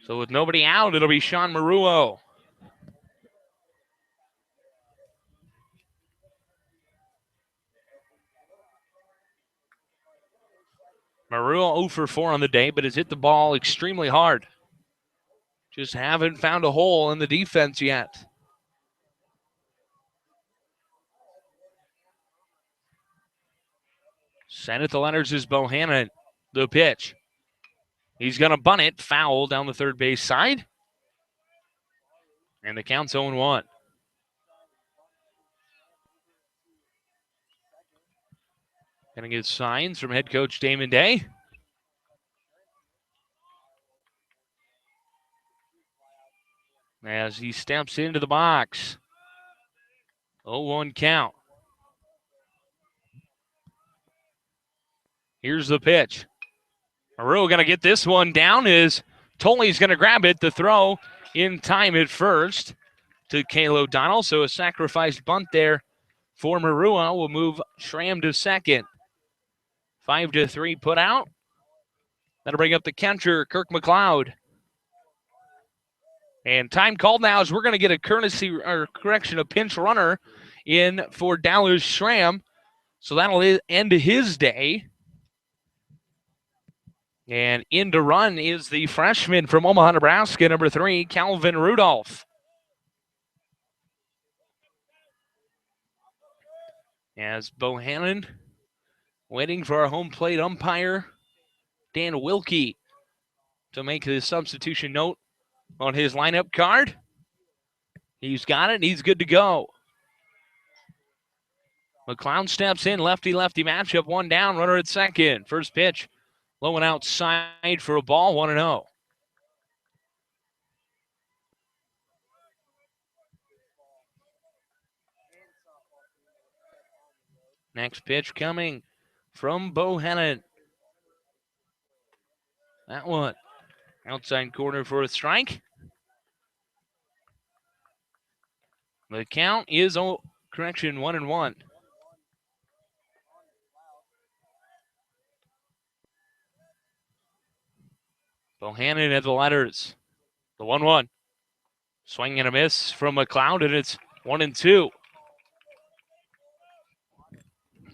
So with nobody out, it'll be Sean Maruo. Maruo 0 for 4 on the day, but has hit the ball extremely hard. Just haven't found a hole in the defense yet. Send it to Leonards is Bohannon. The pitch. He's going to bunt it. Foul down the third base side. And the count's 0-1. Gonna get signs from head coach Damon Day. As he steps into the box. 0-1 count. Here's the pitch. Maru going to get this one down as Tolley's going to grab it. The throw in time at first to Kayla O'Donnell. So a sacrificed bunt there for Marua will move Schramm to second. 5-3 put out. That'll bring up the catcher, Kirk McLeod. And time called now as we're going to get a a pinch runner in for Dallas Schramm. So that'll end his day. And in to run is the freshman from Omaha, Nebraska, number 3, Calvin Rudolph. As Bohannon waiting for our home plate umpire, Dan Wilkie, to make the substitution note on his lineup card. He's got it, and he's good to go. McLeod steps in, lefty-lefty matchup, one down, runner at second. First pitch, low and outside for a ball, 1-0. Next pitch coming from Bohannon. That one, outside corner for a strike. The count is, 1-1. Bohannon at the letters. The 1-1. Swing and a miss from McLeod, and it's 1-2.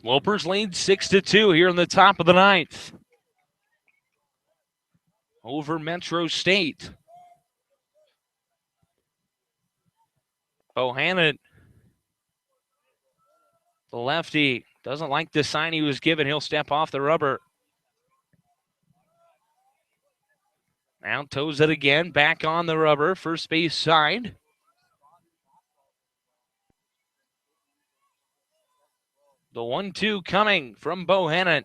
Lopers lead 6-2 here in the top of the ninth. Over Metro State. Bohannon, the lefty, doesn't like the sign he was given. He'll step off the rubber. Now toes it again, back on the rubber, first base side. The 1-2 coming from Bohannon.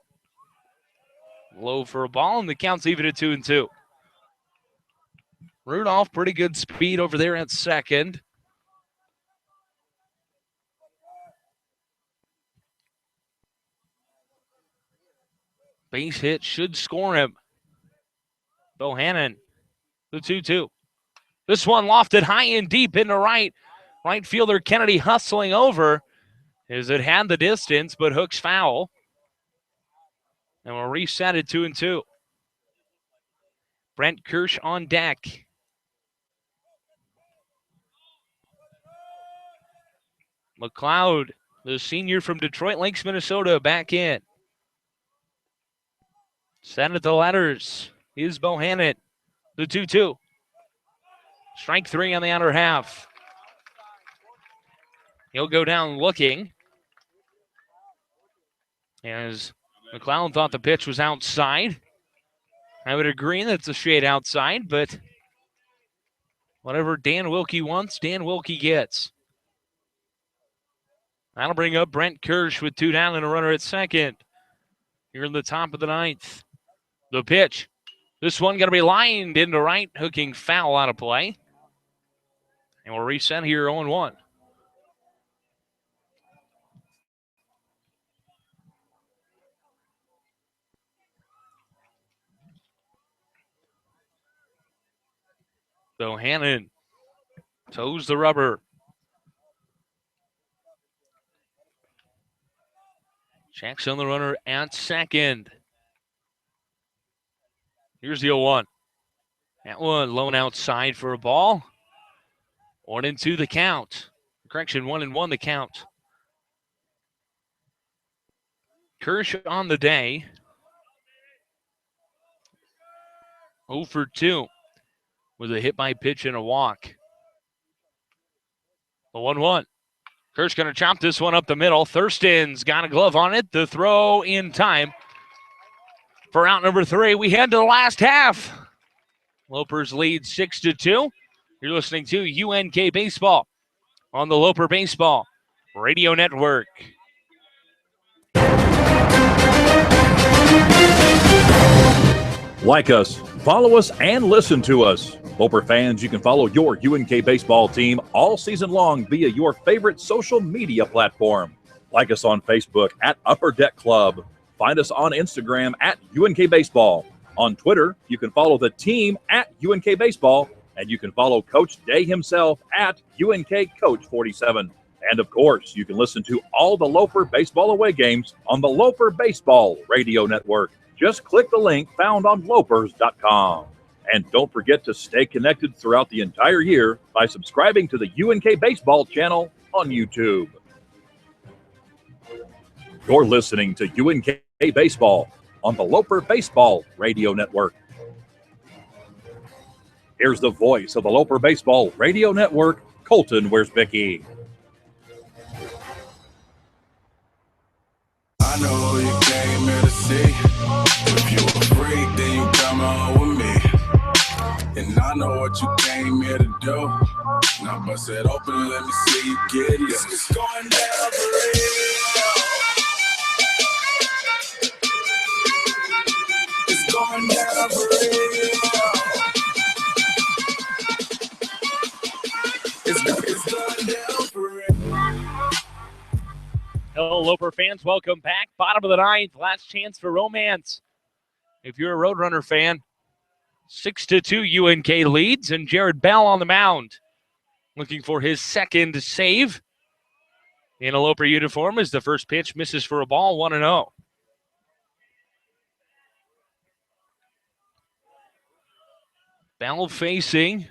Low for a ball, and the count's even at 2-2. Rudolph, pretty good speed over there at second. Base hit should score him. Bohannon, the 2-2. This one lofted high and deep into right. Right fielder Kennedy hustling over as it had the distance, but hooks foul. And we'll reset at 2-2. Brent Kirsch on deck. McLeod, the senior from Detroit Lakes, Minnesota, back in. Set at the letters is Bohannon, the 2-2. Strike 3 on the outer half. He'll go down looking. As McLeod thought the pitch was outside. I would agree that's a shade outside, but whatever Dan Wilkie wants, Dan Wilkie gets. That'll bring up Brent Kirsch with 2 down and a runner at second. Here in the top of the ninth. The pitch. This one going to be lined into right, hooking foul out of play. And we'll reset here 0-1. Bohannon toes the rubber. Checks on the runner at second. Here's the 0-1. That one low and outside for a ball. 1-2 the count. Correction, 1-1 the count. Kirsch on the day. 0 for 2 with a hit by pitch and a walk. The 1-1. Kirsch going to chop this one up the middle. Thurston's got a glove on it. The throw in time for out number 3. We head to the last half. Lopers lead 6-2. You're listening to UNK Baseball on the Loper Baseball Radio Network. Like us, follow us, and listen to us. Loper fans, you can follow your UNK baseball team all season long via your favorite social media platform. Like us on Facebook at Upper Deck Club. Find us on Instagram at UNK Baseball. On Twitter, you can follow the team at UNK Baseball, and you can follow Coach Day himself at UNK Coach 47. And of course, you can listen to all the Loper baseball away games on the Loper Baseball Radio Network. Just click the link found on lopers.com. And don't forget to stay connected throughout the entire year by subscribing to the UNK Baseball channel on YouTube. You're listening to UNK Baseball on the Loper Baseball Radio Network. Here's the voice of the Loper Baseball Radio Network, Colton Wierzbicki. I know who you came here to see. If you a freak, then you come on with me. And I know what you came here to do. Now bust it open and let me see you get loose. It's going down for real. It's going down for real. It's going down for real. Hello, Loper fans. Welcome back. Bottom of the ninth. Last chance for romance. If you're a Roadrunner fan, 6-2 UNK leads, and Jared Bell on the mound. Looking for his second save in a Loper uniform as the first pitch misses for a ball, 1-0. Bell facing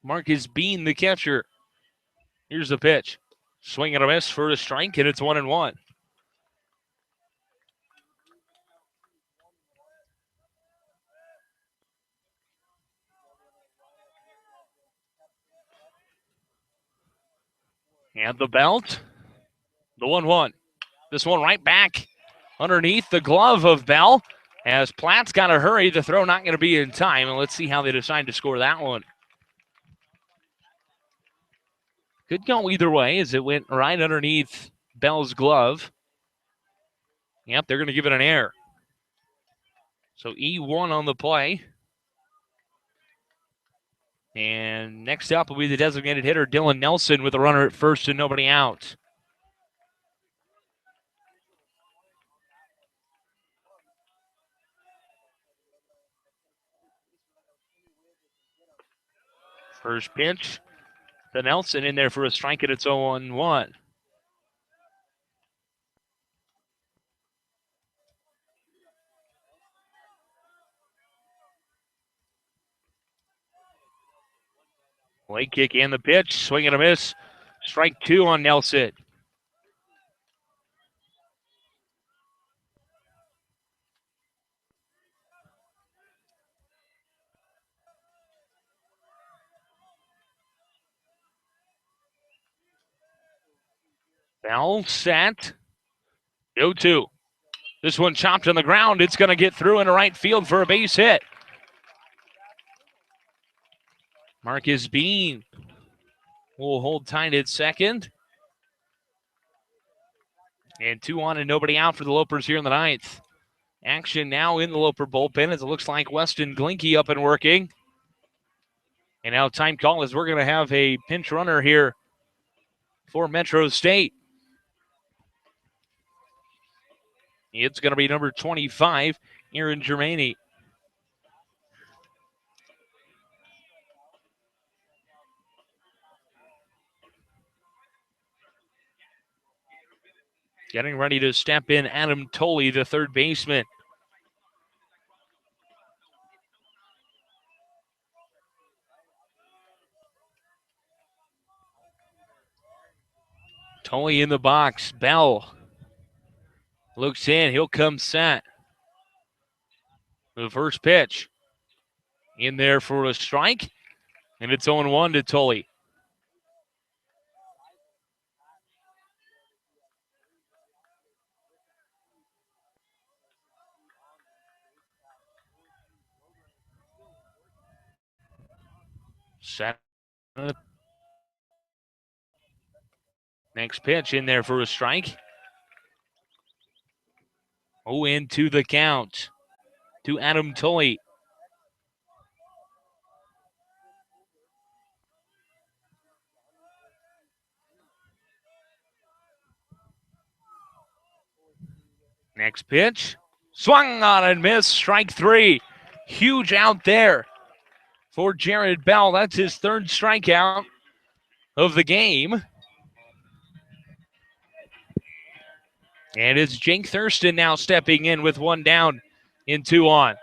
Marcus Bean, the catcher. Here's the pitch. Swing and a miss for a strike, and it's 1-1. And the belt. The 1-1. This one right back underneath the glove of Bell. As Platt's got to hurry, the throw not going to be in time. And let's see how they decide to score that one. Could go either way as it went right underneath Bell's glove. Yep, they're going to give it an air. So E1 on the play. And next up will be the designated hitter, Dylan Nelson, with a runner at first and nobody out. First pitch to Nelson in there for a strike, and it's 0-1. Late kick and the pitch, swing and a miss. Strike two on Nelson. Bell set. 0-2. This one chopped on the ground. It's going to get through into right field for a base hit. Marcus Bean will hold tight at second. And 2 on and nobody out for the Lopers here in the ninth. Action now in the Loper bullpen as it looks like Weston Glinke up and working. And now time call is we're going to have a pinch runner here for Metro State. It's going to be number 25, Aaron Germani. Getting ready to step in Adam Tolley, the third baseman. Tolley in the box. Bell looks in. He'll come set. The first pitch in there for a strike. And it's 0-1 to Tolley. Set. Next pitch in there for a strike. 0-2 the count to Adam Tolley. Next pitch. Swung on and missed. Strike 3. Huge out there for Jared Bell. That's his third strikeout of the game. And it's Jake Thurston now stepping in with 1 down and 2 on.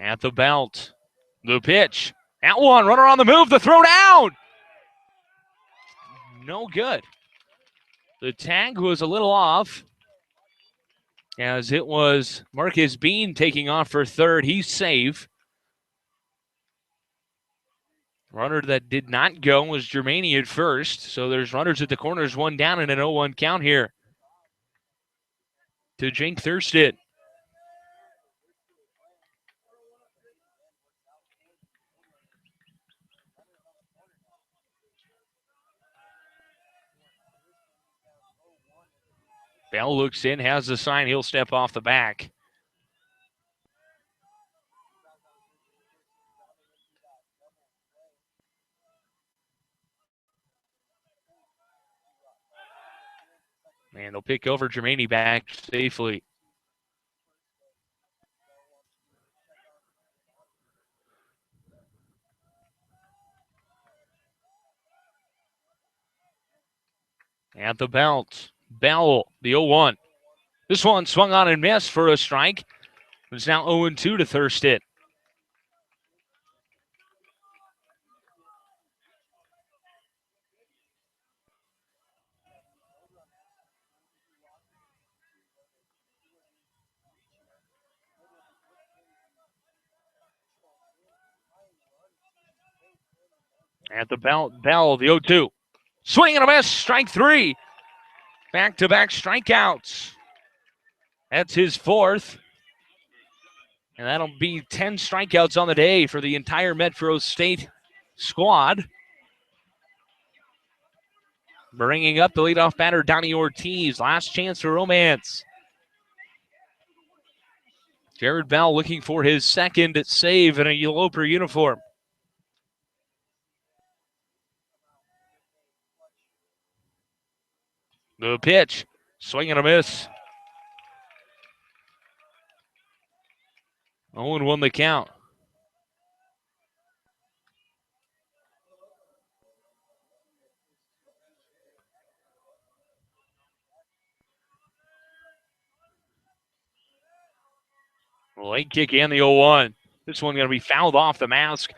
At the belt. The pitch. That one. Runner on the move. The throw down. No good. The tag was a little off, as it was Marcus Bean taking off for third. He's safe. Runner that did not go was Germani at first. So there's runners at the corners, 1 down and an 0-1 count here to Jake Thurston. Bell looks in, has the sign. He'll step off the back. And they'll pick over Germani back safely. At the belt. Bell, the 0-1. This one swung on and missed for a strike. It's now 0-2 to Thurston. At the belt, Bell, the 0-2. Swing and a miss, strike 3. Back-to-back strikeouts. That's his 4th. And that'll be 10 strikeouts on the day for the entire Metro State squad. Bringing up the leadoff batter, Donnie Ortiz. Last chance for romance. Jared Bell looking for his second save in a Loper uniform. The pitch, swing and a miss. 0-1 the count. Late kick and the 0-1. This one going to be fouled off the mask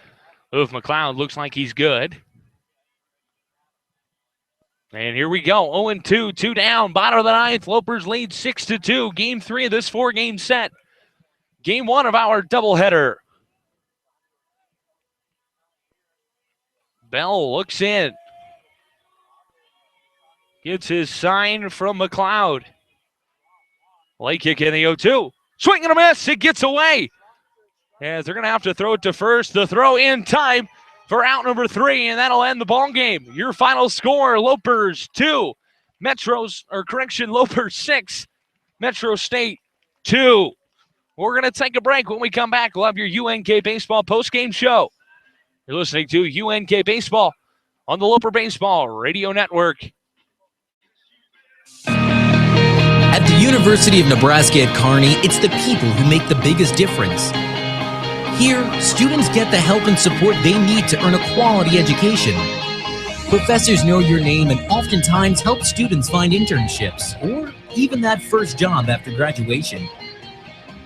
of McLeod. Looks like he's good. And here we go, 0-2, 2 down, bottom of the 9th. Lopers lead 6-2. Game 3 of this 4-game set. Game 1 of our doubleheader. Bell looks in. Gets his sign from McLeod. Late kick in the 0-2. Swing and a miss, it gets away. As they're going to have to throw it to first. The throw in time for out number 3, and that'll end the ball game. Your final score, Lopers 2, Lopers 6, Metro State 2. We're going to take a break. When we come back, we'll have your UNK Baseball postgame show. You're listening to UNK Baseball on the Loper Baseball Radio Network. At the University of Nebraska at Kearney, it's the people who make the biggest difference. Here, students get the help and support they need to earn a quality education. Professors know your name and oftentimes help students find internships or even that first job after graduation.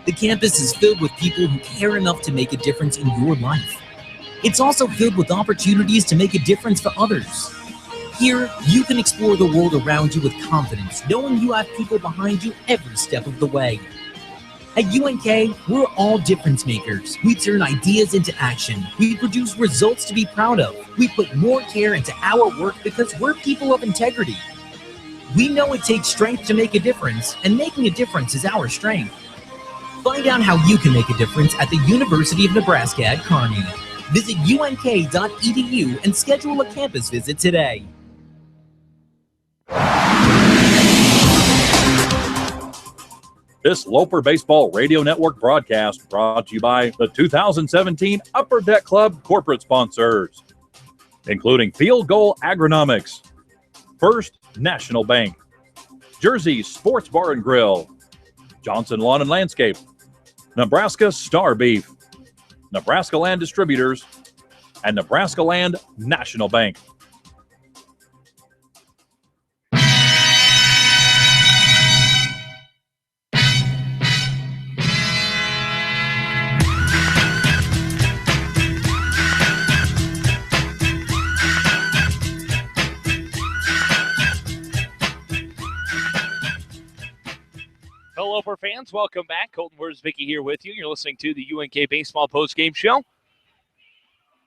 The campus is filled with people who care enough to make a difference in your life. It's also filled with opportunities to make a difference for others. Here, you can explore the world around you with confidence, knowing you have people behind you every step of the way. At UNK, we're all difference makers. We turn ideas into action. We produce results to be proud of. We put more care into our work because we're people of integrity. We know it takes strength to make a difference, and making a difference is our strength. Find out how you can make a difference at the University of Nebraska at Kearney. Visit unk.edu and schedule a campus visit today. This Loper Baseball Radio Network broadcast brought to you by the 2017 Upper Deck Club corporate sponsors, including Field Goal Agronomics, First National Bank, Jersey Sports Bar and Grill, Johnson Lawn and Landscape, Nebraska Star Beef, Nebraska Land Distributors, and Nebraska Land National Bank. Hello, Loper fans. Welcome back. Colton Worsbicky here with you. You're listening to the UNK Baseball Postgame Show.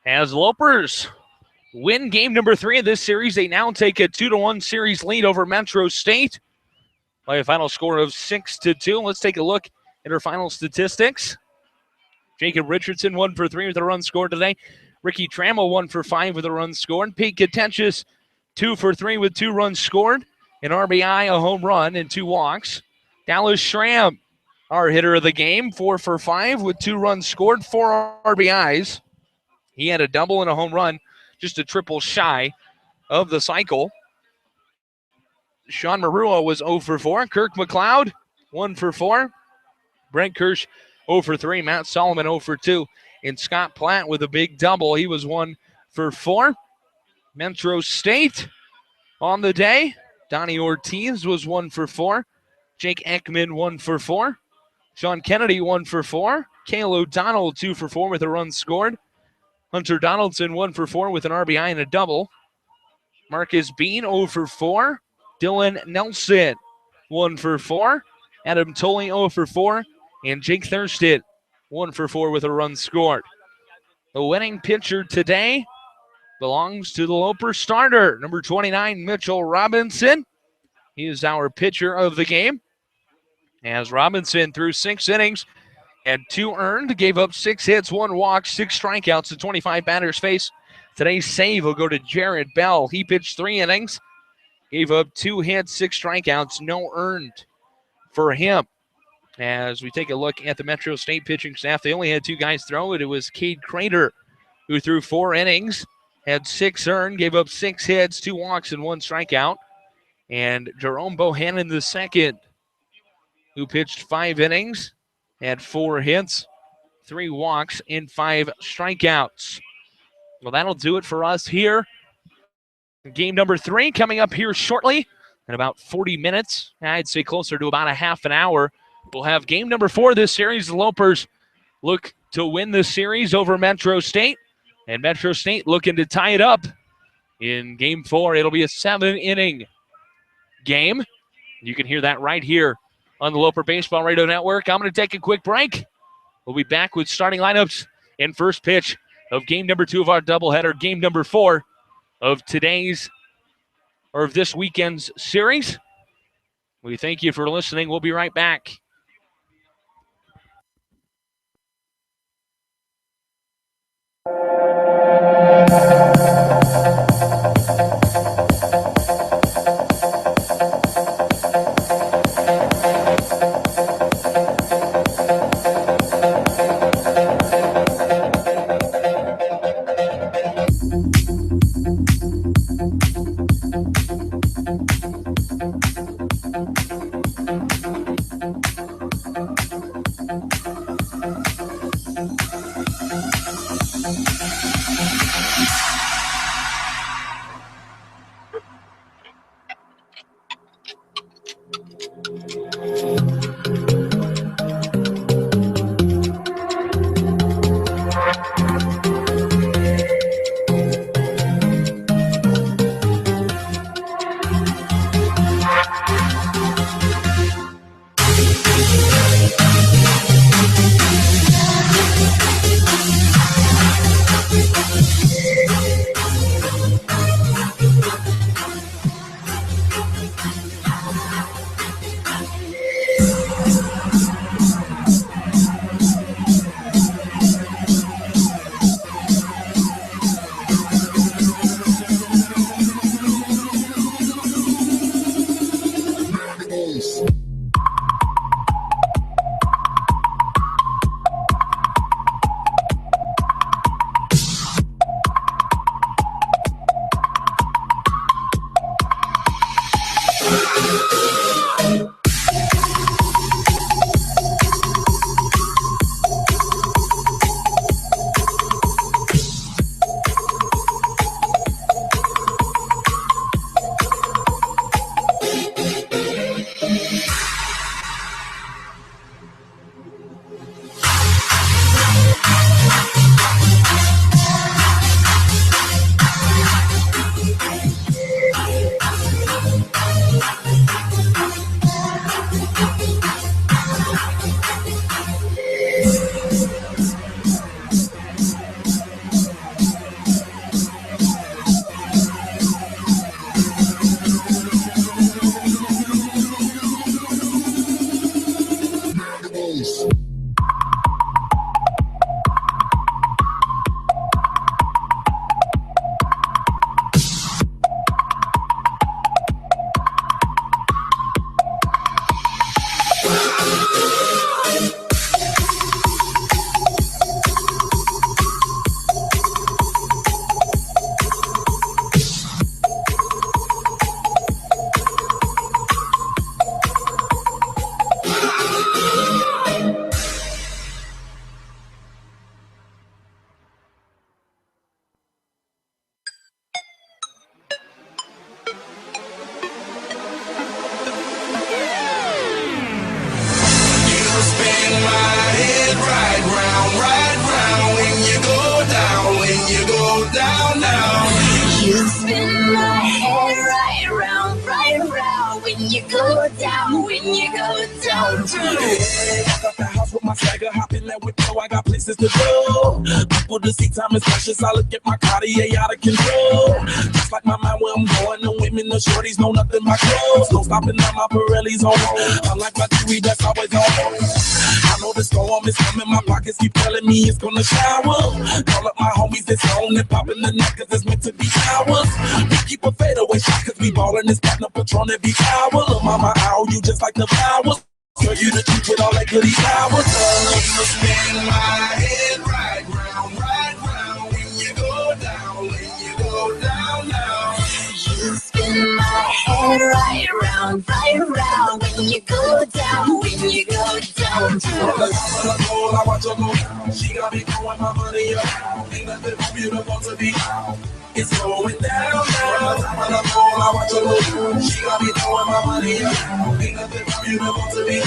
As Lopers win game number 3 of this series, they now take a 2-1 series lead over Metro State by a final score of 6-2. Let's take a look at our final statistics. Jacob Richardson 1 for 3 with a run scored today. Ricky Trammell 1 for 5 with a run scored. Pete Contentious 2 for 3 with 2 runs scored. An RBI, a home run, and 2 walks. Dallas Schramm, our hitter of the game, 4 for 5 with 2 runs scored, 4 RBIs. He had a double and a home run, just a triple shy of the cycle. Sean Marua was 0 for 4. Kirk McLeod, 1 for 4. Brent Kirsch, 0 for 3. Matt Solomon, 0 for 2. And Scott Platt with a big double. He was 1 for 4. Metro State on the day. Donnie Ortiz was 1 for 4. Jake Ekman, 1 for 4. Sean Kennedy, 1 for 4. Cale O'Donnell, 2 for 4 with a run scored. Hunter Donaldson, 1 for 4 with an RBI and a double. Marcus Bean, 0 for 4. Dylan Nelson, 1 for 4. Adam Tolley, 0 for 4. And Jake Thurston, 1 for 4 with a run scored. The winning pitcher today belongs to the Loper starter, number 29, Mitchell Robinson. He is our pitcher of the game. As Robinson threw 6 innings, had 2 earned, gave up 6 hits, 1 walk, 6 strikeouts to 25 batters face. Today's save will go to Jared Bell. He pitched 3 innings, gave up 2 hits, 6 strikeouts, no earned for him. As we take a look at the Metro State pitching staff, they only had 2 guys throw it. It was Cade Crater, who threw 4 innings, had 6 earned, gave up 6 hits, 2 walks, and 1 strikeout. And Jerome Bohannon II, who pitched 5 innings, had 4 hits, 3 walks, and 5 strikeouts. Well, that'll do it for us here. Game number 3 coming up here shortly in about 40 minutes. I'd say closer to about a half an hour. We'll have game number 4 this series. The Lopers look to win this series over Metro State, and Metro State looking to tie it up in game 4. It'll be a 7-inning game. You can hear that right here on the Loper Baseball Radio Network. I'm going to take a quick break. We'll be back with starting lineups and first pitch of game number 2 of our doubleheader, game number 4 of this weekend's series. We thank you for listening. We'll be right back. go down now. You spin my head right around, when you go down, when you go down. I got the house with my swagger, hopping that with flow. I got places to go. People to see, time is precious. I look at my Cartier out of control. Just like my mind where I'm going, the women, the shorties know nothing but clothes. No stopping at my Pirelli's on. Unlike my Chewy, that's always on. I know the storm is coming, my pockets keep telling me it's gonna shower. Call up my homies, it's on and popping the neck, cause it's meant to be ours. We keep a fadeaway shot, cause we ballin' this platinum Patron every hour. Look, mama, ow, you just like the flowers. Girl, you the truth with all that goody powers. You spin my head right round, when you go down, now. You spin my head right around, when you go down, when you go down. I watch her go. She got me throwing my money up. Ain't nothing more beautiful to be. It's going down now. I watch her go. She got me throwing my money up. Ain't nothing more beautiful to be.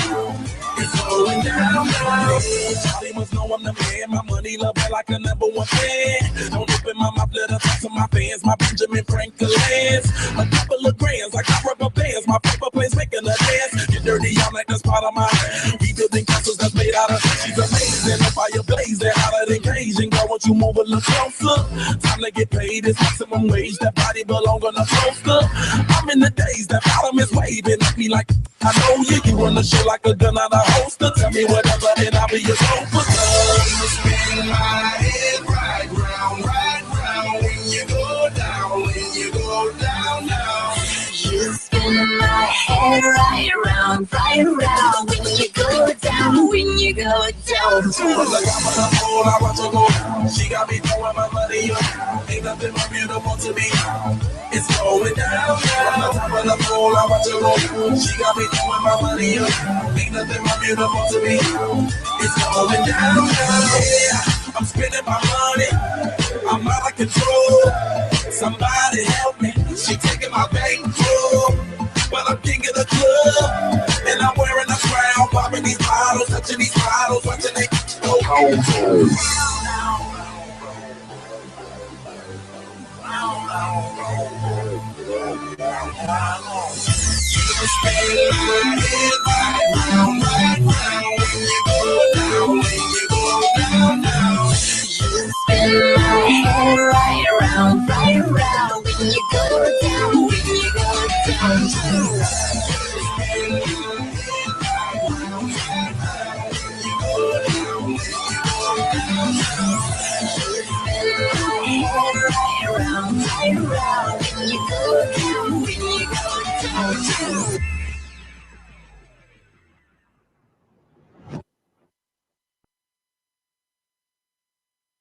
It's going down now. Charlie must know I'm the man. My money love her like a #1 fan. Don't open my mouth, let her talk to my fans. My Benjamin Franklin's. A couple of grands, I got rubber bands. My paper planes making a dance. Get dirty, I'm like that's part of my rebuilding castles that's made out of. She's amazing, the fire blazing, hotter than Cajun. Girl, won't you move a little closer? Time to get paid, it's maximum wage. That body belong on a poster. I'm in the days, that bottom is waving at me like I know you. You run the show like a gun out of holster. Tell me whatever, and I'll be your sofa. You spin my head right round, when you go down, now. You spin my head right around, when you go down, when you go down. I watch her go. She got me throwing my money up. Ain't nothing more beautiful to me. It's going down now. On the top of the pole, I watch her go. She got me throwing my money up. Ain't nothing more beautiful to me. It's going down now. Yeah, I'm spending my money. I'm out of control. Somebody help me. She taking my bankroll. But I'm king of the club. And I'm wearing a crown. Popping these bottles, touching these bottles, watching they go. You spin my head right round, when you go down, now. You spin my head right around, when you go down, when you go down.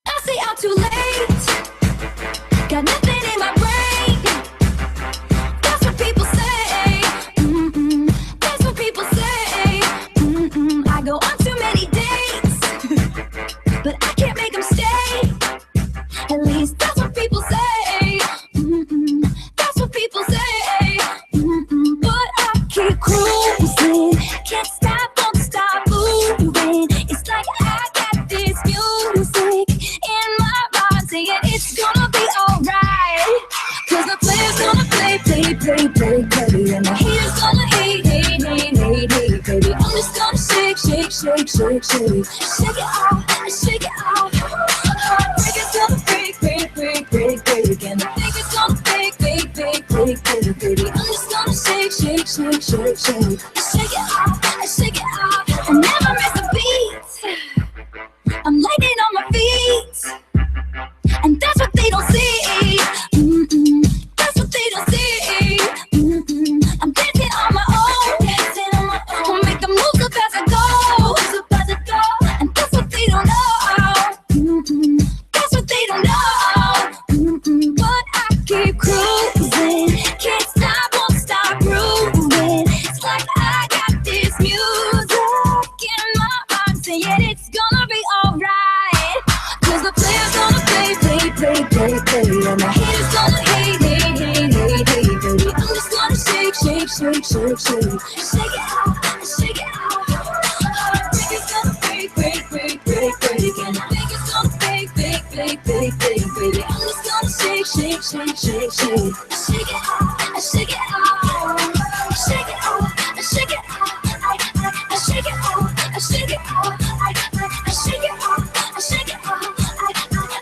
I say I'm too late. Got nothing in my brain. That's what people say. That's what people say. I go on too many dates, but I can't make them stay. At least that's what people say. That's what people say. But I keep cruising. Can't stop, won't stop moving. It's like I got this music in my mind saying it's gonna be alright. Cause the player's gonna play. And the haters gonna hate, baby. I'm just gonna shake. Shake it off. Heartbreaker's gonna break. And the think it's gonna fake, baby. I'm just gonna shake. Shake it off. I never miss a beat. I'm lightning on my feet. And that's what they don't see. That's what they don't see. I'm dancing on my own. I'll make the moves up as I go. And that's what they don't know. That's what they don't know. But I keep cruising. Can't stop, won't stop grooving. It's like I got this music in my mind saying it's gonna be alright. Cause the player's gonna play. And the haters gonna hate, baby. I'm just gonna shake. Shake it off. Heartbreaker's gonna break. And the think it's gonna fake, baby. I'm just shake, shake, shake, shake, shake. Shake it off, shake it off. Shake it off, shake it off. I shake it off, I shake it off. I shake it off, I shake it off.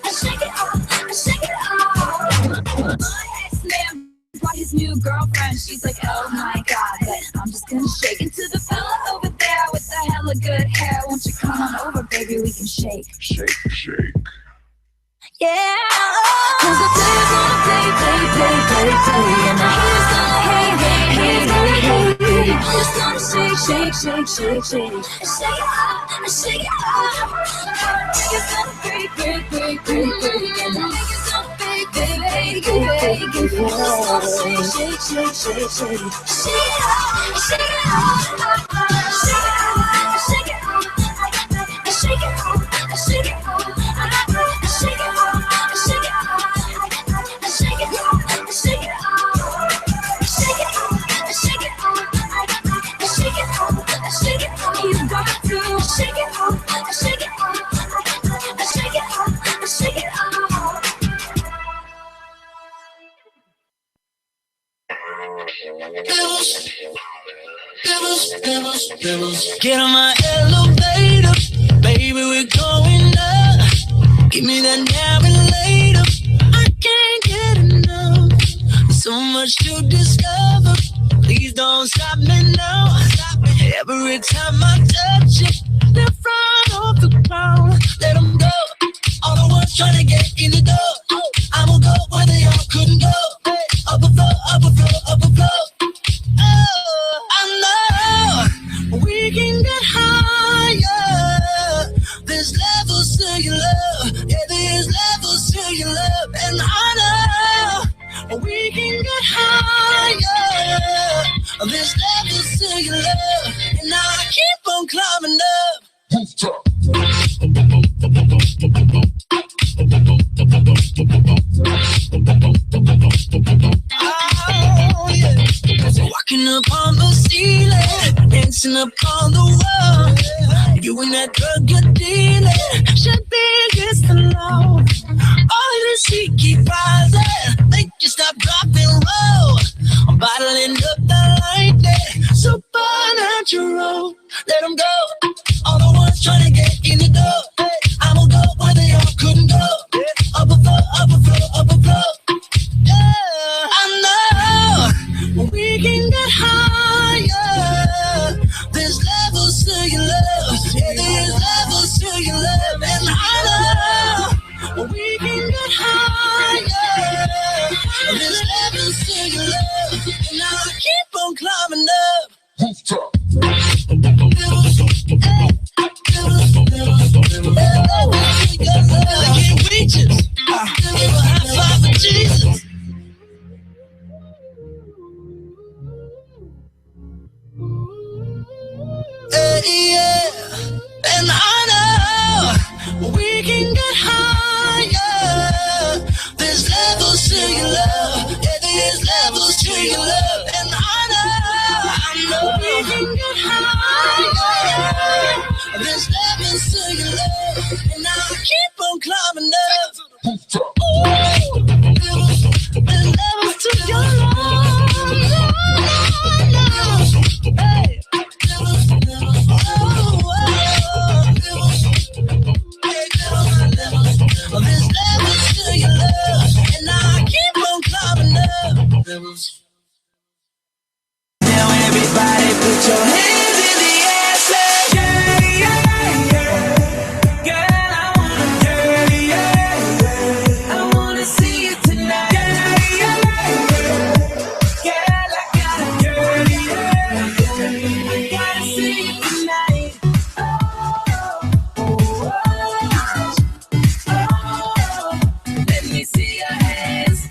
I shake it off, I shake it off. My ex-man brought his new girlfriend. She's like, oh my god, but I'm just gonna shake into the fella over there with the hella good hair. Won't you come on over, baby? We can shake, shake, shake. Yeah, cause the players gonna play, and the haters gonna hate. I'm just gonna shake, shake, shake, shake, shake. Shake it up, shake it up. Niggas gonna break, and the niggas gonna fake. Shake, shake, shake, shake, shake. Shake it up, shake it up. Shake it up, shake it up. Shake it up, shake it up. Shake it up, shake it up. Shake it up, shake it up. Shake it up, shake it up. Shake it up, shake it up. You got to shake it up, shake it up. Shake it up, shake it up. Pebbles, get on my elevator, baby, we're going up. Give me that now and later. I can't get enough. So much to discover. Please don't stop me now. Every time I touch it, they're front off the ground. Let them go. All the ones trying to get in the door. I'ma go where they all couldn't go. Up a floor, up a floor, up a floor. Oh, I know we can get higher. There's levels to your love. Yeah, there's levels to your love. And I know we can get higher. There's levels to your love. And I keep on climbing up. Oh, yeah. Walking up on the ceiling, dancing up on the wall. You and that drug you're dealing should be against the law. All you see keep rising, make you stop, dropping low. I'm bottling up the lightning, supernatural. Let them go. All the ones trying to get in the door. I'ma go where they all couldn't go. Up a floor, up a floor, up a floor. Yeah, I know we can get higher. There's levels to your love. Yeah, there's levels to your love. And I know we can get higher. There's levels to your love. And I'll keep on climbing up. Jesus. Yeah, and I know we can get higher. There's levels to your love. Yeah, there's levels to your love. And I know we can get higher. There's levels to your love. And I'll keep on climbing up. Ooh, there's levels to your love. Hey. There's levels to your love, and I keep on climbing up. Now everybody put your hands in the air, say yeah, yeah, yeah. Girl, I wanna, yeah, yeah, yeah. I wanna see you tonight, yeah, yeah, yeah. Girl, I gotta, yeah, yeah, yeah. I gotta see you tonight. Let me see your hands.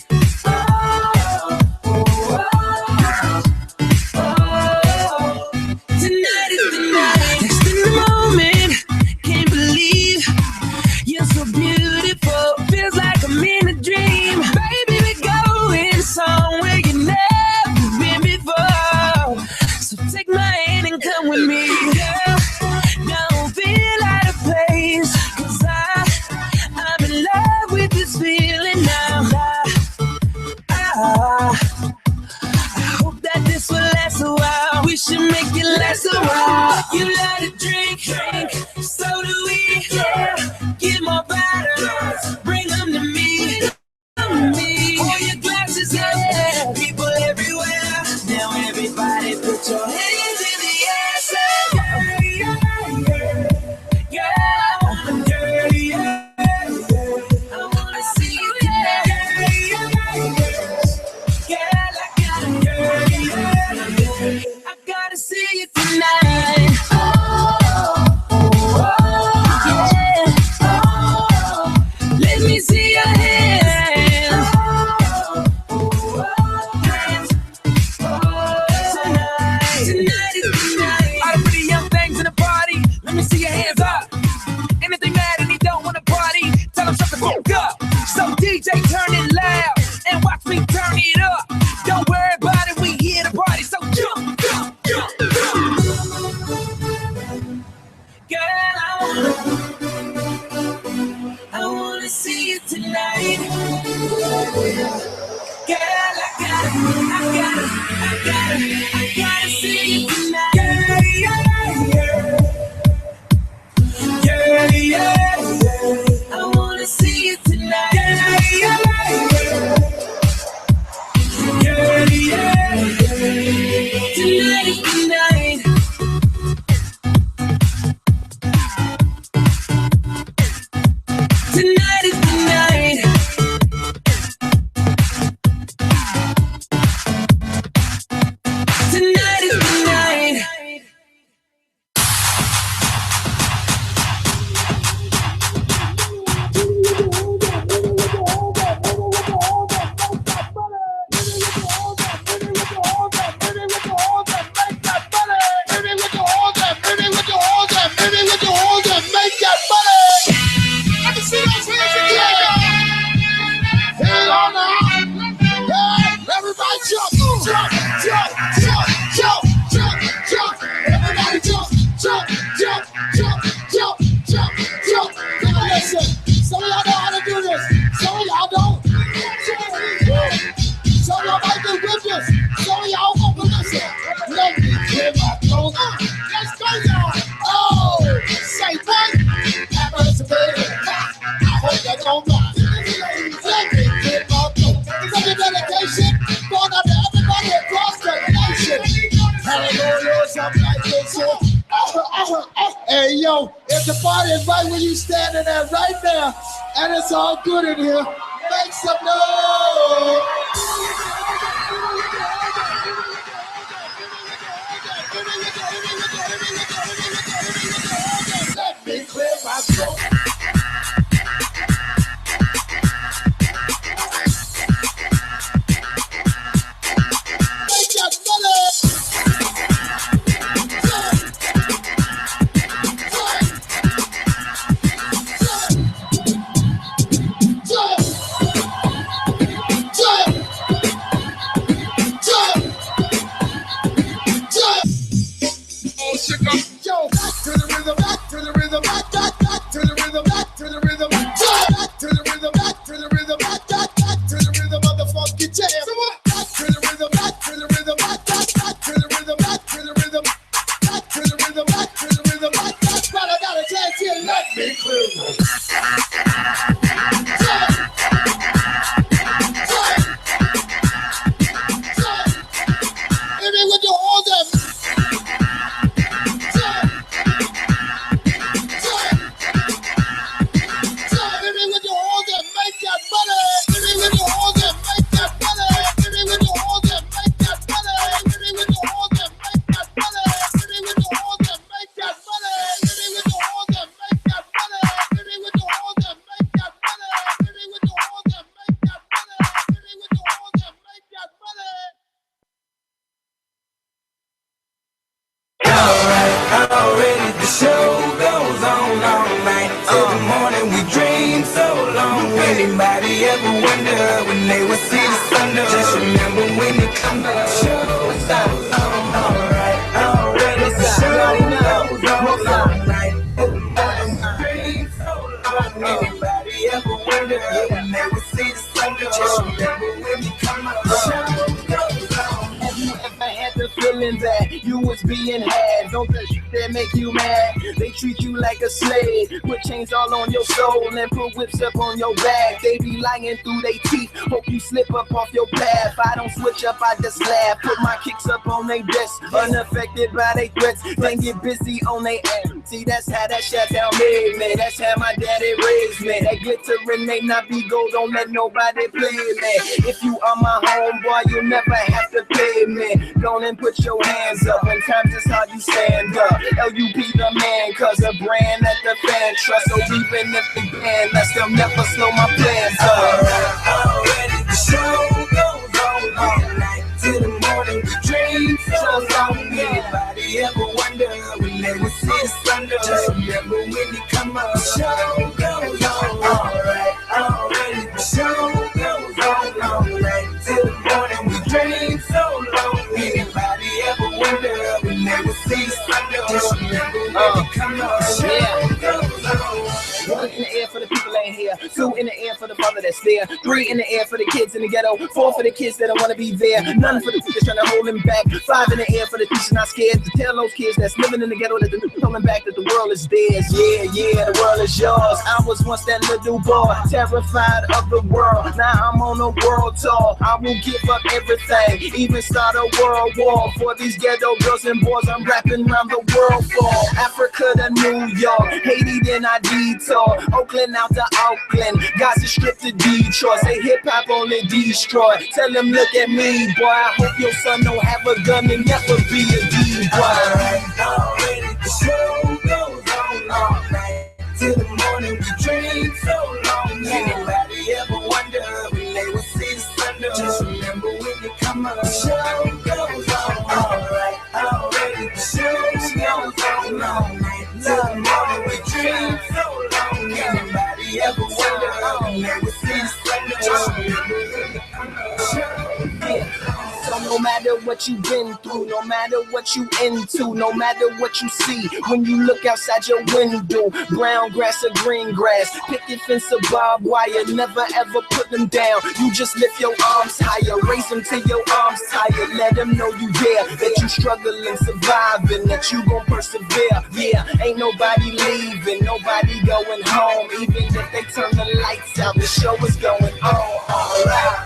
to drink, so do we. Yeah. Get more bottles, bring them to me. Pour your glasses up, people everywhere. Now everybody put your hands in the air. Say, yeah, yeah, yeah, yeah. I wanna see you tonight. Girl, I gotta see you tonight. Oh, yeah. Oh, let me see your hands. Tonight is the night. All the pretty young things in the party, let me see your hands up. Anything mad and he don't wanna party, tell him shut the fuck up. So DJ turn it loud and watch me turn it up. Don't worry about it, we here to party, so jump, jump, jump, jump. Girl, I wanna see you tonight. Girl, I gotta see you tonight. Yeah, yeah, yeah. I wanna see you tonight. Yeah, yeah, yeah. Tonight is the night. Tonight is the night. Tonight is the night. Everybody jump, jump, jump, jump, jump, jump, jump. Everybody jump, jump, jump, jump, jump, jump, jump. Now listen, some of y'all know how to do this. Some of y'all don't. Some of y'all might be with this. Some of y'all won't listen. Let me clear my throat. Let's go, y'all. Oh, say what? Have us a baby. I hope that don't mind. Let me clear my throat. Some dedication going out to everybody across the nation. Hallelujah, something like this. Hey, yo, if the party is right where you standing at right now, and it's all good in here, make some noise. Let me clear my throat. Yo, back to the rhythm, back to the rhythm, back to the rhythm, back to the rhythm, back to the rhythm, back to the rhythm, back to the rhythm of the funky jam. Back to the rhythm, back to the rhythm, back to the rhythm, back to the rhythm, back to the rhythm, back to the rhythm, back. But I got a chance here, let me clear. Maybe with your all them. Already the show goes on all night. Till the morning we dream so long. Anybody ever wonder when they would see the sun? Just remember when you come to the show goes on. Alright, already the show goes on all night. Till the morning we dream so long. Anybody ever wonder when they would see the sun? Just remember when you come to the show goes on. Have you ever had the feeling feeling that you was being had. Don't let that make you mad. They treat you like a slave, put chains all on your soul and put whips up on your back. They be lying through their teeth, hope you slip up off your path. I don't switch up, I just laugh, put my kicks up on they desk, unaffected by they threats, then get busy on they end. See, that's how that shit down made me, that's how my daddy raised me. That glittering may not be gold, don't let nobody play me. If you are my homeboy, you never have to pay me. Go and put your hands up, when times is hard you stand up. LUP the man, cause a brand that the fan trust. So even if they ban us, they'll never slow my plans up. Already the show goes on all night till the morning. We dream so long. Anybody ever wonder when they would see the sun? Just remember when you come up. The show goes on all right. Already the show goes on all night till the morning. We dream so long. Anybody ever wonder when they would see the sun? Just remember when you come up. The show goes on. 1 in the air for the people ain't here. 2 in the air for the father that's there. 3 in the air for the kids in the ghetto. 4 for the kids that don't want to be there. None for the teachers trying to hold them back. 5 in the air for the teachers not scared to tell those kids that's living in the ghetto that they're pulling back that the world is theirs. Yeah, the world is yours. I was once that little boy, terrified of the world. Now I'm on a world tour. I will give up everything, even start a world war for these ghetto girls and boys. I'm rapping around the world for Africa to New York, Haiti then I detour. Oakland out to Auckland, Gaza Strip to Detroit. Say hip hop only destroy. Tell them look at me, boy. I hope your son don't have a gun and never be a D-boy. Already the show goes on all night till the morning. We dream so long. Anybody ever wonder when they will see the sun? Just remember when you come up. The show goes on all right. Already the show goes on all night till the morning. We dream so long. Anybody ever wonder when they will see the sun? Just remember when you come up. So no matter what you've been through, no matter what you into, no matter what you see, when you look outside your window, brown grass or green grass, picket fence or barbed wire, never ever put them down. You just lift your arms higher, raise them till your arms tired. Let them know you there, that you struggling, surviving, that you gon' persevere. Yeah, ain't nobody leaving, nobody going home. Even if they turn the lights out, the show is going on.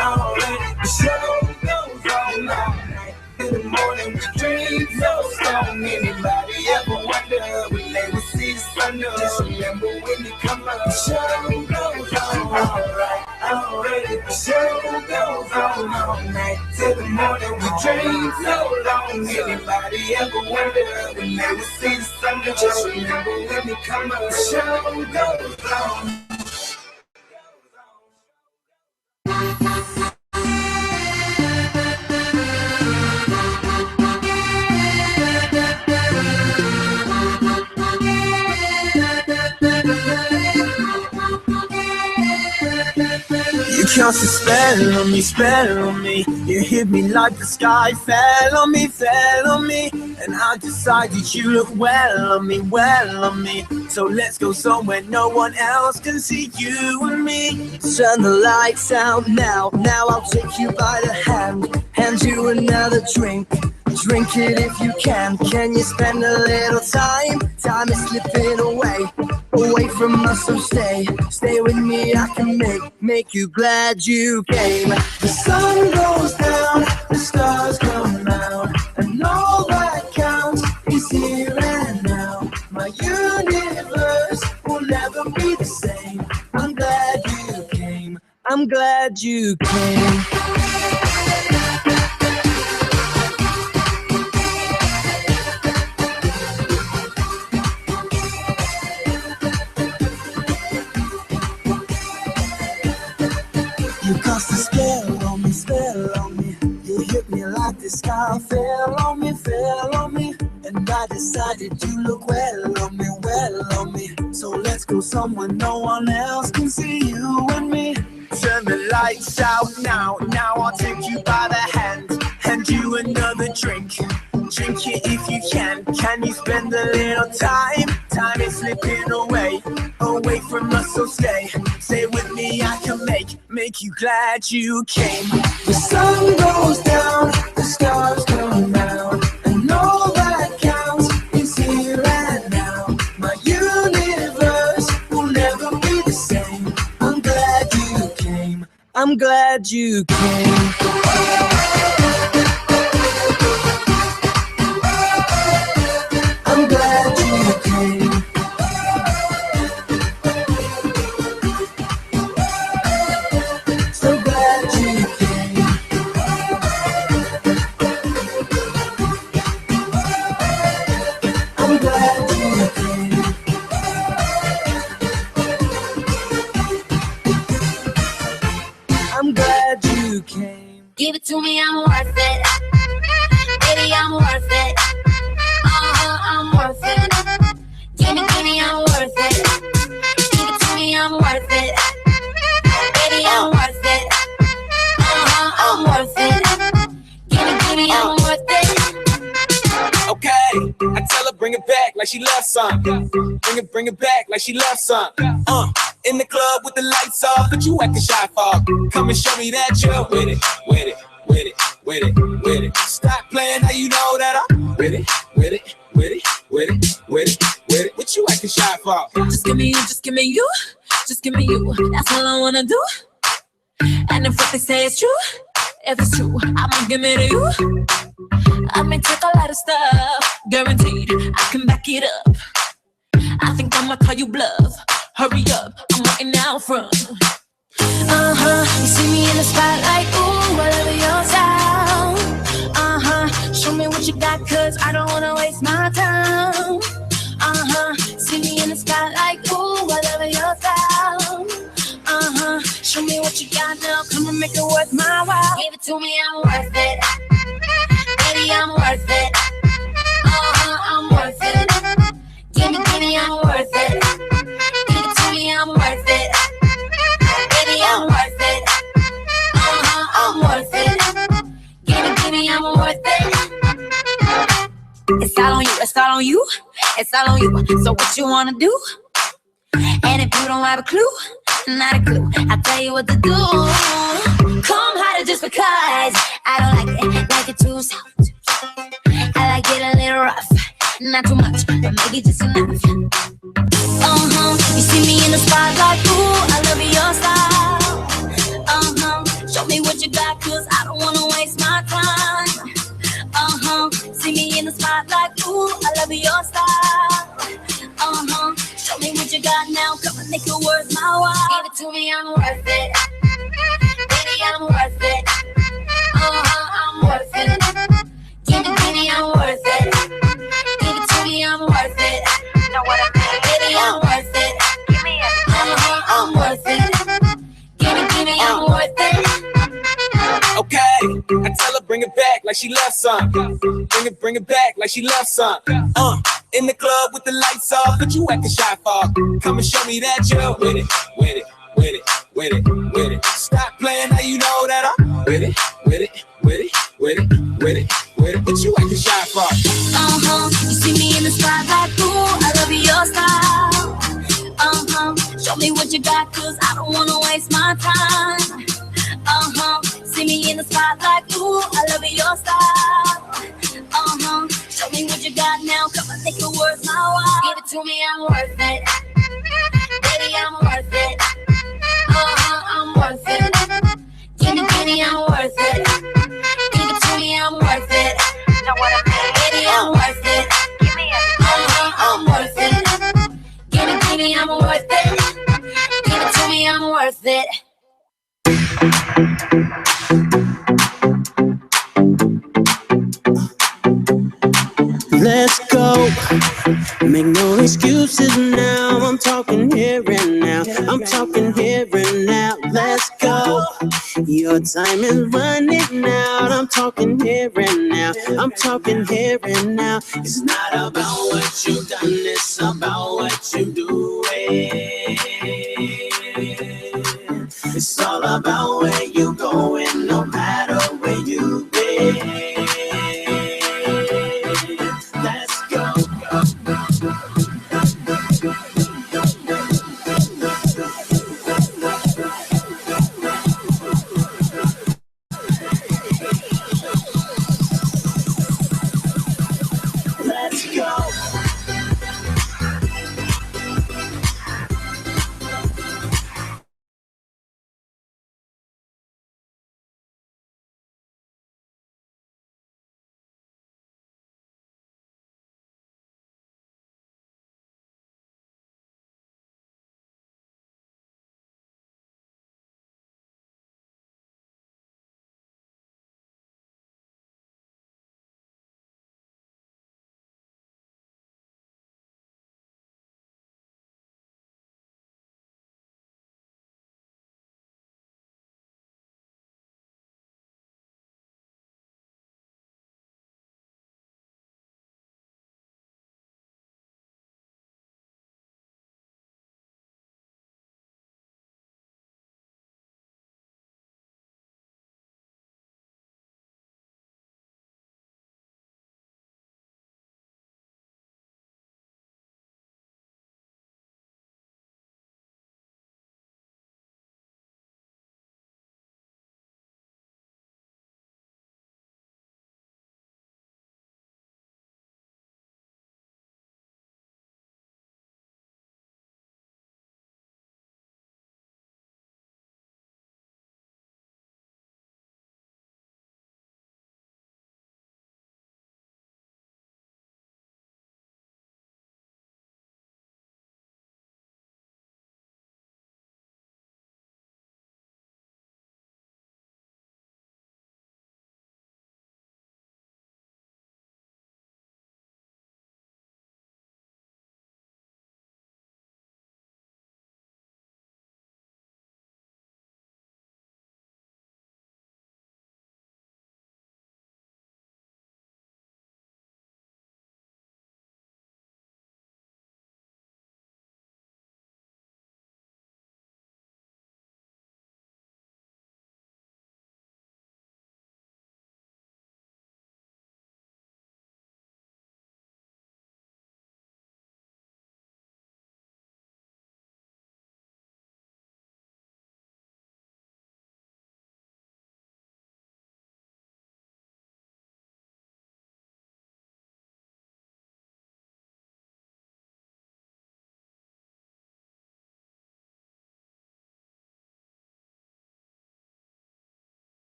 Already the show goes on all night till the morning. We dream so strong. Anybody ever wonder when they will see the sun? Just remember when you come up. The show goes on all right. Already the show goes on all night till the morning. We dream so long. Anybody ever wonder when they will see the sun? Just remember when you come up. The show goes on. You cast a spell on me. You hit me like the sky fell on me. And I decided you look well on me. So let's go somewhere no one else can see you and me. Turn the lights out now. Now I'll take you by the hand you another drink. Drink it if you can. Can you spend a little time? Time is slipping away from us. So stay with me. I can make you glad you came. The sun goes down, the stars come out, and all that counts is here and now. My universe will never be the same. I'm glad you came. I'm glad you came. You cast a spell on me. You hit me like the sky fell on me. And I decided you look well on me. So let's go somewhere no one else can see you and me. Turn the lights out now. Now I'll take you by the hand you another drink. Drink it if you can. Can you spend a little time? Time is slipping away from us. So stay with me. I can make you glad you came. The sun goes down, the stars come out, I'm glad you came. I'm glad you came. So glad you came. I'm glad you came. I'm glad you came. Give it to me, I'm worth it. Baby, I'm worth it. I'm worth it. Give me, I'm worth it. Give it to me, I'm worth it. Baby, I'm worth it. I'm worth it. Give me, I'm worth it. Okay, I tell her bring it back like she loves some. Bring it back like she loves some. In the club with the lights off, but you acting shy for. Come and show me that you're with it, with it, with it, with it, with it. Stop playing, now you know that I'm with it, with it, with it, with it, with it, with it. What you acting shy for? Just give me you, just give me you, just give me you. That's all I wanna do. And if what they say is true, if it's true, I'ma give it to you. I may take a lot of stuff, guaranteed I can back it up. I think I'ma call you bluff. Hurry up, I'm waiting out front. You see me in the spotlight, ooh, I love your style. Show me what you got, cause I don't wanna waste my time. See me in the spotlight, ooh, I love your style. Show me what you got now, come and make it worth my while. Give it to me, I'm worth it. Baby, I'm worth it. I'm worth it. Give me, I'm worth it. Give it to me, I'm worth it. Baby, I'm worth it. I'm worth it. Give me, I'm worth it. It's all on you, it's all on you, it's all on you. So what you wanna do? And if you don't have a clue, not a clue, I'll tell you what to do. Come harder just because I don't like it too soft. I like it a little rough, not too much, but maybe just enough. You see me in the spotlight, ooh, I love your style. Show me what you got, cause I don't wanna waste my time. See me in the spotlight, ooh, I love your style. Show me what you got now, come and make it worth my while. Give it to me, I'm worth it. Baby, I'm worth it. I'm worth it. Give me, I'm worth it. Give it to me, I'm worth it. Know what I mean? Baby, I'm worth it. Give me a I'm worth it. Give me, I'm worth it. Okay, I tell her bring it back like she loves some. Bring it back like she loves some. In the club with the lights off, but you acting shy for. Come and show me that you're with it, with it, with it, with it, with it. Stop playing, now you know that I'm with it, with it, with it, with it, with it, with it. But you acting shy for. You see me in the spotlight, ooh, I love your style. Show me what you got, cause I don't wanna waste my time. See me in the spotlight, ooh, I love your style. Show me what you got now, come and make it worth my while. Give it to me, I'm worth it. Baby, I'm worth it. I'm worth it. Give me, I'm worth it. Give it to me, I'm worth it. Know what I mean? Baby, I'm worth it. Give me I'm worth it. Give me, I'm worth it. Give it to me, I'm worth it. Let's go. Make no excuses now. I'm talking here and now. I'm talking here and now. Let's go. Your time is running out. I'm talking here and now. I'm talking here and now. It's not about what you've done, it's about what you do. It's all about where you're going, no matter where you've been.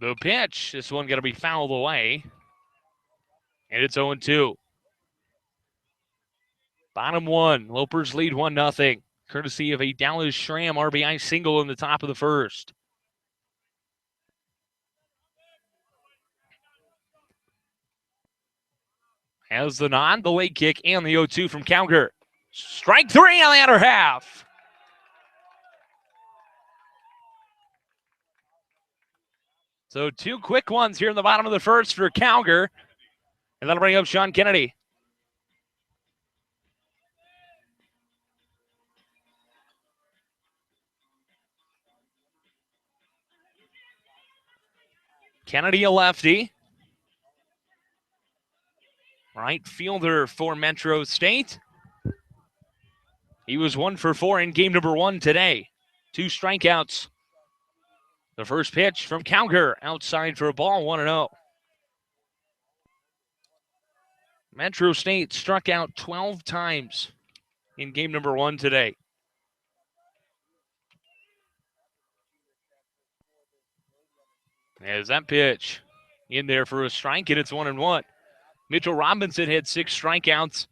The pitch, this one going to be fouled away. And it's 0-2. Bottom one, Lopers lead 1-0, courtesy of a Dallas Schramm RBI single in the top of the first. Has the nod, the late kick, and the 0-2 from Cowger. Strike three on the other half. So two quick ones here in the bottom of the first for Cowger. And that'll bring up Sean Kennedy. Kennedy, a lefty. Right fielder for Metro State. He was 1 for 4 in game number 1 today. 2 strikeouts. The first pitch from Cowger, outside for a ball, 1-0. Metro State struck out 12 times in game number 1 today. As that pitch in there for a strike, and it's 1-1. Mitchell Robinson had 6 strikeouts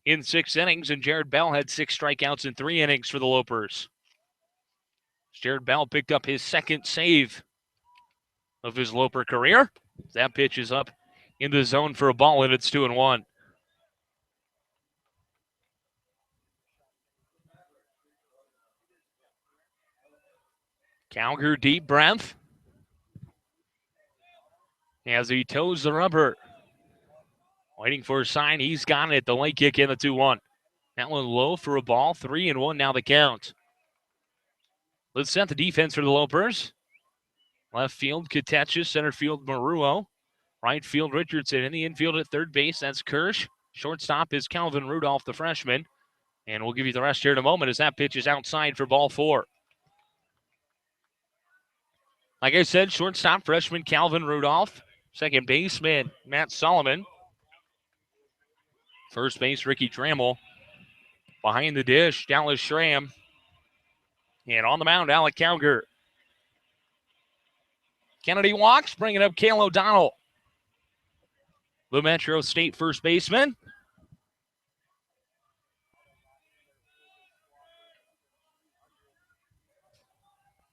in 6 innings, and Jared Bell had 6 strikeouts in 3 innings for the Lopers. Jared Bell picked up his second save of his Loper career. That pitch is up in the zone for a ball, and it's 2-1. Cowger, deep breath as he toes the rubber. Waiting for a sign. He's got it. The late kick in the 2-1. That one low for a ball. 3-1 now the count. Let's set the defense for the Lopers. Left field, Katecha. Center field, Maruo. Right field, Richardson. In the infield at third base, that's Kirsch. Shortstop is Calvin Rudolph, the freshman. And we'll give you the rest here in a moment as that pitch is outside for ball 4. Like I said, shortstop freshman Calvin Rudolph. Second baseman Matt Solomon. First base Ricky Trammell. Behind the dish, Dallas Schramm. And on the mound, Alec Cowger. Kennedy walks, bringing up Cale O'Donnell, the Metro State first baseman.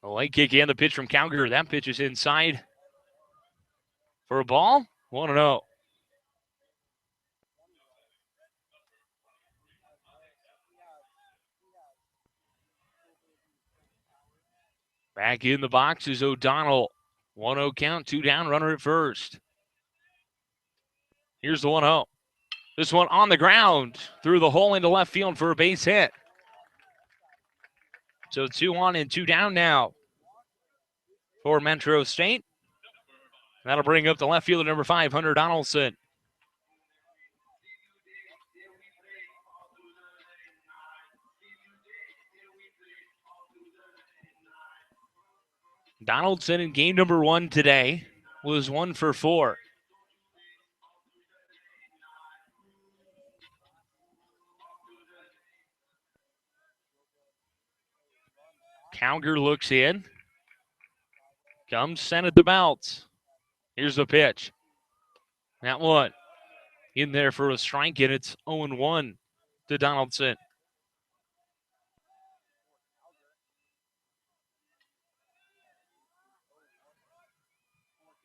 The late kick and the pitch from Cowger. That pitch is inside for a ball. 1-0. Back in the box is O'Donnell. 1-0 count, 2 down, runner at first. Here's the 1-0. This one on the ground through the hole into left field for a base hit. So 2 on and 2 down now for Metro State. That'll bring up the left fielder, number 5, Hunter Donaldson. Donaldson in game number 1 today was 1 for 4. Cowger looks in. Comes sent at the bounce. Here's the pitch. That one in there for a strike, and it's 0-1 to Donaldson.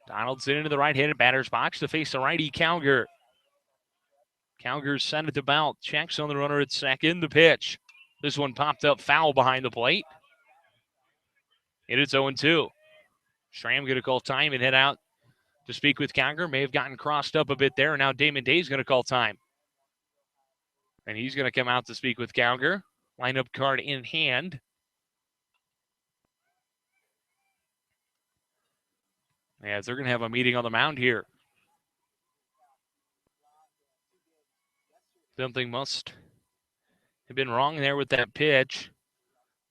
Donaldson into the right-handed batter's box to face the righty Cowger. Cowger sent it to Bout. Checks on the runner at second. The pitch. This one popped up foul behind the plate. And it's 0-2. Schramm going to call time and head out to speak with Cowger. May have gotten crossed up a bit there. And now Damon Day's going to call time. And he's going to come out to speak with Cowger. Lineup card in hand. As they're going to have a meeting on the mound here. Something must have been wrong there with that pitch.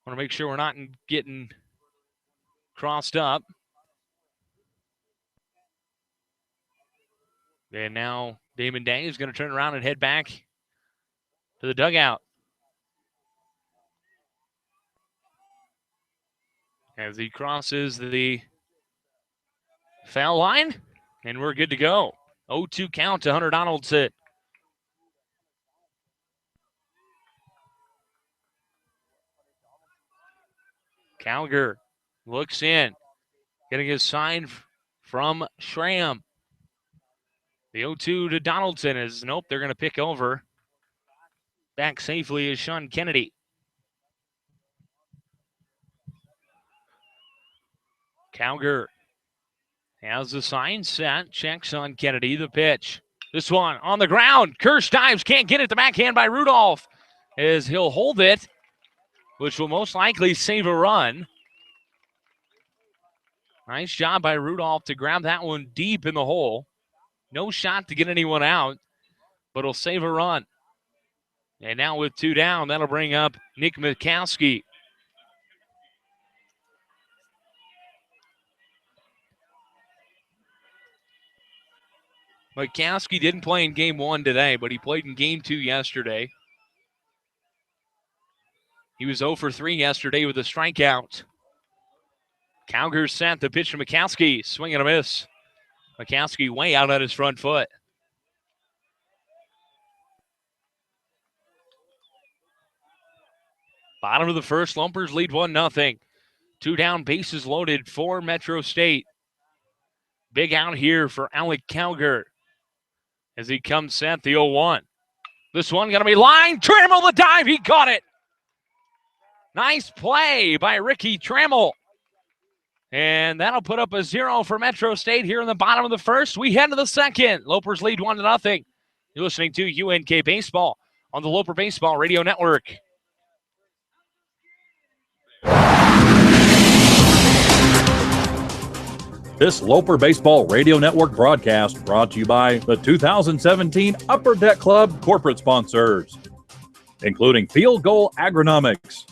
Want to make sure we're not getting crossed up. And now Damon Day is going to turn around and head back to the dugout. As he crosses the Foul line, and we're good to go. 0-2 count to Hunter Donaldson. Calger looks in, getting his sign from Schramm. The 0-2 to Donaldson is, nope, they're going to pick over. Back safely is Sean Kennedy. Calger has the sign set, checks on Kennedy, the pitch. This one on the ground. Kirsch dives, can't get it. The backhand by Rudolph as he'll hold it, which will most likely save a run. Nice job by Rudolph to grab that one deep in the hole. No shot to get anyone out, but he'll save a run. And now with 2 down, that'll bring up Nick Mikowski. Mikowski didn't play in game 1 today, but he played in game 2 yesterday. He was 0 for 3 yesterday with a strikeout. Calger sent the pitch to Mikowski. Swing and a miss. Mikowski way out on his front foot. Bottom of the first, Lumpers lead 1-0. 2 down, bases loaded for Metro State. Big out here for Alec Calger as he comes set the 0-1. This one going to be lined. Trammell the dive. He caught it. Nice play by Ricky Trammell. And that'll put up a 0 for Metro State here in the bottom of the first. We head to the second. Lopers lead 1-0. You're listening to UNK Baseball on the Loper Baseball Radio Network. This Loper Baseball Radio Network broadcast brought to you by the 2017 Upper Deck Club corporate sponsors, including Field Goal Agronomics,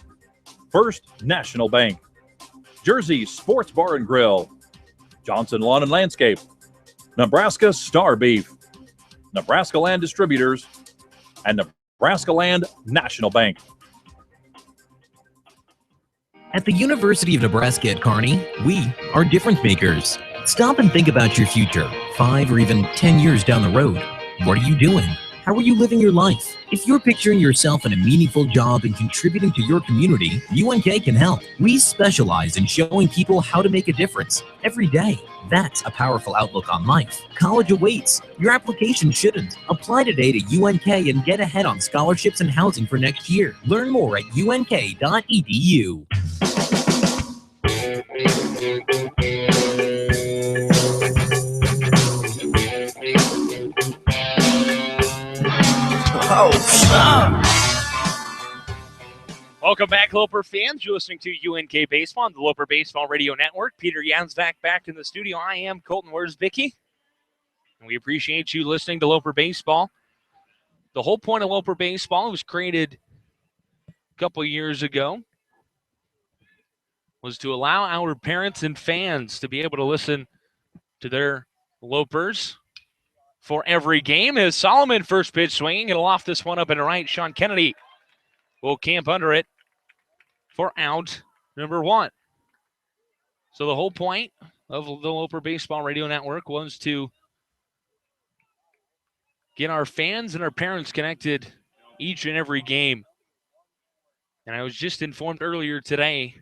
First National Bank, Jersey Sports Bar and Grill, Johnson Lawn and Landscape, Nebraska Star Beef, Nebraska Land Distributors, and Nebraska Land National Bank. At the University of Nebraska at Kearney, we are difference makers. Stop and think about your future, 5 or even 10 years down the road. What are you doing? How are you living your life? If you're picturing yourself in a meaningful job and contributing to your community, UNK can help. We specialize in showing people how to make a difference every day. That's a powerful outlook on life. College awaits. Your application shouldn't. Apply today to UNK and get ahead on scholarships and housing for next year. Learn more at unk.edu. Welcome back, Loper fans. You're listening to UNK Baseball on the Loper Baseball Radio Network. Peter Jansvac back in the studio. I am Colton Worsbicky. And we appreciate you listening to Loper Baseball. The whole point of Loper Baseball was created a couple years ago was to allow our parents and fans to be able to listen to their Lopers for every game. As Solomon first pitch swinging, it'll loft this one up and right. Sean Kennedy will camp under it for out number 1. So the whole point of the Loper Baseball Radio Network was to get our fans and our parents connected each and every game. And I was just informed earlier today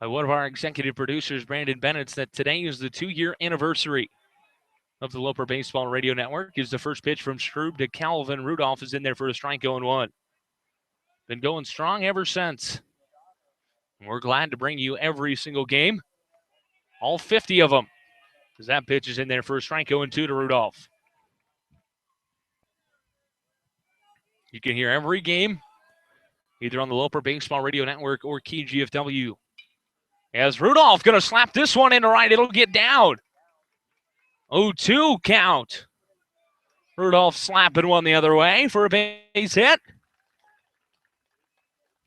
by one of our executive producers, Brandon Bennett, that today is the 2-year anniversary of the Loper Baseball Radio Network. Is the first pitch from Strube to Calvin. Rudolph is in there for a strike, 0-1. Been going strong ever since. And we're glad to bring you every single game, all 50 of them, as that pitch is in there for a strike, 0-2 to Rudolph. You can hear every game either on the Loper Baseball Radio Network or KGFW. As Rudolph going to slap this one into right, it'll get down. 0-2 count. Rudolph slapping one the other way for a base hit.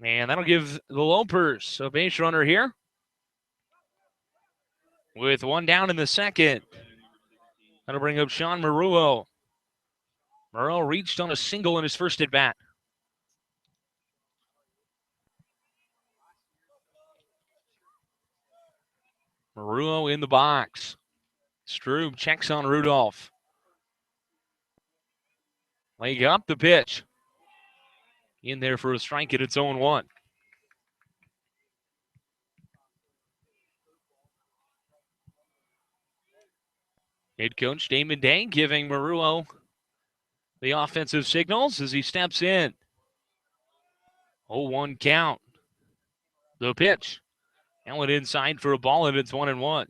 And that'll give the Lopers a base runner here with 1 down in the second. That'll bring up Sean Maruo. Maruo reached on a single in his first at-bat. Maruo in the box. Strube checks on Rudolph. Leg up the pitch. In there for a strike at its own 1. Head coach Damon Day giving Maruo the offensive signals as he steps in. 0-1 count. The pitch. Allen inside for a ball, and it's 1-1.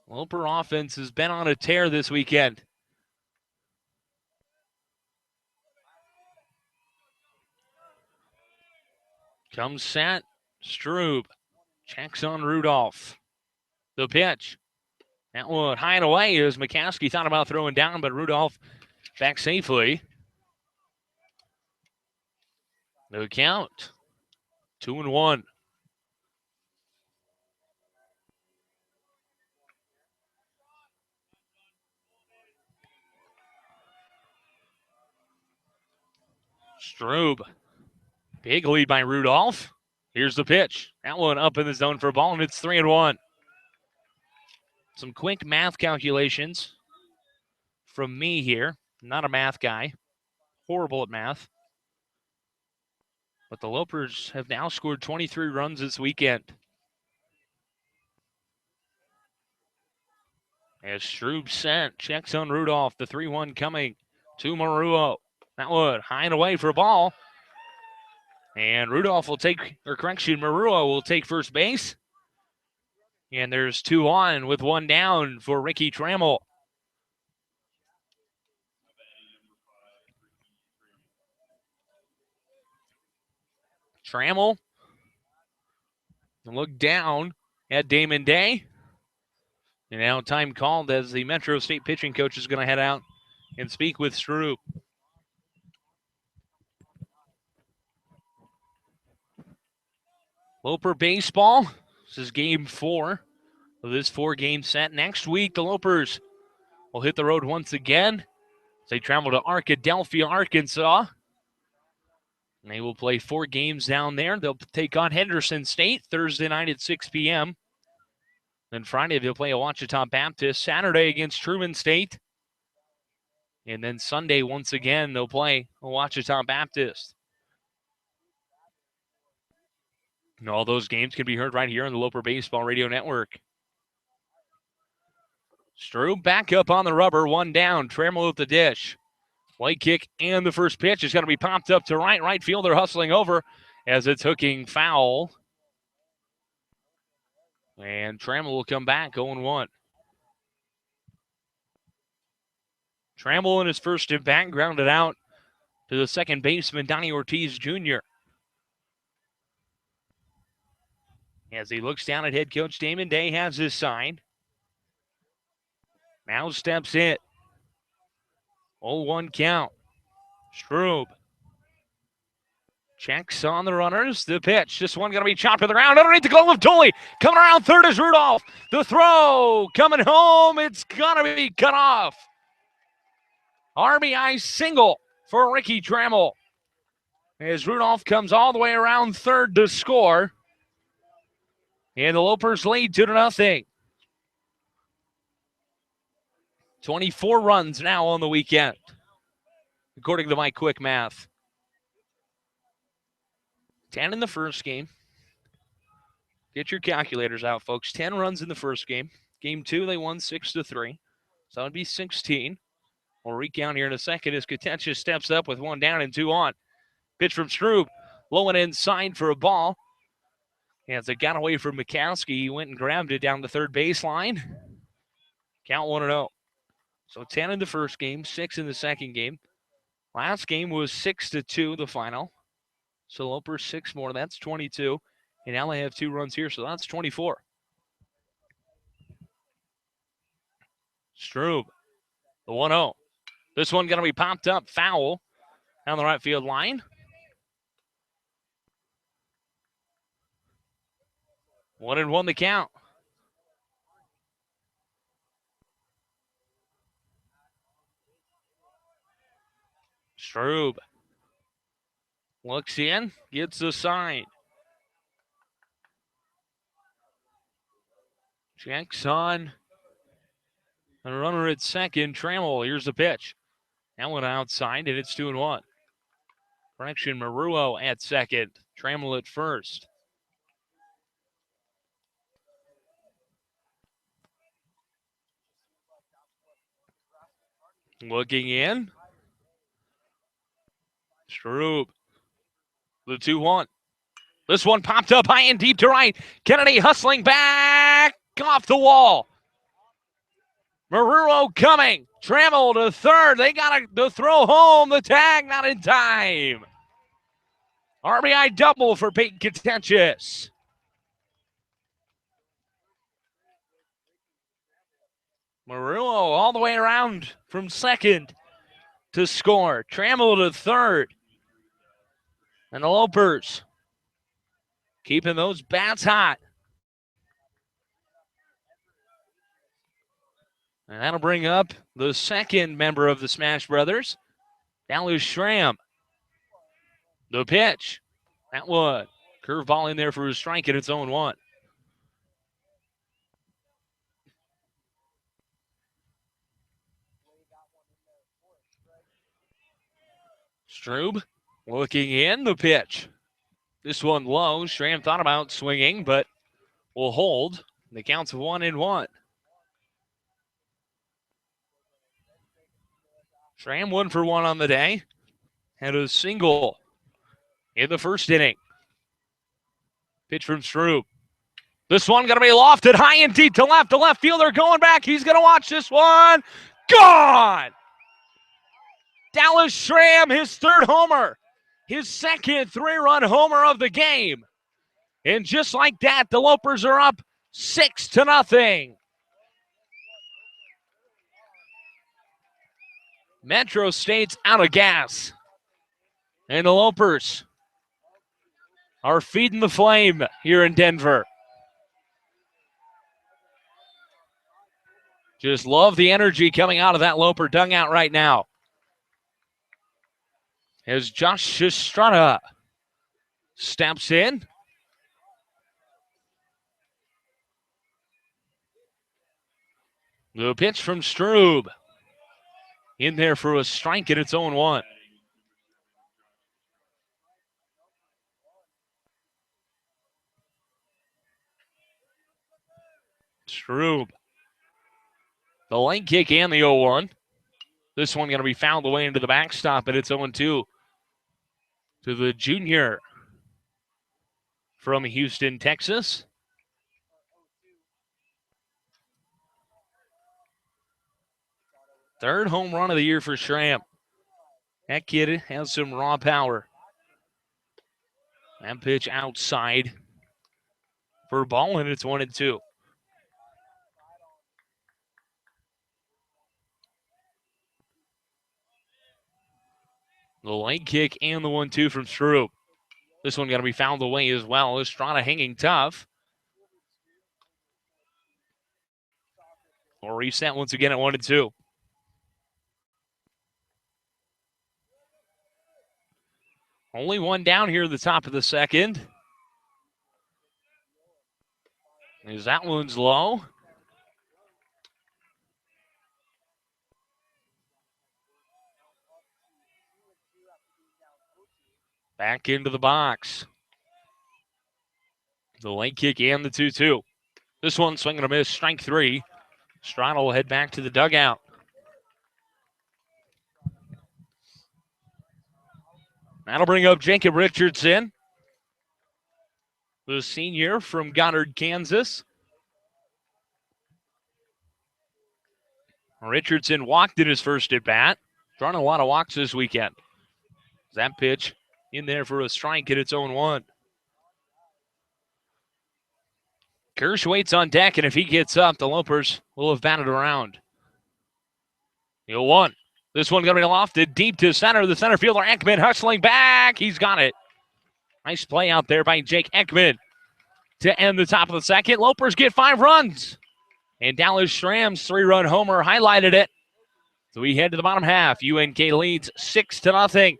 Loper offense has been on a tear this weekend. Comes set. Strube checks on Rudolph. The pitch. That one high and away as McCaskey thought about throwing down, but Rudolph back safely. The count. 2-1. Strube. Big lead by Rudolph. Here's the pitch. That one up in the zone for a ball, and it's 3-1. Some quick math calculations from me here. Not a math guy. Horrible at math. But the Lopers have now scored 23 runs this weekend. As Strube sent, checks on Rudolph. The 3-1 coming to Maruo. That one high and away for a ball. And Rudolph will take, or correction, Maruo will take first base. And there's 2 on with 1 down for Ricky Trammell. Trammell look down at Damon Day. And now time called as the Metro State pitching coach is going to head out and speak with Strube. Loper baseball. This is game 4 of this 4-game set. Next week, the Lopers will hit the road once again as they travel to Arkadelphia, Arkansas. And they will play 4 games down there. They'll take on Henderson State Thursday night at 6 p.m. Then Friday, they'll play Ouachita Baptist. Saturday against Truman State. And then Sunday, once again, they'll play Ouachita Baptist. And all those games can be heard right here on the Loper Baseball Radio Network. Strube back up on the rubber, 1 down. Trammell at the dish. White kick and the first pitch is going to be popped up to right. Right fielder hustling over as it's hooking foul. And Trammell will come back 0-1. Trammell in his first at bat grounded out to the second baseman, Donnie Ortiz Jr. As he looks down at head coach Damon Day, has his sign. Now steps in. 0-1 count. Strube checks on the runners. The pitch. This one going to be chopped to the ground underneath the glove of Tooley. Coming around third is Rudolph. The throw coming home. It's going to be cut off. RBI single for Ricky Trammell. As Rudolph comes all the way around third to score. And the Lopers lead 2-0. 24 runs now on the weekend, according to my quick math. 10 in the first game. Get your calculators out, folks. 10 runs in the first game. Game 2, they won 6-3. So that would be 16. We'll recount here in a second as Katecha steps up with 1 down and 2 on. Pitch from Strube. Low and inside for a ball. As it got away from Mikowski, he went and grabbed it down the third baseline. Count 1-0. So 10 in the first game, 6 in the second game. Last game was 6-2, the final. So Lopers 6 more, that's 22. And now they have 2 runs here, so that's 24. Strube, the 1-0. This one going to be popped up, foul down the right field line. 1-1 the count. Strube looks in, gets the sign. Checks on a runner at second. Trammell, here's the pitch. That one outside, and it's 2-1. Correction, Maruo at second. Trammell at first. Looking in. Strube. The 2-1. This one popped up high and deep to right. Kennedy hustling back off the wall. Maruo coming. Trammell to third. They got to throw home. The tag not in time. RBI double for Peyton Contentious. Maruo all the way around from second to score. Trammell to third. And the Lopers keeping those bats hot. And that'll bring up the second member of the Smash Brothers, Dallas Schramm. The pitch. That one. Curveball in there for a strike, and it's 0-1. Strube looking in. The pitch. This one low. Schramm thought about swinging, but will hold. The count's 1-1. Schramm 1 for 1 on the day. Had a single in the first inning. Pitch from Strube. This one going to be lofted high and deep to left. The left fielder going back. He's going to watch this one. Gone! Dallas Schramm, his third homer. His second 3-run homer of the game. And just like that, the Lopers are up 6-0. Metro State's out of gas. And the Lopers are feeding the flame here in Denver. Just love the energy coming out of that Loper dugout right now. As Josh Estrada steps in. The pitch from Strube. In there for a strike, and it's 0-1. Strube. The leg kick and the 0-1. This one going to be fouled away into the backstop, and it's 0-2 to the junior from Houston, Texas. Third home run of the year for Schramm. That kid has some raw power. That pitch outside for a ball, and it's 1-2. The leg kick and the 1-2 from Strube. This one got to be fouled away as well. Estrada hanging tough. We'll reset once again at 1-2. Only one down here at the top of the second. As that one's low. Back into the box. The leg kick and the 2-2. This one swinging a miss, strike 3. Estrada will head back to the dugout. That'll bring up Jacob Richardson, the senior from Goddard, Kansas. Richardson walked in his first at-bat. Drawn a lot of walks this weekend. That pitch in there for a strike, and it's 0-1. Kirsch waits on deck, and if he gets up, the Lopers will have batted around. 0-1. This one going to be lofted deep to center. The center fielder, Ekman, hustling back. He's got it. Nice play out there by Jake Ekman to end the top of the second. Lopers get 5 runs. And Dallas Schramm's 3-run homer highlighted it. So we head to the bottom half. UNK leads 6-0.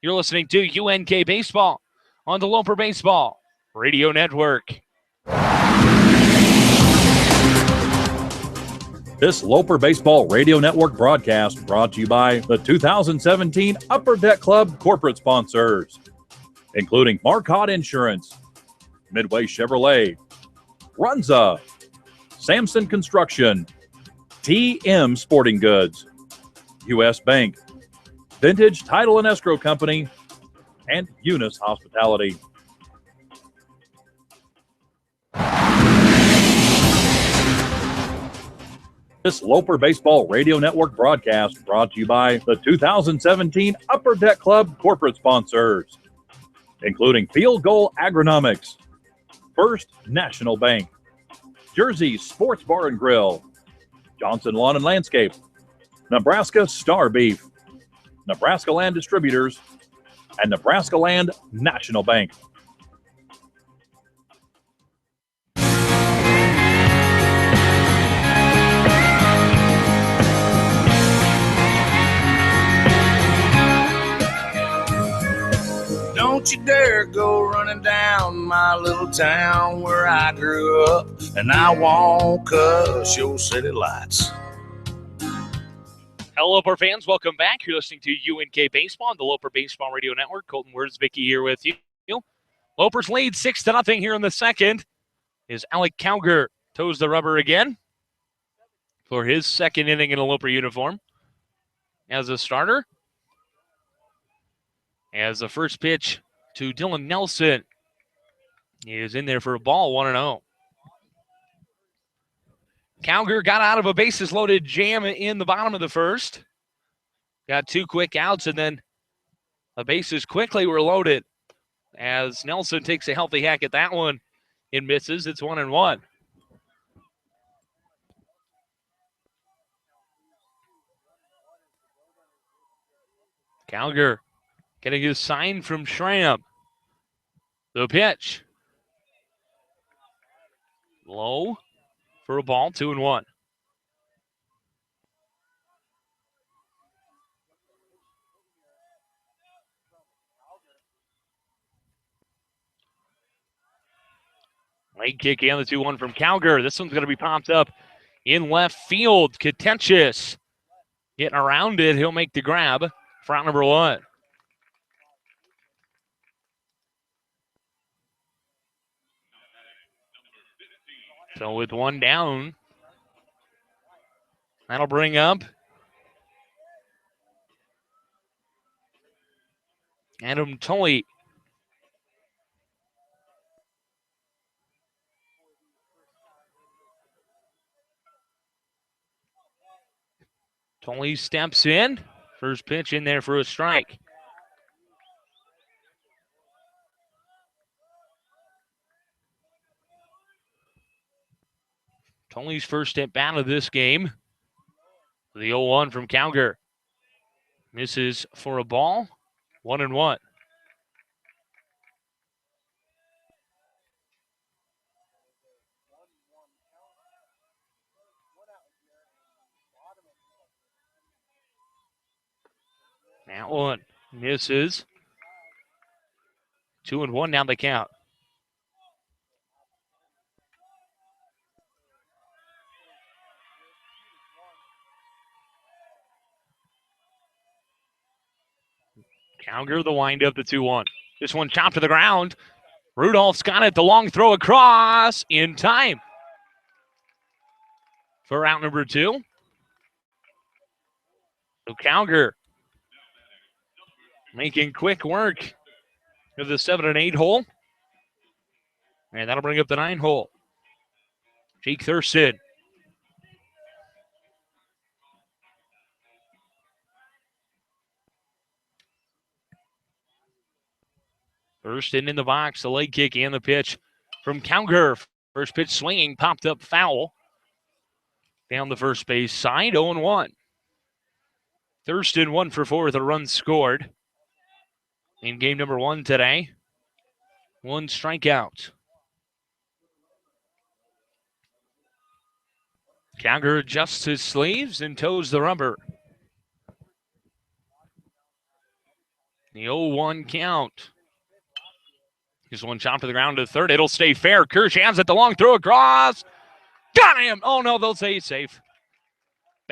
You're listening to UNK Baseball on the Loper Baseball Radio Network. This Loper Baseball Radio Network broadcast brought to you by the 2017 Upper Deck Club corporate sponsors, including Marcotte Insurance, Midway Chevrolet, Runza, Samson Construction, TM Sporting Goods, U.S. Bank, Vintage Title and Escrow Company, and Eunice Hospitality. This Loper Baseball Radio Network broadcast brought to you by the 2017 Upper Deck Club corporate sponsors, including Field Goal Agronomics, First National Bank, Jersey Sports Bar and Grill, Johnson Lawn and Landscape, Nebraska Star Beef, Nebraska Land Distributors, and Nebraska Land National Bank. Don't you dare go running down my little town where I grew up, and I won't cuss your city lights. Hello, Loper fans. Welcome back. You're listening to UNK Baseball on the Loper Baseball Radio Network. Colton Wurzbicki here with you. Lopers lead 6-0 here in the second. Is Alec Cowger toes the rubber again for his second inning in a Loper uniform as a starter. As the first pitch to Dylan Nelson is in there for a ball, 1-0. Cowger got out of a bases-loaded jam in the bottom of the first. Got 2 quick outs, and then the bases quickly were loaded as Nelson takes a healthy hack at that one and misses. It's 1-1. Cowger getting his sign from Schramm. The pitch. Low for a ball, 2-1. Late kick in, the 2-1 from Cowger. This one's going to be popped up in left field. Contentious getting around it. He'll make the grab for out number 1. So with 1 down, that'll bring up Adam Tully. Tully steps in. First pitch in there for a strike. Tully's first at bat of this game. The 0-1 from Cowger. Misses for a ball. 1-1. That one misses. 2-1 now the count. Cowger, the windup, the 2-1. This one chopped to the ground. Rudolph's got it. The long throw across in time for out number 2. So Cowger making quick work of the 7 and 8 hole. And that'll bring up the 9 hole. Jake Thurston. Thurston in the box, the leg kick and the pitch from Cowger. First pitch swinging, popped up foul. Down the first base side, 0-1. Thurston 1 for 4 with a run scored in game number 1 today. 1 strikeout. Cowger adjusts his sleeves and toes the rubber. The 0-1 count. This one chopped to the ground to third. It'll stay fair. Kirsch has it. The long throw across. Got him. Oh, no, they'll say he's safe.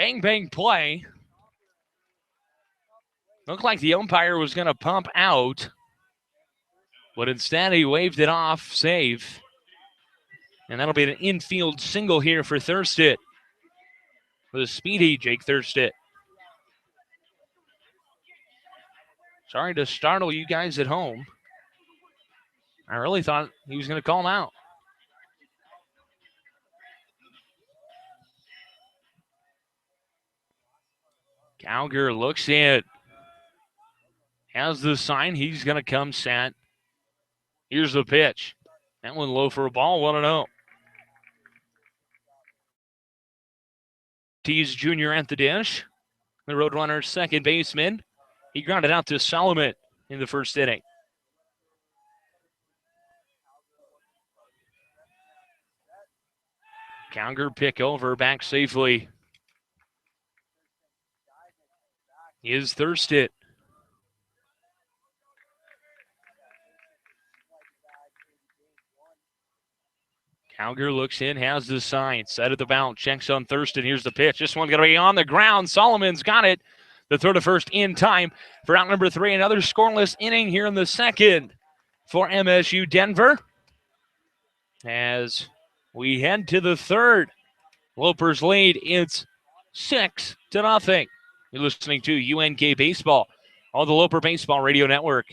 Bang, bang play. Looked like the umpire was going to pump out, but instead he waved it off, save. And that'll be an infield single here for Thurstedt. The speedy Jake Thurstedt. Sorry to startle you guys at home. I really thought he was going to call him out. Cowger looks in. Has the sign. He's going to come set. Here's the pitch. That one low for a ball. 1-0. Tees Jr. at the dish. The Roadrunner second baseman. He grounded out to Solomon in the first inning. Cowger pick over, back safely. Is Thurstedt. Cowger looks in, has the sign, set at the mound, checks on Thurston. Here's the pitch. This one's going to be on the ground. Solomon's got it. The throw to first in time for out number 3. Another scoreless inning here in the second for MSU Denver. As we head to the third, Lopers lead. It's 6-0. You're listening to UNK Baseball on the Loper Baseball Radio Network.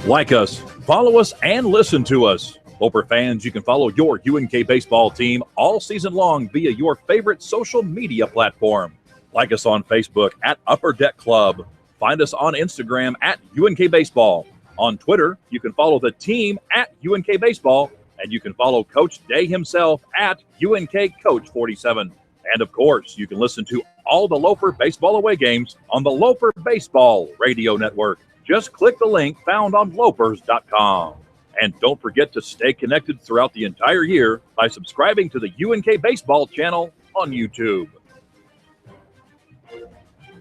Like us, follow us, and listen to us. Loper fans, you can follow your UNK baseball team all season long via your favorite social media platform. Like us on Facebook at Upper Deck Club. Find us on Instagram at UNK Baseball. On Twitter, you can follow the team at UNK Baseball, and you can follow Coach Day himself at UNK Coach 47. And of course, you can listen to all the Loper baseball away games on the Loper Baseball Radio Network. Just click the link found on lopers.com. And don't forget to stay connected throughout the entire year by subscribing to the UNK Baseball channel on YouTube.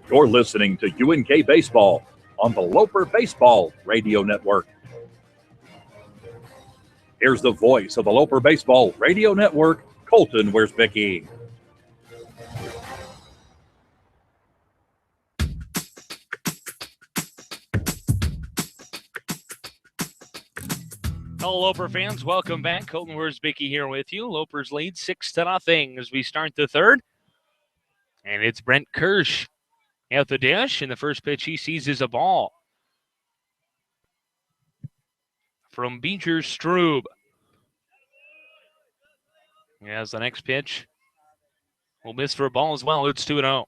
You're listening to UNK Baseball on the Loper Baseball Radio Network. Here's the voice of the Loper Baseball Radio Network, Colton Wiersbicki. Hello, Loper fans. Welcome back. Colton Wiersbicki here with you. Lopers lead 6-0 as we start the third. And it's Brent Kirsch at the dish. And the first pitch he sees is a ball from Beecher Strube. As the next pitch will miss for a ball as well. It's 2-0.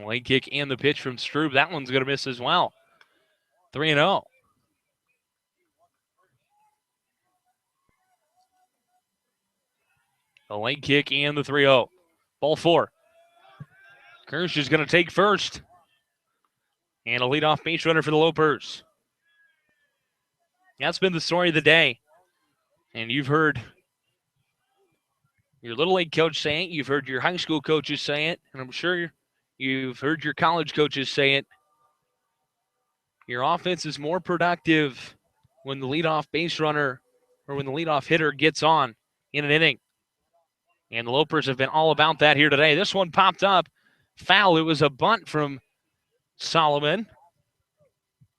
Late kick and the pitch from Strube. That one's going to miss as well. 3-0. The late kick and the 3-0. Ball 4. Kirsch is going to take first. And a leadoff base runner for the Lopers. That's been the story of the day. And you've heard your Little League coach say it. You've heard your high school coaches say it. And I'm sure you've heard your college coaches say it. Your offense is more productive when the leadoff base runner or when the leadoff hitter gets on in an inning. And the Lopers have been all about that here today. This one popped up. Foul. It was a bunt from Solomon.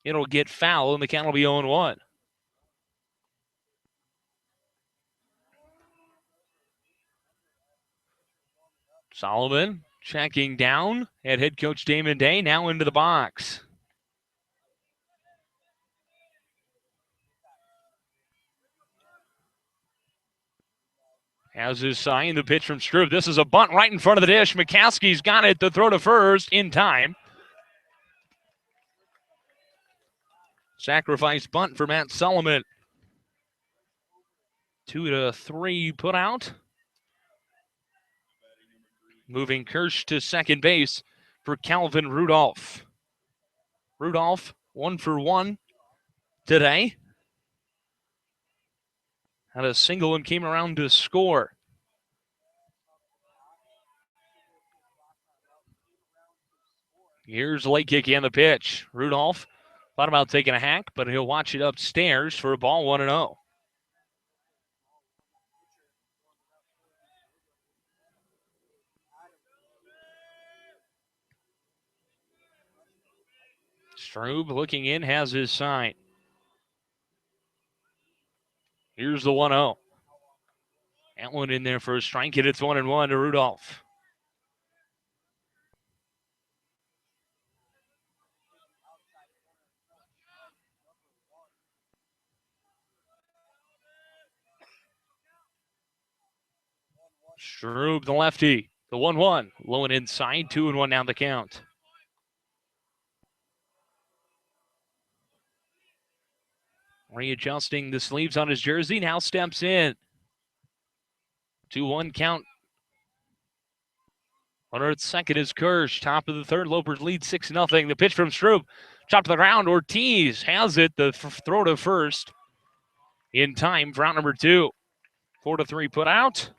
It'll get foul, and the count will be 0-1. Solomon checking down at head coach Damon Day, now into the box. Has his sign, the pitch from Strube. This is a bunt right in front of the dish. McCaskey's got it to throw to first in time. Sacrifice bunt for Matt Solomon. 2-3 put out. Moving Kirsch to second base for Calvin Rudolph. Rudolph, 1 for 1 today. Had a single and came around to score. Here's the late kick and the pitch. Rudolph Thought about taking a hack, but he'll watch it upstairs for a ball 1-0. Strube looking in, has his sign. Here's the 1-0. That one in there for a strike, and it's 1-1 to Rudolph. Strube, the lefty. The 1-1. Low and inside. 2-1 now the count. Readjusting the sleeves on his jersey. Now steps in. 2-1 count. Runner at second is Kirsch. Top of the third. Lopers lead 6-0. The pitch from Strube. Chopped to the ground. Ortiz has it. The throw to first. In time for out number 2. 4-3 put out.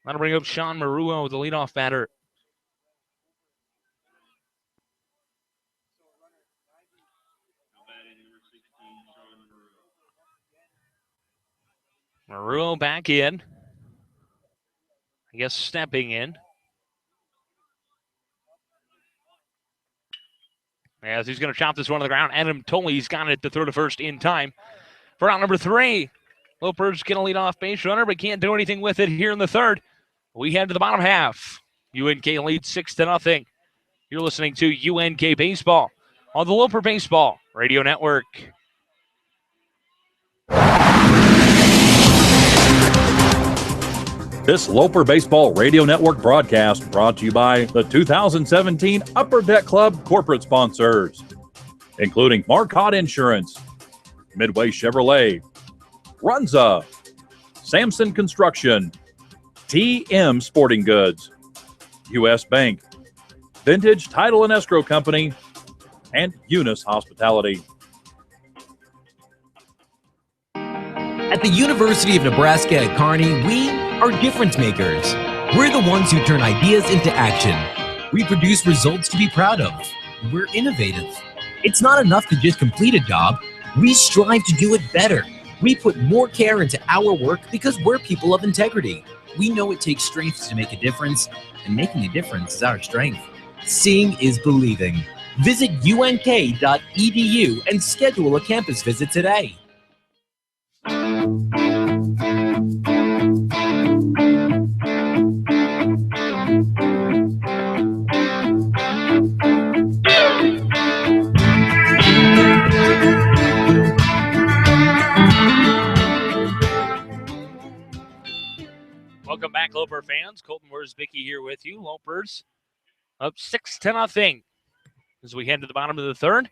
That'll bring up Sean Maruo, the leadoff batter. Maruo back in. I guess stepping in. As he's going to chop this one to the ground. Adam Tolley's got it to throw to first in time. For out number 3. Lopers going to lead off base runner, but can't do anything with it here in the third. We head to the bottom half. UNK leads 6-0. You're listening to UNK Baseball on the Loper Baseball Radio Network. This Loper Baseball Radio Network broadcast brought to you by the 2017 Upper Deck Club corporate sponsors, including Marcotte Insurance, Midway Chevrolet, Runza, Samson Construction, TM Sporting Goods, U.S. Bank, Vintage Title and Escrow Company, and Eunice Hospitality. At the University of Nebraska at Kearney, we are difference makers. We're the ones who turn ideas into action. We produce results to be proud of. We're innovative. It's not enough to just complete a job. We strive to do it better. We put more care into our work because we're people of integrity. We know it takes strength to make a difference, and making a difference is our strength. Seeing is believing. Visit unk.edu and schedule a campus visit today. Welcome back, Loper fans. Colton Worsbicky here with you. Lopers up 6-0 as we head to the bottom of the third.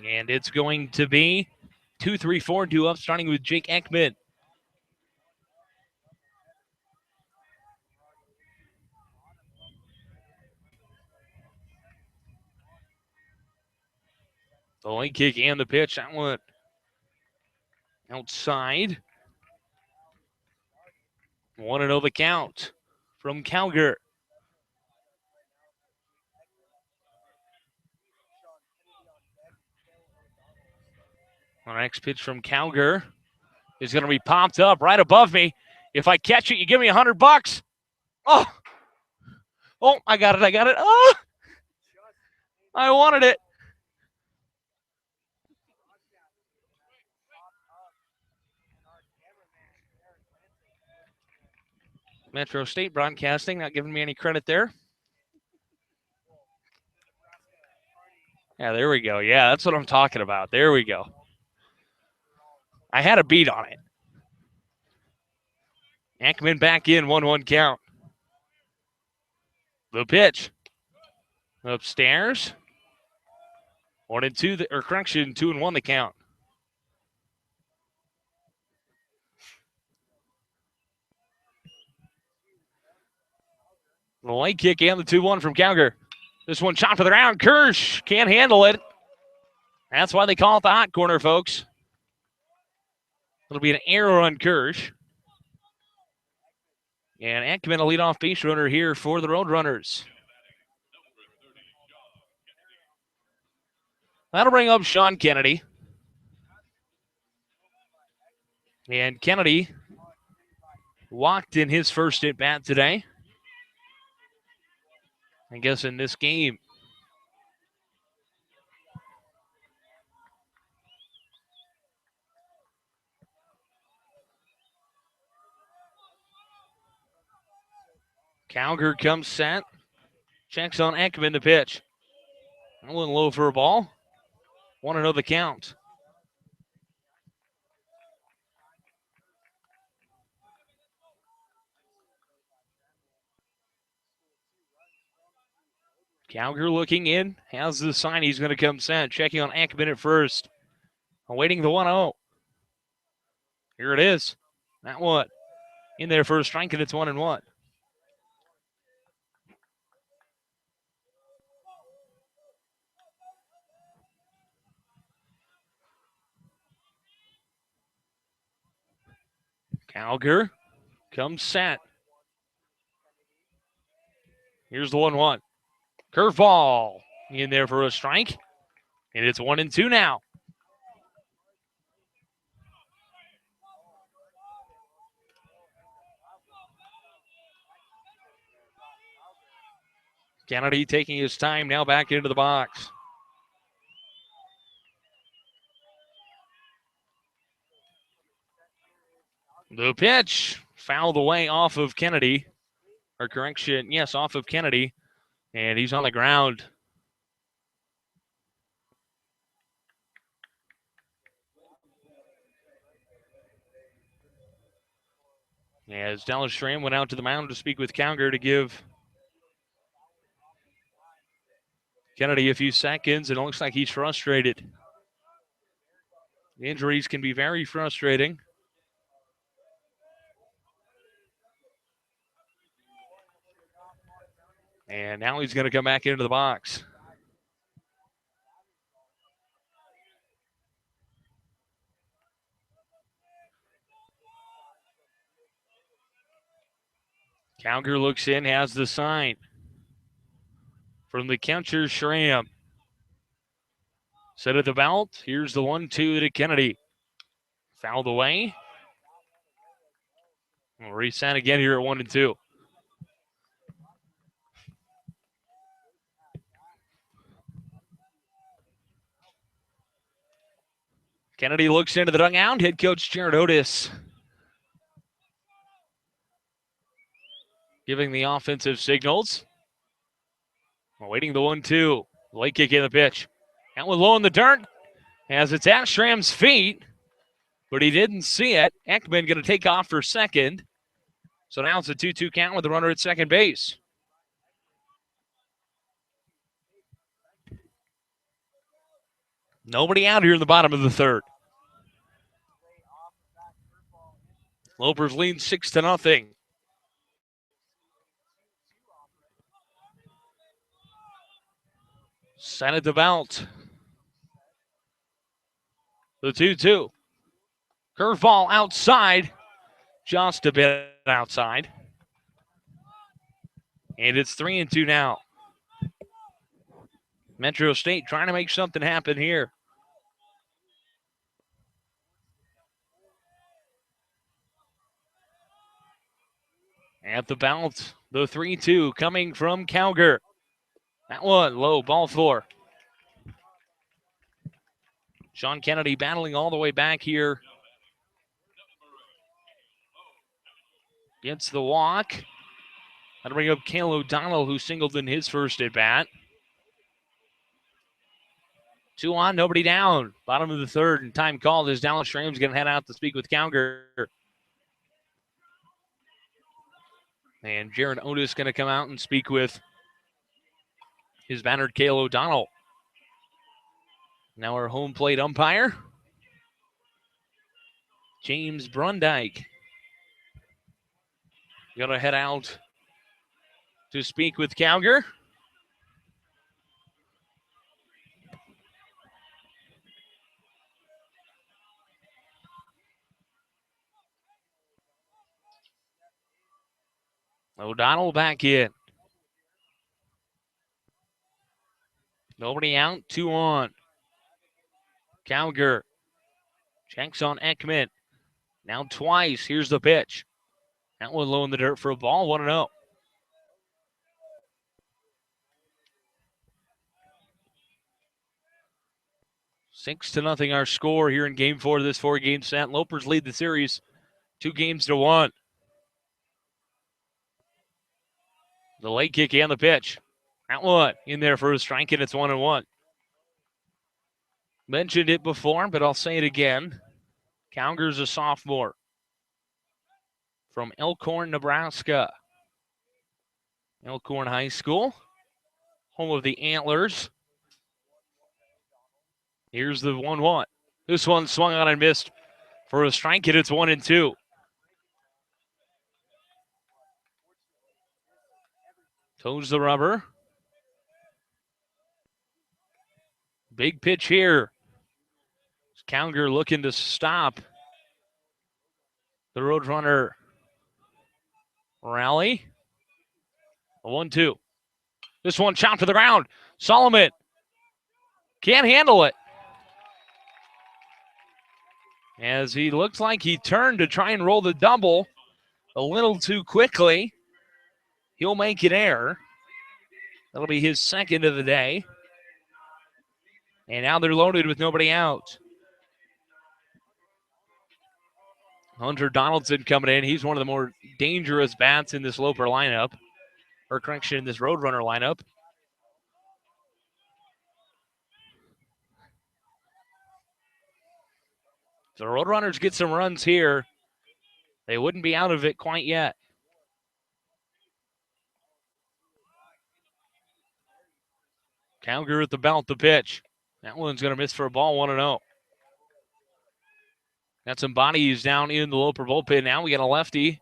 And it's going to be 2-3-4 due up, starting with Jake Ekman. The late kick and the pitch. That one outside. 1-0 the count from Calger. Our next pitch from Calger is going to be popped up right above me. If I catch it, you give me $100. Oh, I got it. Oh, I wanted it. Metro State Broadcasting not giving me any credit there. Yeah, there we go. Yeah, that's what I'm talking about. There we go. I had a beat on it. Ekman back in, 1-1 count. The pitch. Upstairs. 1-2, 2-1 the count. The late kick and the 2-1 from Calger. This one chopped to the ground. Kirsch can't handle it. That's why they call it the hot corner, folks. It'll be an error on Kirsch. And Ekman, a leadoff base runner here for the Roadrunners. That'll bring up Sean Kennedy. And Kennedy walked in his first at bat today. I guess in this game. Cowger comes set. Checks on Ekman to pitch. That one low for a ball. 1-0 the count. Cowger looking in. Has the sign he's going to come set. Checking on Ekman at first. Awaiting the 1-0. Here it is. That one. In there for a strike, and it's 1-1. Cowger comes set. Here's the 1-1. Curveball in there for a strike. And it's 1-2 now. Kennedy taking his time now back into the box. The pitch fouled away off of Kennedy. Or correction, yes, off of Kennedy. And he's on the ground. As Dallas Schramm went out to the mound to speak with Cowger to give Kennedy a few seconds, and it looks like he's frustrated. Injuries can be very frustrating. And now he's going to come back into the box. Cowger looks in, has the sign from the catcher, Schramm. Set at the belt. Here's the 1-2 to Kennedy. Fouled away. We'll reset again here at 1-2. Kennedy looks into the dugout. Head coach Jared Otis giving the offensive signals. Awaiting the 1-2. Late kick in the pitch. That one low in the dirt as it's at Schramm's feet, but he didn't see it. Ekman going to take off for second. So now it's a 2-2 count with the runner at second base. Nobody out here in the bottom of the third. Lopers lead 6-0. Set at the belt. The 2-2. Curveball outside. Just a bit outside. And it's 3-2 now. Metro State trying to make something happen here. At the belt, the 3-2 coming from Cowger. That one low, ball four. Sean Kennedy battling all the way back here. Gets the walk. That'll bring up Cale O'Donnell, who singled in his first at bat. 2 on, nobody down. Bottom of the third, and time called as Dallas Schramm's going to head out to speak with Cowger. And Jared Otis going to come out and speak with his bannered Cale O'Donnell. Now our home plate umpire, James Brundyke. Going to head out to speak with Cowger. O'Donnell back in. Nobody out, 2 on. Cowger checks on Ekman. Now twice. Here's the pitch. That one low in the dirt for a ball. 1-0. Six to nothing our score here in Game 4 of this 4-game set. Lopers lead the series 2-1. The late kick and the pitch. That one in there for a strike, and it's 1-1. Mentioned it before, but I'll say it again. Cowger's a sophomore from Elkhorn, Nebraska. Elkhorn High School, home of the Antlers. Here's the 1-1. This one swung on and missed for a strike, and it's 1-2. Toes the rubber. Big pitch here. Cowger looking to stop the Roadrunner rally. A 1-2. This one chopped to the ground. Solomon can't handle it. As he looks like he turned to try and roll the double a little too quickly. He'll make an error. That'll be his second of the day. And now they're loaded with nobody out. Hunter Donaldson coming in. He's one of the more dangerous bats in this Loper lineup. Or correction, in this Roadrunner lineup. So the Roadrunners get some runs here. They wouldn't be out of it quite yet. Cowger at the belt, the pitch. That one's going to miss for a ball, 1-0. Got some bodies down in the Loper bullpen now. We got a lefty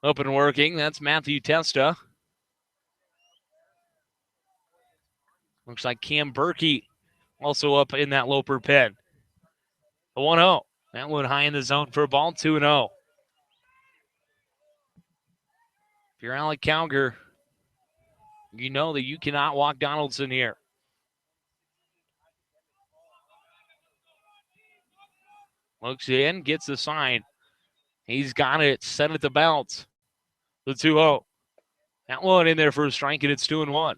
up and working. That's Matthew Testa. Looks like Cam Berkey also up in that Loper pen. A 1-0. That one high in the zone for a ball, 2-0. If you're Alec Cowger, you know that you cannot walk Donaldson here. Looks in, gets the sign. He's got it, set at the belt. The 2-0. That one in there for a strike, and it's 2-1.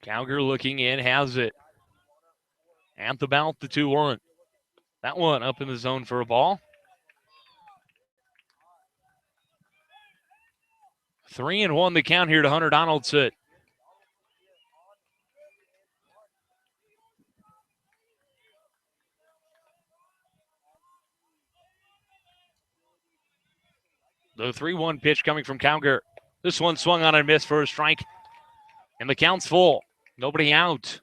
Cowger looking in, has it. At the belt, the 2-1. That one up in the zone for a ball. 3-1 the count here to Hunter Donaldson. The 3-1 pitch coming from Cowger. This one swung on and missed for a strike. And the count's full. Nobody out.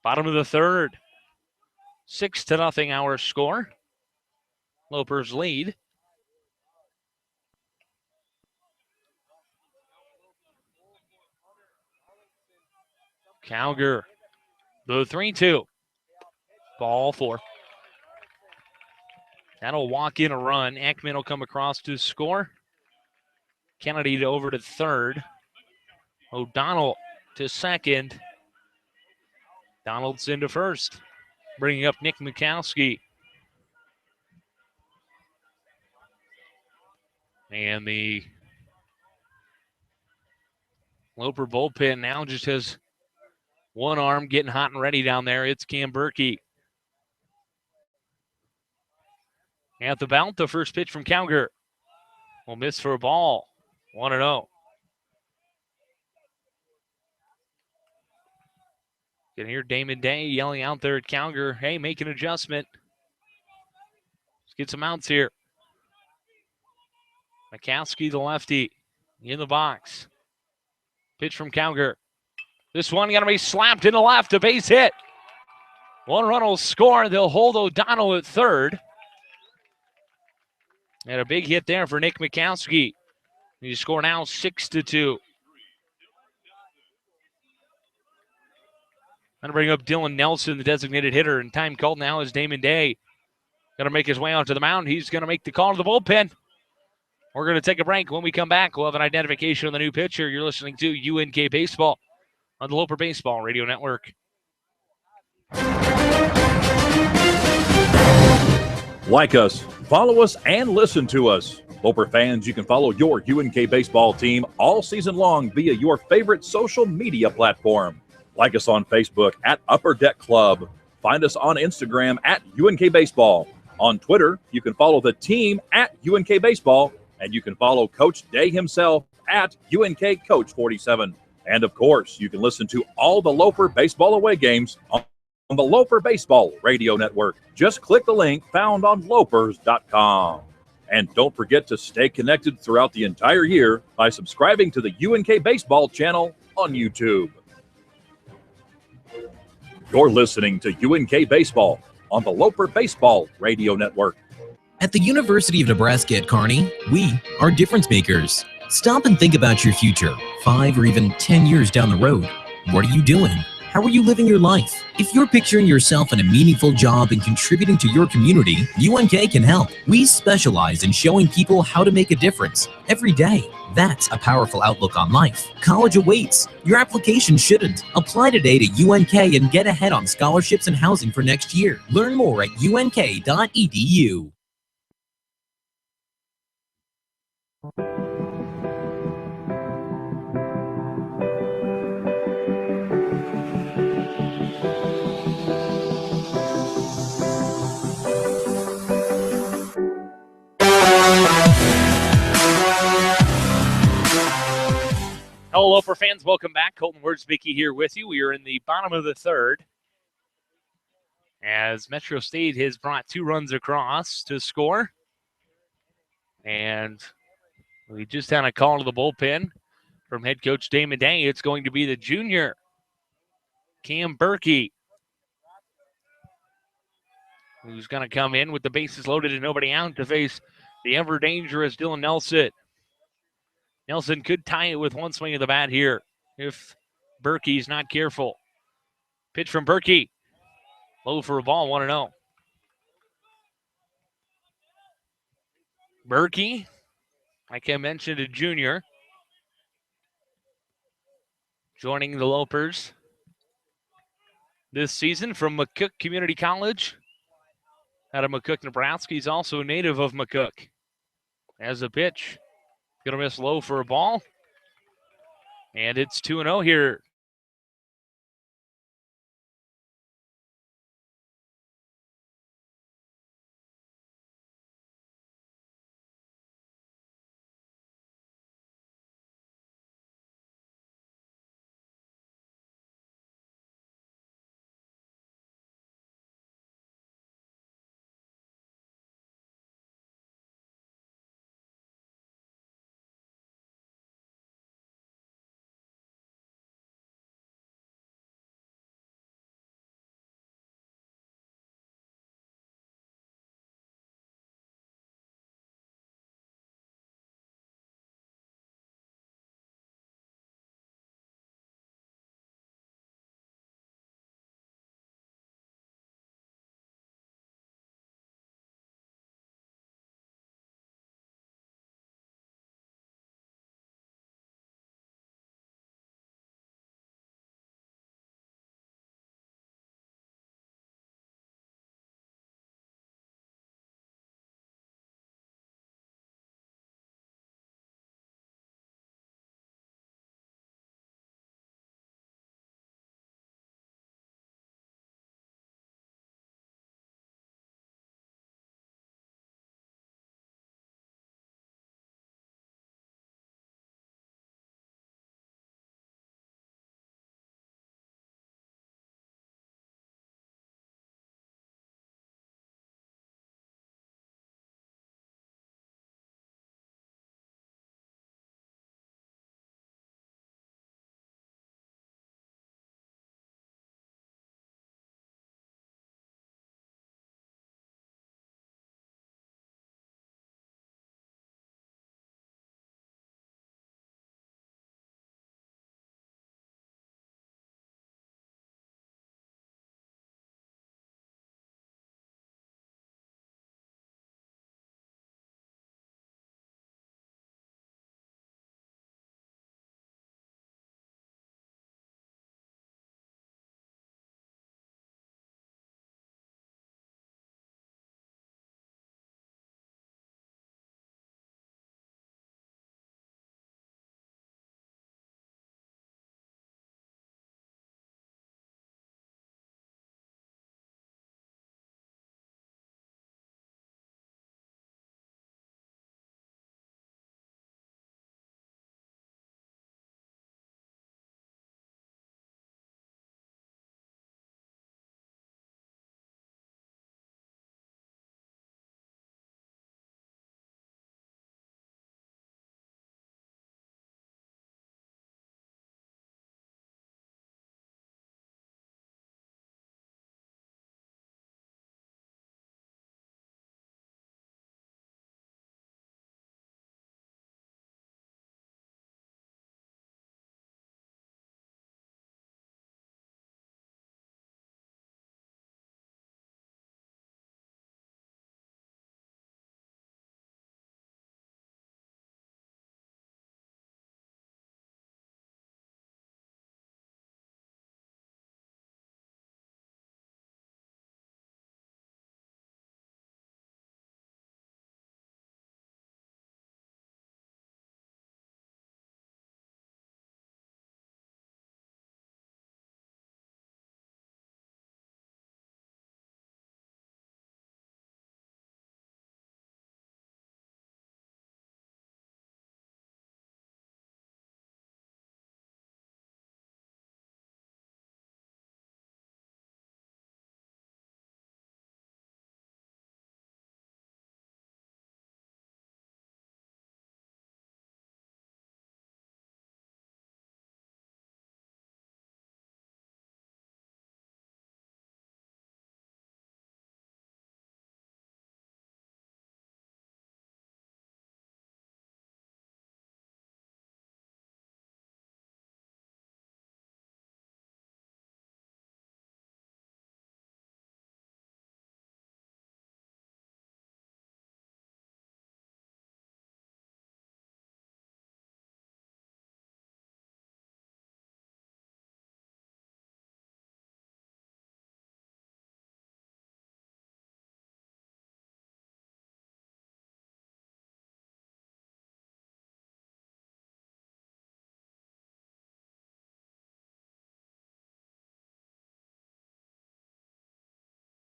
Bottom of the third. 6-0 our score. Lopers lead. Cowger. The 3-2. Ball 4. That'll walk in a run. Ekman will come across to score. Kennedy over to third. O'Donnell to second. Donaldson to first. Bringing up Nick Mikowski. And the Loper bullpen now just has one arm getting hot and ready down there. It's Cam Berkey. At the belt, the first pitch from Cowger will miss for a ball. 1-0. You can hear Damon Day yelling out there at Cowger, hey, make an adjustment. Let's get some outs here. Mikowski, the lefty, in the box. Pitch from Cowger. This one going to be slapped in the left, a base hit. One run will score. They'll hold O'Donnell at third. And a big hit there for Nick Mikowski. He score now 6-2. Going to bring up Dylan Nelson, the designated hitter, and time called now is Damon Day. Going to make his way out to the mound. He's going to make the call to the bullpen. We're going to take a break. When we come back, we'll have an identification of the new pitcher. You're listening to UNK Baseball on the Loper Baseball Radio Network. Like us, follow us, and listen to us. Loper fans, you can follow your UNK baseball team all season long via your favorite social media platform. Like us on Facebook at Upper Deck Club. Find us on Instagram at UNK Baseball. On Twitter, you can follow the team at UNK Baseball, and you can follow Coach Day himself at UNK Coach 47. And of course, you can listen to all the Loper baseball away games on the Loper Baseball Radio Network. Just click the link found on lopers.com. And don't forget to stay connected throughout the entire year by subscribing to the UNK Baseball channel on YouTube. You're listening to UNK Baseball on the Loper Baseball Radio Network. At the University of Nebraska at Kearney, we are difference makers. Stop and think about your future, 5 or even 10 years down the road. What are you doing? How are you living your life? If you're picturing yourself in a meaningful job and contributing to your community, UNK can help. We specialize in showing people how to make a difference every day. That's a powerful outlook on life. College awaits. Your application shouldn't. Apply today to UNK and get ahead on scholarships and housing for next year. Learn more at unk.edu. Hello, Loper fans. Welcome back. Colton Wordsbicky here with you. We are in the bottom of the third as Metro State has brought 2 runs across to score. And we just had a call to the bullpen from head coach Damon Day. It's going to be the junior, Cam Berkey, who's going to come in with the bases loaded and nobody out to face the ever-dangerous Dylan Nelson. Nelson could tie it with one swing of the bat here if Berkey's not careful. Pitch from Berkey. Low for a ball, 1-0. Berkey, like I mentioned, a junior, joining the Lopers this season from McCook Community College out of McCook, Nebraska. He's also a native of McCook. As a pitch, going to miss low for a ball. And it's 2-0 here